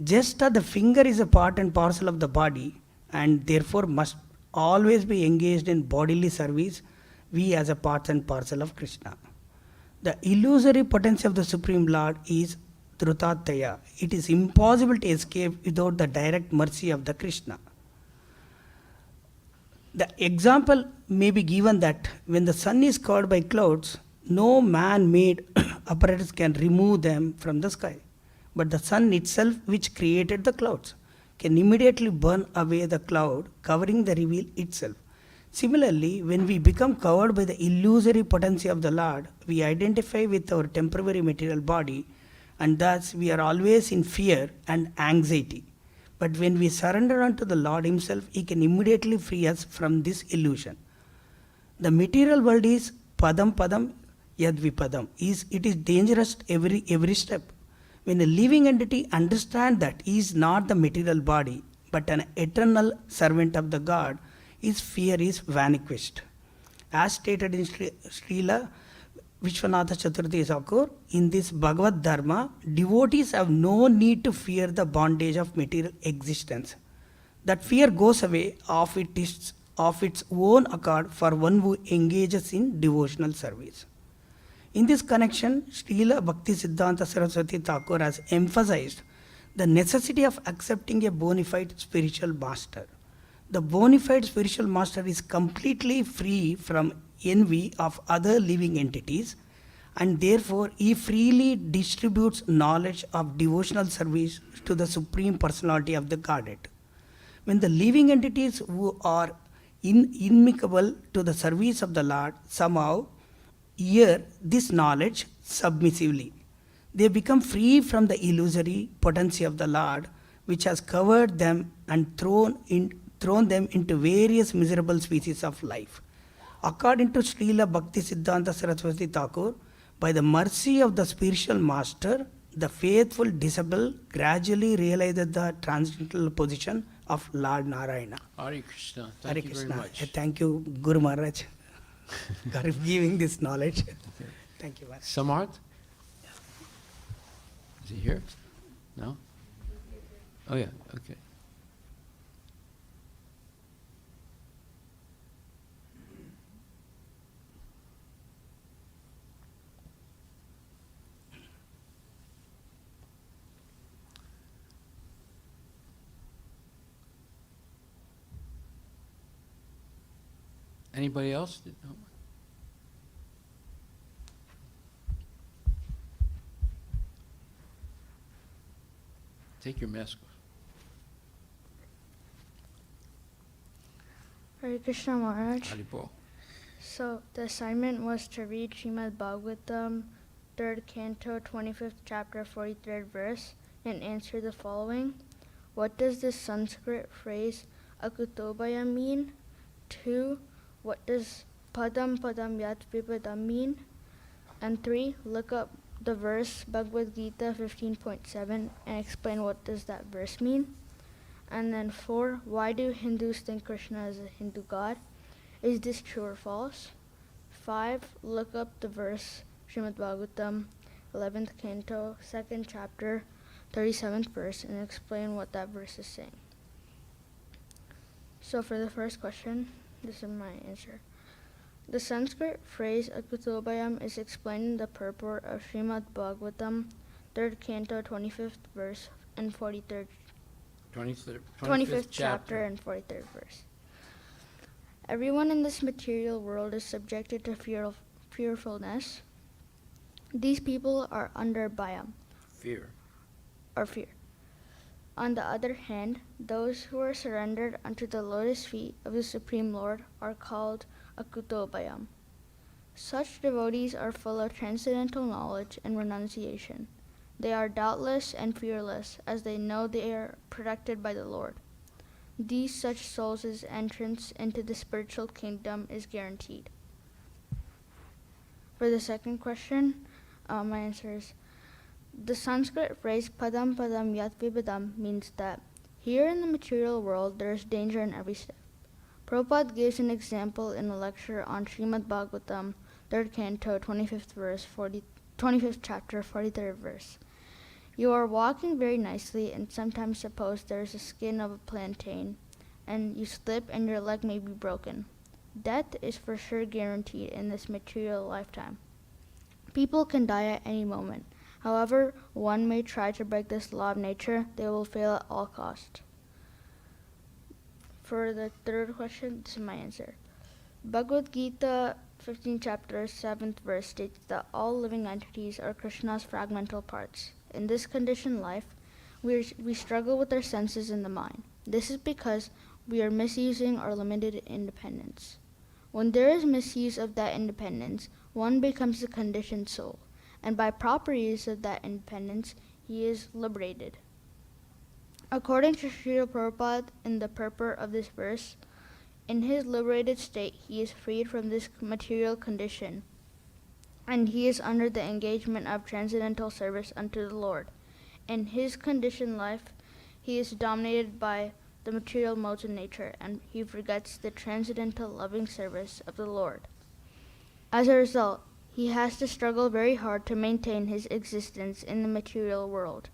Just as the finger is a part and parcel of the body and therefore must always be engaged in bodily service, we as a part and parcel of Krishna. The illusory potency of the Supreme Lord is Dhrutataya. It is impossible to escape without the direct mercy of the Krishna. The example may be given that when the sun is covered by clouds, no man-made apparatus can remove them from the sky. But the sun itself, which created the clouds, can immediately burn away the cloud, covering the reveal itself. Similarly, when we become covered by the illusory potency of the Lord, we identify with our temporary material body, and thus we are always in fear and anxiety. But when we surrender unto the Lord Himself, He can immediately free us from this illusion. The material world is padam padam yad vipadam. It is dangerous every step. When a living entity understands that he is not the material body, but an eternal servant of the God, his fear is vanquished. As stated in Srila Vishwanatha Chaturthi Thakur, in this Bhagavad Dharma, devotees have no need to fear the bondage of material existence. That fear goes away of its own accord for one who engages in devotional service. In this connection, Srila Bhakti Siddhanta Saraswati Thakur has emphasized the necessity of accepting a bona fide spiritual master. The bona fide spiritual master is completely free from envy of other living entities, and therefore he freely distributes knowledge of devotional service to the Supreme Personality of the Godhead. When the living entities who are inimical to the service of the Lord somehow hear this knowledge submissively, they become free from the illusory potency of the Lord, which has covered them and thrown them into various miserable species of life. According to Srila Bhakti Siddhanta Saraswati Thakur, by the mercy of the spiritual master, the faithful disciple gradually realizes the transcendental position of Lord Narayana. Hare Krishna. Hare Thank you Krishna. very much. Thank you, Guru Maharaj, for giving this knowledge. Thank you, Maharaj. Samarth? Is he here? No? Oh yeah, okay. Anybody else? No? Take your mask off. Hare Krishna Maharaj. Haribol. So the assignment was to read Srimad Bhagavatam, 3rd Canto, 25th chapter, 43rd verse, and answer the following. What does the Sanskrit phrase akutobaya mean? 2. What does padam padam yat vipadam mean? And 3. Look up the verse Bhagavad Gita 15.7 and explain what does that verse mean. And then 4. Why do Hindus think Krishna is a Hindu god? Is this true or false? 5, look up the verse, Srimad Bhagavatam, 11th canto, 2nd chapter, 37th verse, and explain what that verse is saying. So for the first question, this is my answer. The Sanskrit phrase Akutobhayam is explained in the purport of Srimad Bhagavatam, 3rd canto, 25th verse, and 25th chapter and 43rd verse. Everyone in this material world is subjected to fearfulness. These people are under Bhayam, Fear. or fear. On the other hand, those who are surrendered unto the lotus feet of the Supreme Lord are called Akutobhayam. Such devotees are full of transcendental knowledge and renunciation. They are doubtless and fearless, as they know they are protected by the Lord. These such souls' entrance into the spiritual kingdom is guaranteed. For the second question, my answer is, the Sanskrit phrase padam padam yat vibhadam means that here in the material world there is danger in every step. Prabhupada gives an example in a lecture on Srimad Bhagavatam, 3rd canto, 25th chapter, 43rd verse. You are walking very nicely, and sometimes suppose there is a skin of a plantain, and you slip and your leg may be broken. Death is for sure guaranteed in this material lifetime. People can die at any moment. However, one may try to break this law of nature, they will fail at all costs. For the third question, this is my answer. Bhagavad Gita, 15th chapter, 7th verse states that all living entities are Krishna's fragmental parts. In this conditioned life, we struggle with our senses and the mind. This is because we are misusing our limited independence. When there is misuse of that independence, one becomes a conditioned soul, and by proper use of that independence, he is liberated. According to Srila Prabhupada in the purport of this verse, in his liberated state, he is freed from this material condition, and he is under the engagement of transcendental service unto the Lord. In his conditioned life, he is dominated by the material modes of nature, and he forgets the transcendental loving service of the Lord. As a result, he has to struggle very hard to maintain his existence in the material world.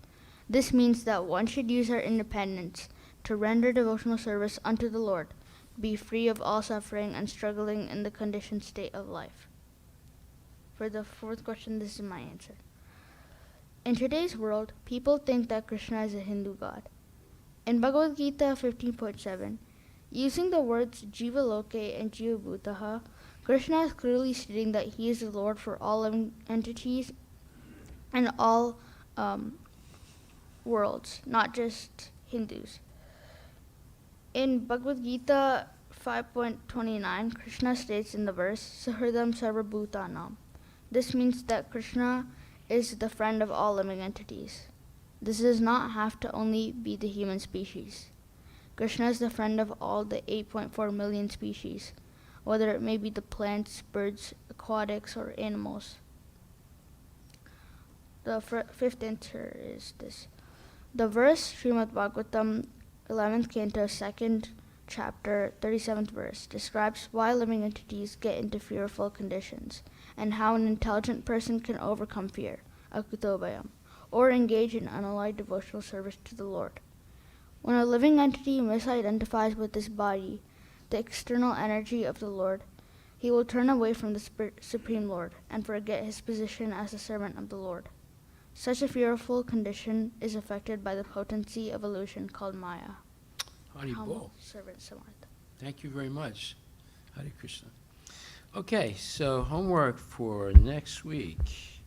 This means that one should use our independence to render devotional service unto the Lord, be free of all suffering and struggling in the conditioned state of life. For the fourth question, this is my answer. In today's world, people think that Krishna is a Hindu god. In Bhagavad Gita 15.7, using the words Jiva Loke and Jiva Bhutaha, Krishna is clearly stating that he is the Lord for all living entities and all worlds, not just Hindus. In Bhagavad Gita 5.29, Krishna states in the verse, Sahridam Sarva Bhutanam. This means that Krishna is the friend of all living entities. This does not have to only be the human species. Krishna is the friend of all the 8.4 million species, whether it may be the plants, birds, aquatics, or animals. The fifth answer is this. The verse, Srimad Bhagavatam, 11th canto, 2nd chapter, 37th verse, describes why living entities get into fearful conditions, and how an intelligent person can overcome fear, Akutobhayam, or engage in unallied devotional service to the Lord. When a living entity misidentifies with this body, the external energy of the Lord, he will turn away from the Supreme Lord and forget his position as a servant of the Lord. Such a fearful condition is affected by the potency of illusion called Maya. Hari Humble Bol. servant Samartha. Thank you very much. Hare Krishna. Okay, so homework for next week.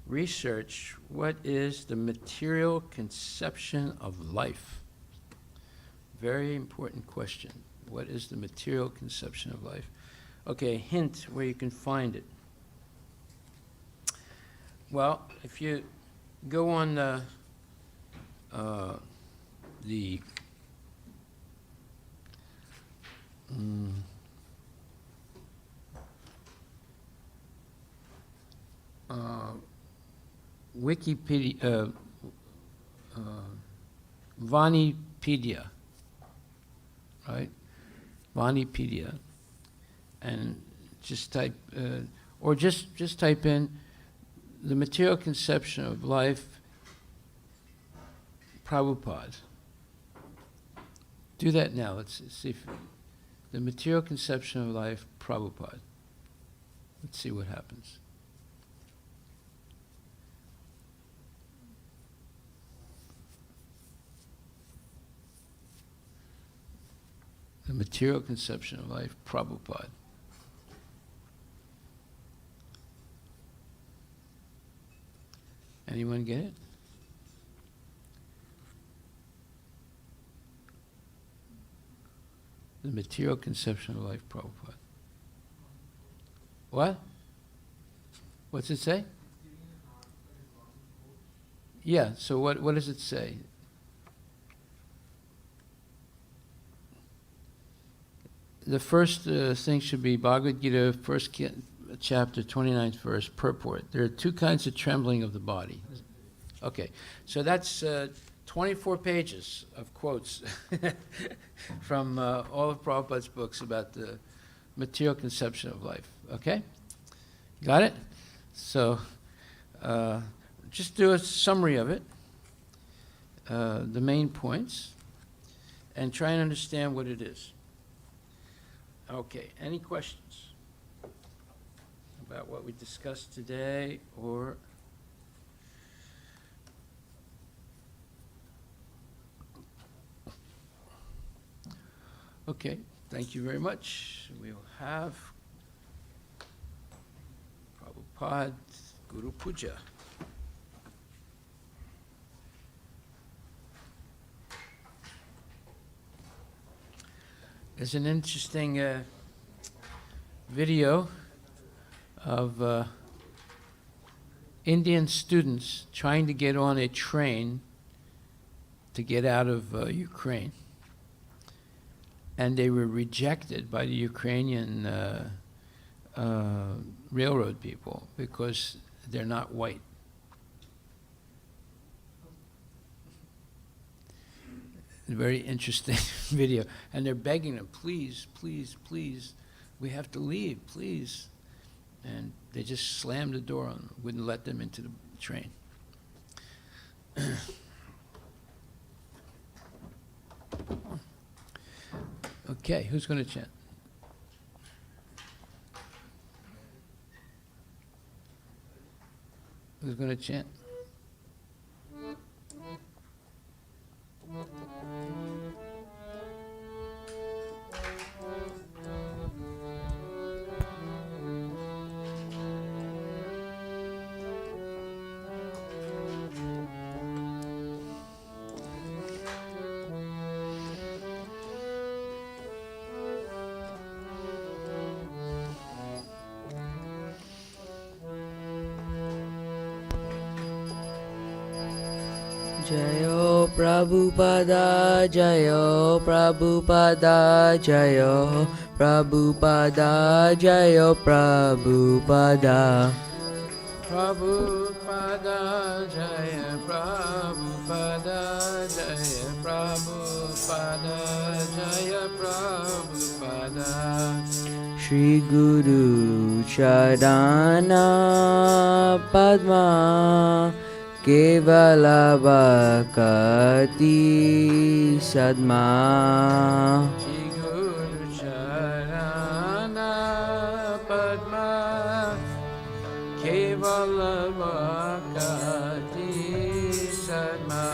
Research what is the material conception of life. Very important question. What is the material conception of life? Okay, hint where you can find it. Well, if you go on the Wikipedia, Vanipedia, right? Vanipedia, and just type, or just type in the material conception of life, Prabhupada. Do that now. Let's see if the material conception of life, Prabhupada. Let's see what happens. The material conception of life, Prabhupada. Anyone get it? The material conception of life, Prabhupada. What? What's it say? Yeah, so what does it say? The first thing should be Bhagavad Gita, first chapter, 29th verse, purport. There are two kinds of trembling of the body. Okay, so that's 24 pages of quotes from all of Prabhupada's books about the material conception of life. Okay? Got it? So just do a summary of it, the main points, and try and understand what it is. Okay, any questions about what we discussed today, or okay, thank you very much. We'll have Prabhupada Guru Puja. There's an interesting video of Indian students trying to get on a train to get out of Ukraine. And they were rejected by the Ukrainian railroad people because they're not white. Very interesting video. And they're begging them, please, please, please, we have to leave, please. And they just slammed the door on them, wouldn't let them into the train. Okay, who's going to chant? Who's going to chant? Jayo Prabhupada, Jayo Prabhupada, Jayo Prabhupada, Jayo Prabhupada. Prabhupada, Jaya Prabhupada, Jaya Prabhupada, Jaya Prabhupada. Shri Guru Charana Padma Kevala Bhakati Sadma. Shri Guru Charana Padma Kevala Bhakati Sadma.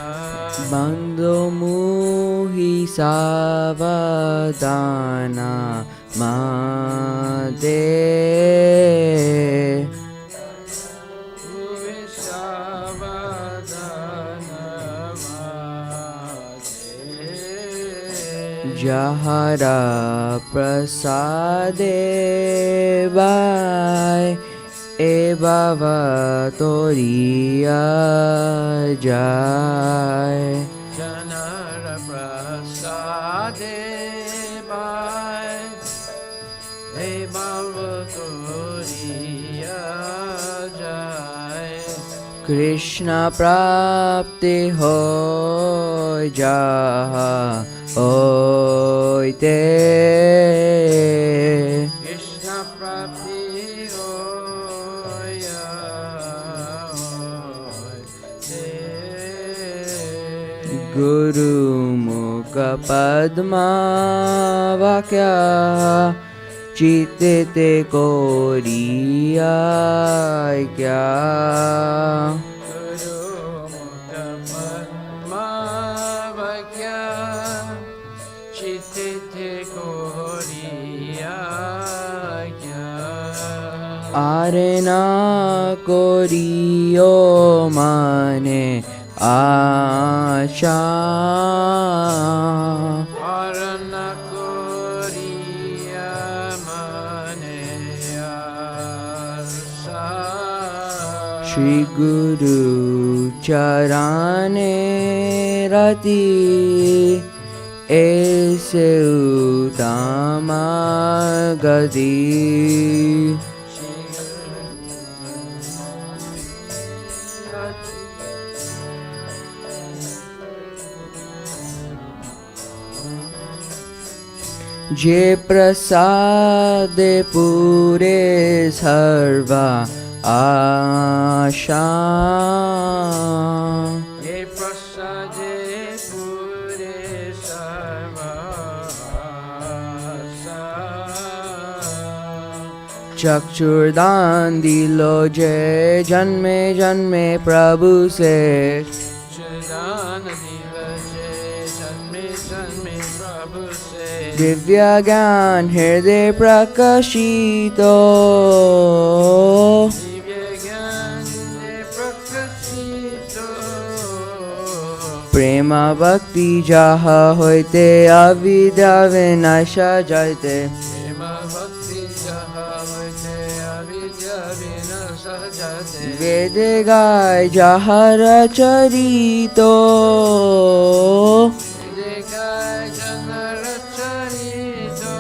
Bando Muhi Savadana Made. Jahara Prasade Bhai E Bhava Toriya Jai. Janara Prasade Bhai E Bhava Toriya Jai. Krishna Prapti Hoy Jaha Hoy Te. Krishna Prabhu पद्मावाक्याः चित्ते ते कोरियाक्या arena chorio माने आशा Arana Korea Maneyasa Shri Guru Charane Rati Aise Uttama Gati जे प्रसादे पूरे सर्वा आशा Ye Prasade Pure Sarvasa चक्षुर्दान दिलो जे जन्मे जन्मे प्रभु से Chudana Divaje Janme Janme Prabhu Se Divya ज्ञान हृदय प्रकाशितो Divya Gyane Prakashito प्रेम भक्ति जहा होते अविद्या विनाश जाते Prema Bhakti Jahavate Avidya Vinasa Jate वेद गाय जहर चरितो Vedekaya Janaracharito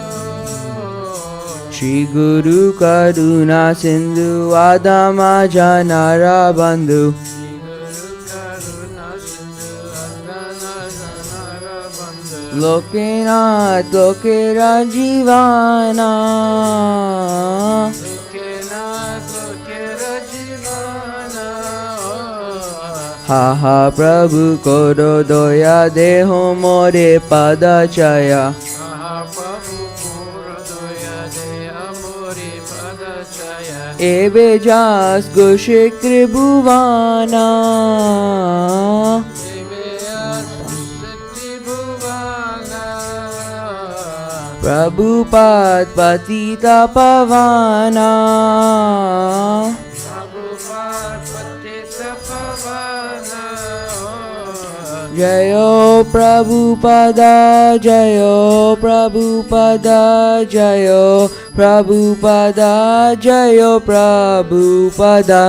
श्री गुरु करुणा सिंधु आदमा जनरा बंधु Guru Karuna Sindhu Adana Janara Bandhu लोकेनाथ लोकेरा जीवाना Lokena Lokera Jivana हा हा प्रभु करो दया देहो मोरे पदचया Mahaprabhu Pura Doya Deya Muri Padachaya एवे जास गुशिक्र Bhuwana Deveya Siddhi Bhuvana Prabhupada पतिता पवाना Prabhupada Patita Pavana जयो प्रभुपदा जयो प्रभुपदा जयो प्रभुपदा जयो Prabhupada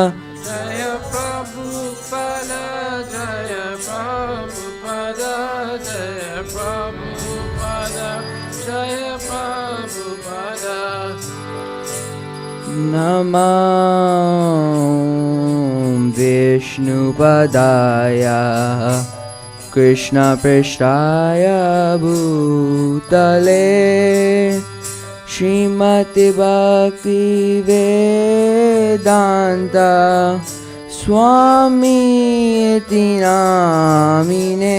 Jaya Prabhupada Jaya Prabhupada Jaya Prabhupada Jaya Prabhupada नमो विष्णुपदाय कृष्णपृष्ठाय भूतले श्रीमति भक्ति वेदांत स्वामी इति नामिने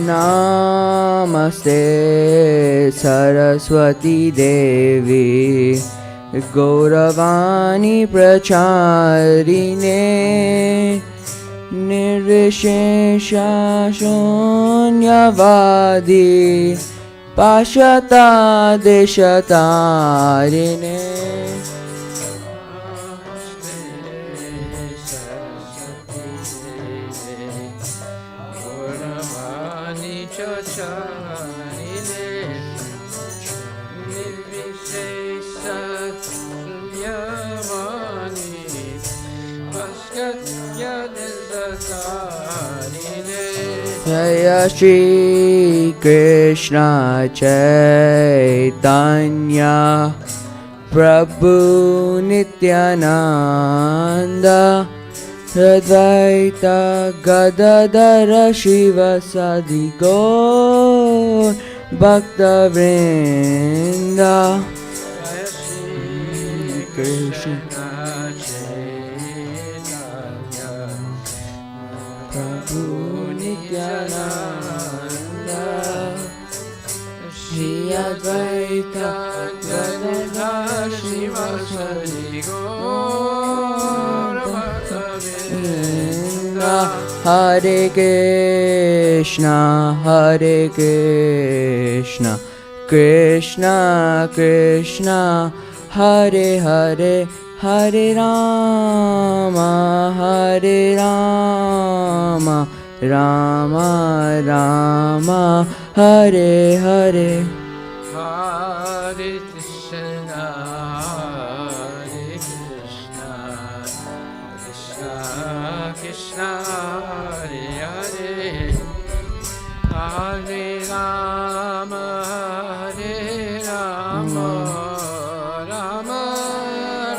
नमस्ते सरस्वती देवी गौरवाणी प्रचारिणे निर्विशेषा शून्यवादी पाशता देशतारिणे जय Shri Krishna Chaitanya Prabhu Nityananda Advaita Gadadara Shiva Sadi Gaur Bhakta Vrinda Krishna Prabhu Nityananda Shri Advaita Gadadhara Shiva Sadi Gaur Bhakta Vrinda Hare Krishna Hare Krishna Krishna Krishna Hare Hare Hare Rama Hare Rama Rama Rama Hare Hare Hare Krishna Hare Krishna Krishna Krishna Hare Hare Hare Rama Hare Rama Rama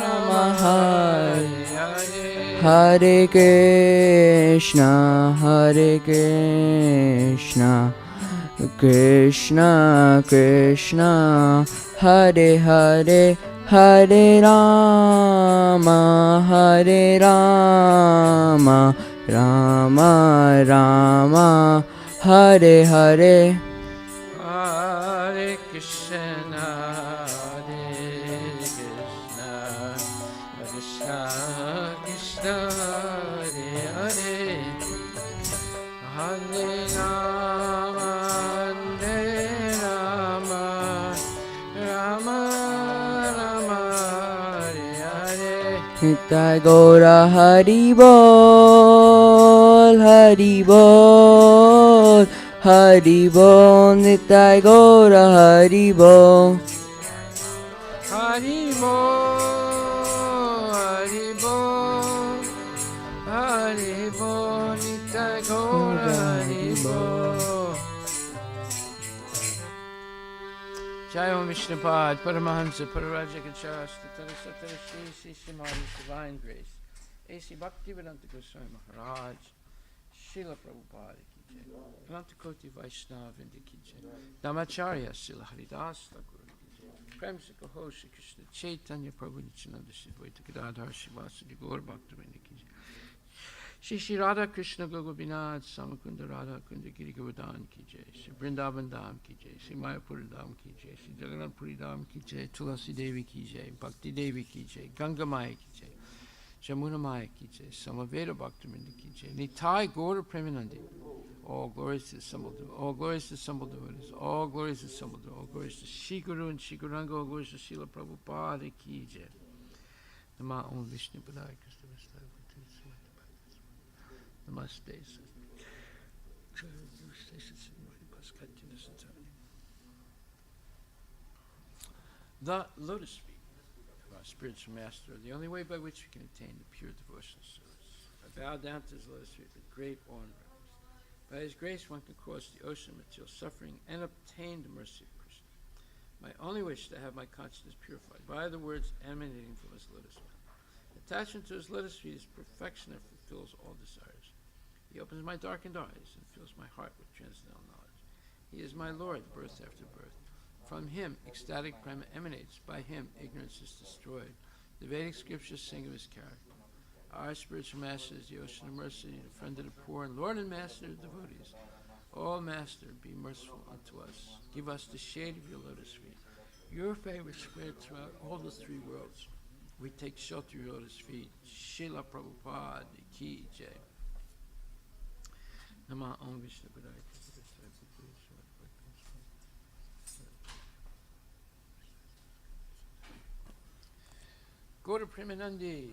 Rama Hare Hare Hare Krishna Hare Krishna Krishna Krishna Hare Hare Hare Rama Hare Rama Rama Rama Hare Hare Hare Krishna Hare Krishna Krishna Krishna Hare Hare Hare Rama Hare Rama Rama Rama Hare Hare Nitai Gaura Hari Bol Hari Bol Hari Bol Nitai Gaura Hari Bol Hari Bol Hari Bol Hari Bol Nitai Gaura Hari Bol Jai Om Vishnupad Paramahansa Pararajagachas Tatara Shri Shimadi's Divine Grace A.C. Bhaktivedanta Goswami Maharaj Srila Prabhupada Ki Jai Anantakoti Vaishnava Vrinda Ki Jai Dhamacharya Srila Haridas Thakur Ki Jai Prem Se Kaho Shri Krishna Chaitanya Prabhu Nityananda Shri Advaita Gadadhar Shivasadi Gaur Bhaktivinoda Ki Jai Shri Shri Radha Krishna Gopinath Samakunda Radha Kunda Giri Govardhan Ki Jai Shri Vrindavan Dham Ki Jai Shri Mayapur Dham Ki Jai Shri Jagannath Puri Dham Ki Jai Tulasi Devi Ki Jai Bhakti Devi Ki Jai Ganga Maya Ki Jai Jamuna Maya Ki Jai Samaveda Bhaktivinoda Ki Jai Nitai Gaura Premanandi All glories to assembled all glories to assembled devotees, all glories to assembled all glories to Shri Guru and Shri Guranga, all glories to Srila Prabhupada Ki Jai Nama Om Vishnu Padaya Krishna Vishnu Namaste. The lotus feet of our spiritual master are the only way by which we can attain the pure devotional service. I bow down to his lotus feet with great awe and reverence. By his grace one can cross the ocean of material suffering and obtain the mercy of Krishna. My only wish is to have my consciousness purified by the words emanating from his lotus feet. Attachment to his lotus feet is perfection that fulfills all desires. He opens my darkened eyes and fills my heart with transcendental knowledge. He is my Lord, birth after birth. From him, ecstatic prema emanates. By him, ignorance is destroyed. The Vedic scriptures sing of his character. Our spiritual master is the ocean of mercy, the friend of the poor, and Lord and master of devotees. O Master, be merciful unto us. Give us the shade of your lotus feet. Your favor spread throughout all the three worlds. We take shelter of your lotus feet. Srila Prabhupada Ki Jai. Nama Om Vishnu Padaya. Gaura Premanandi.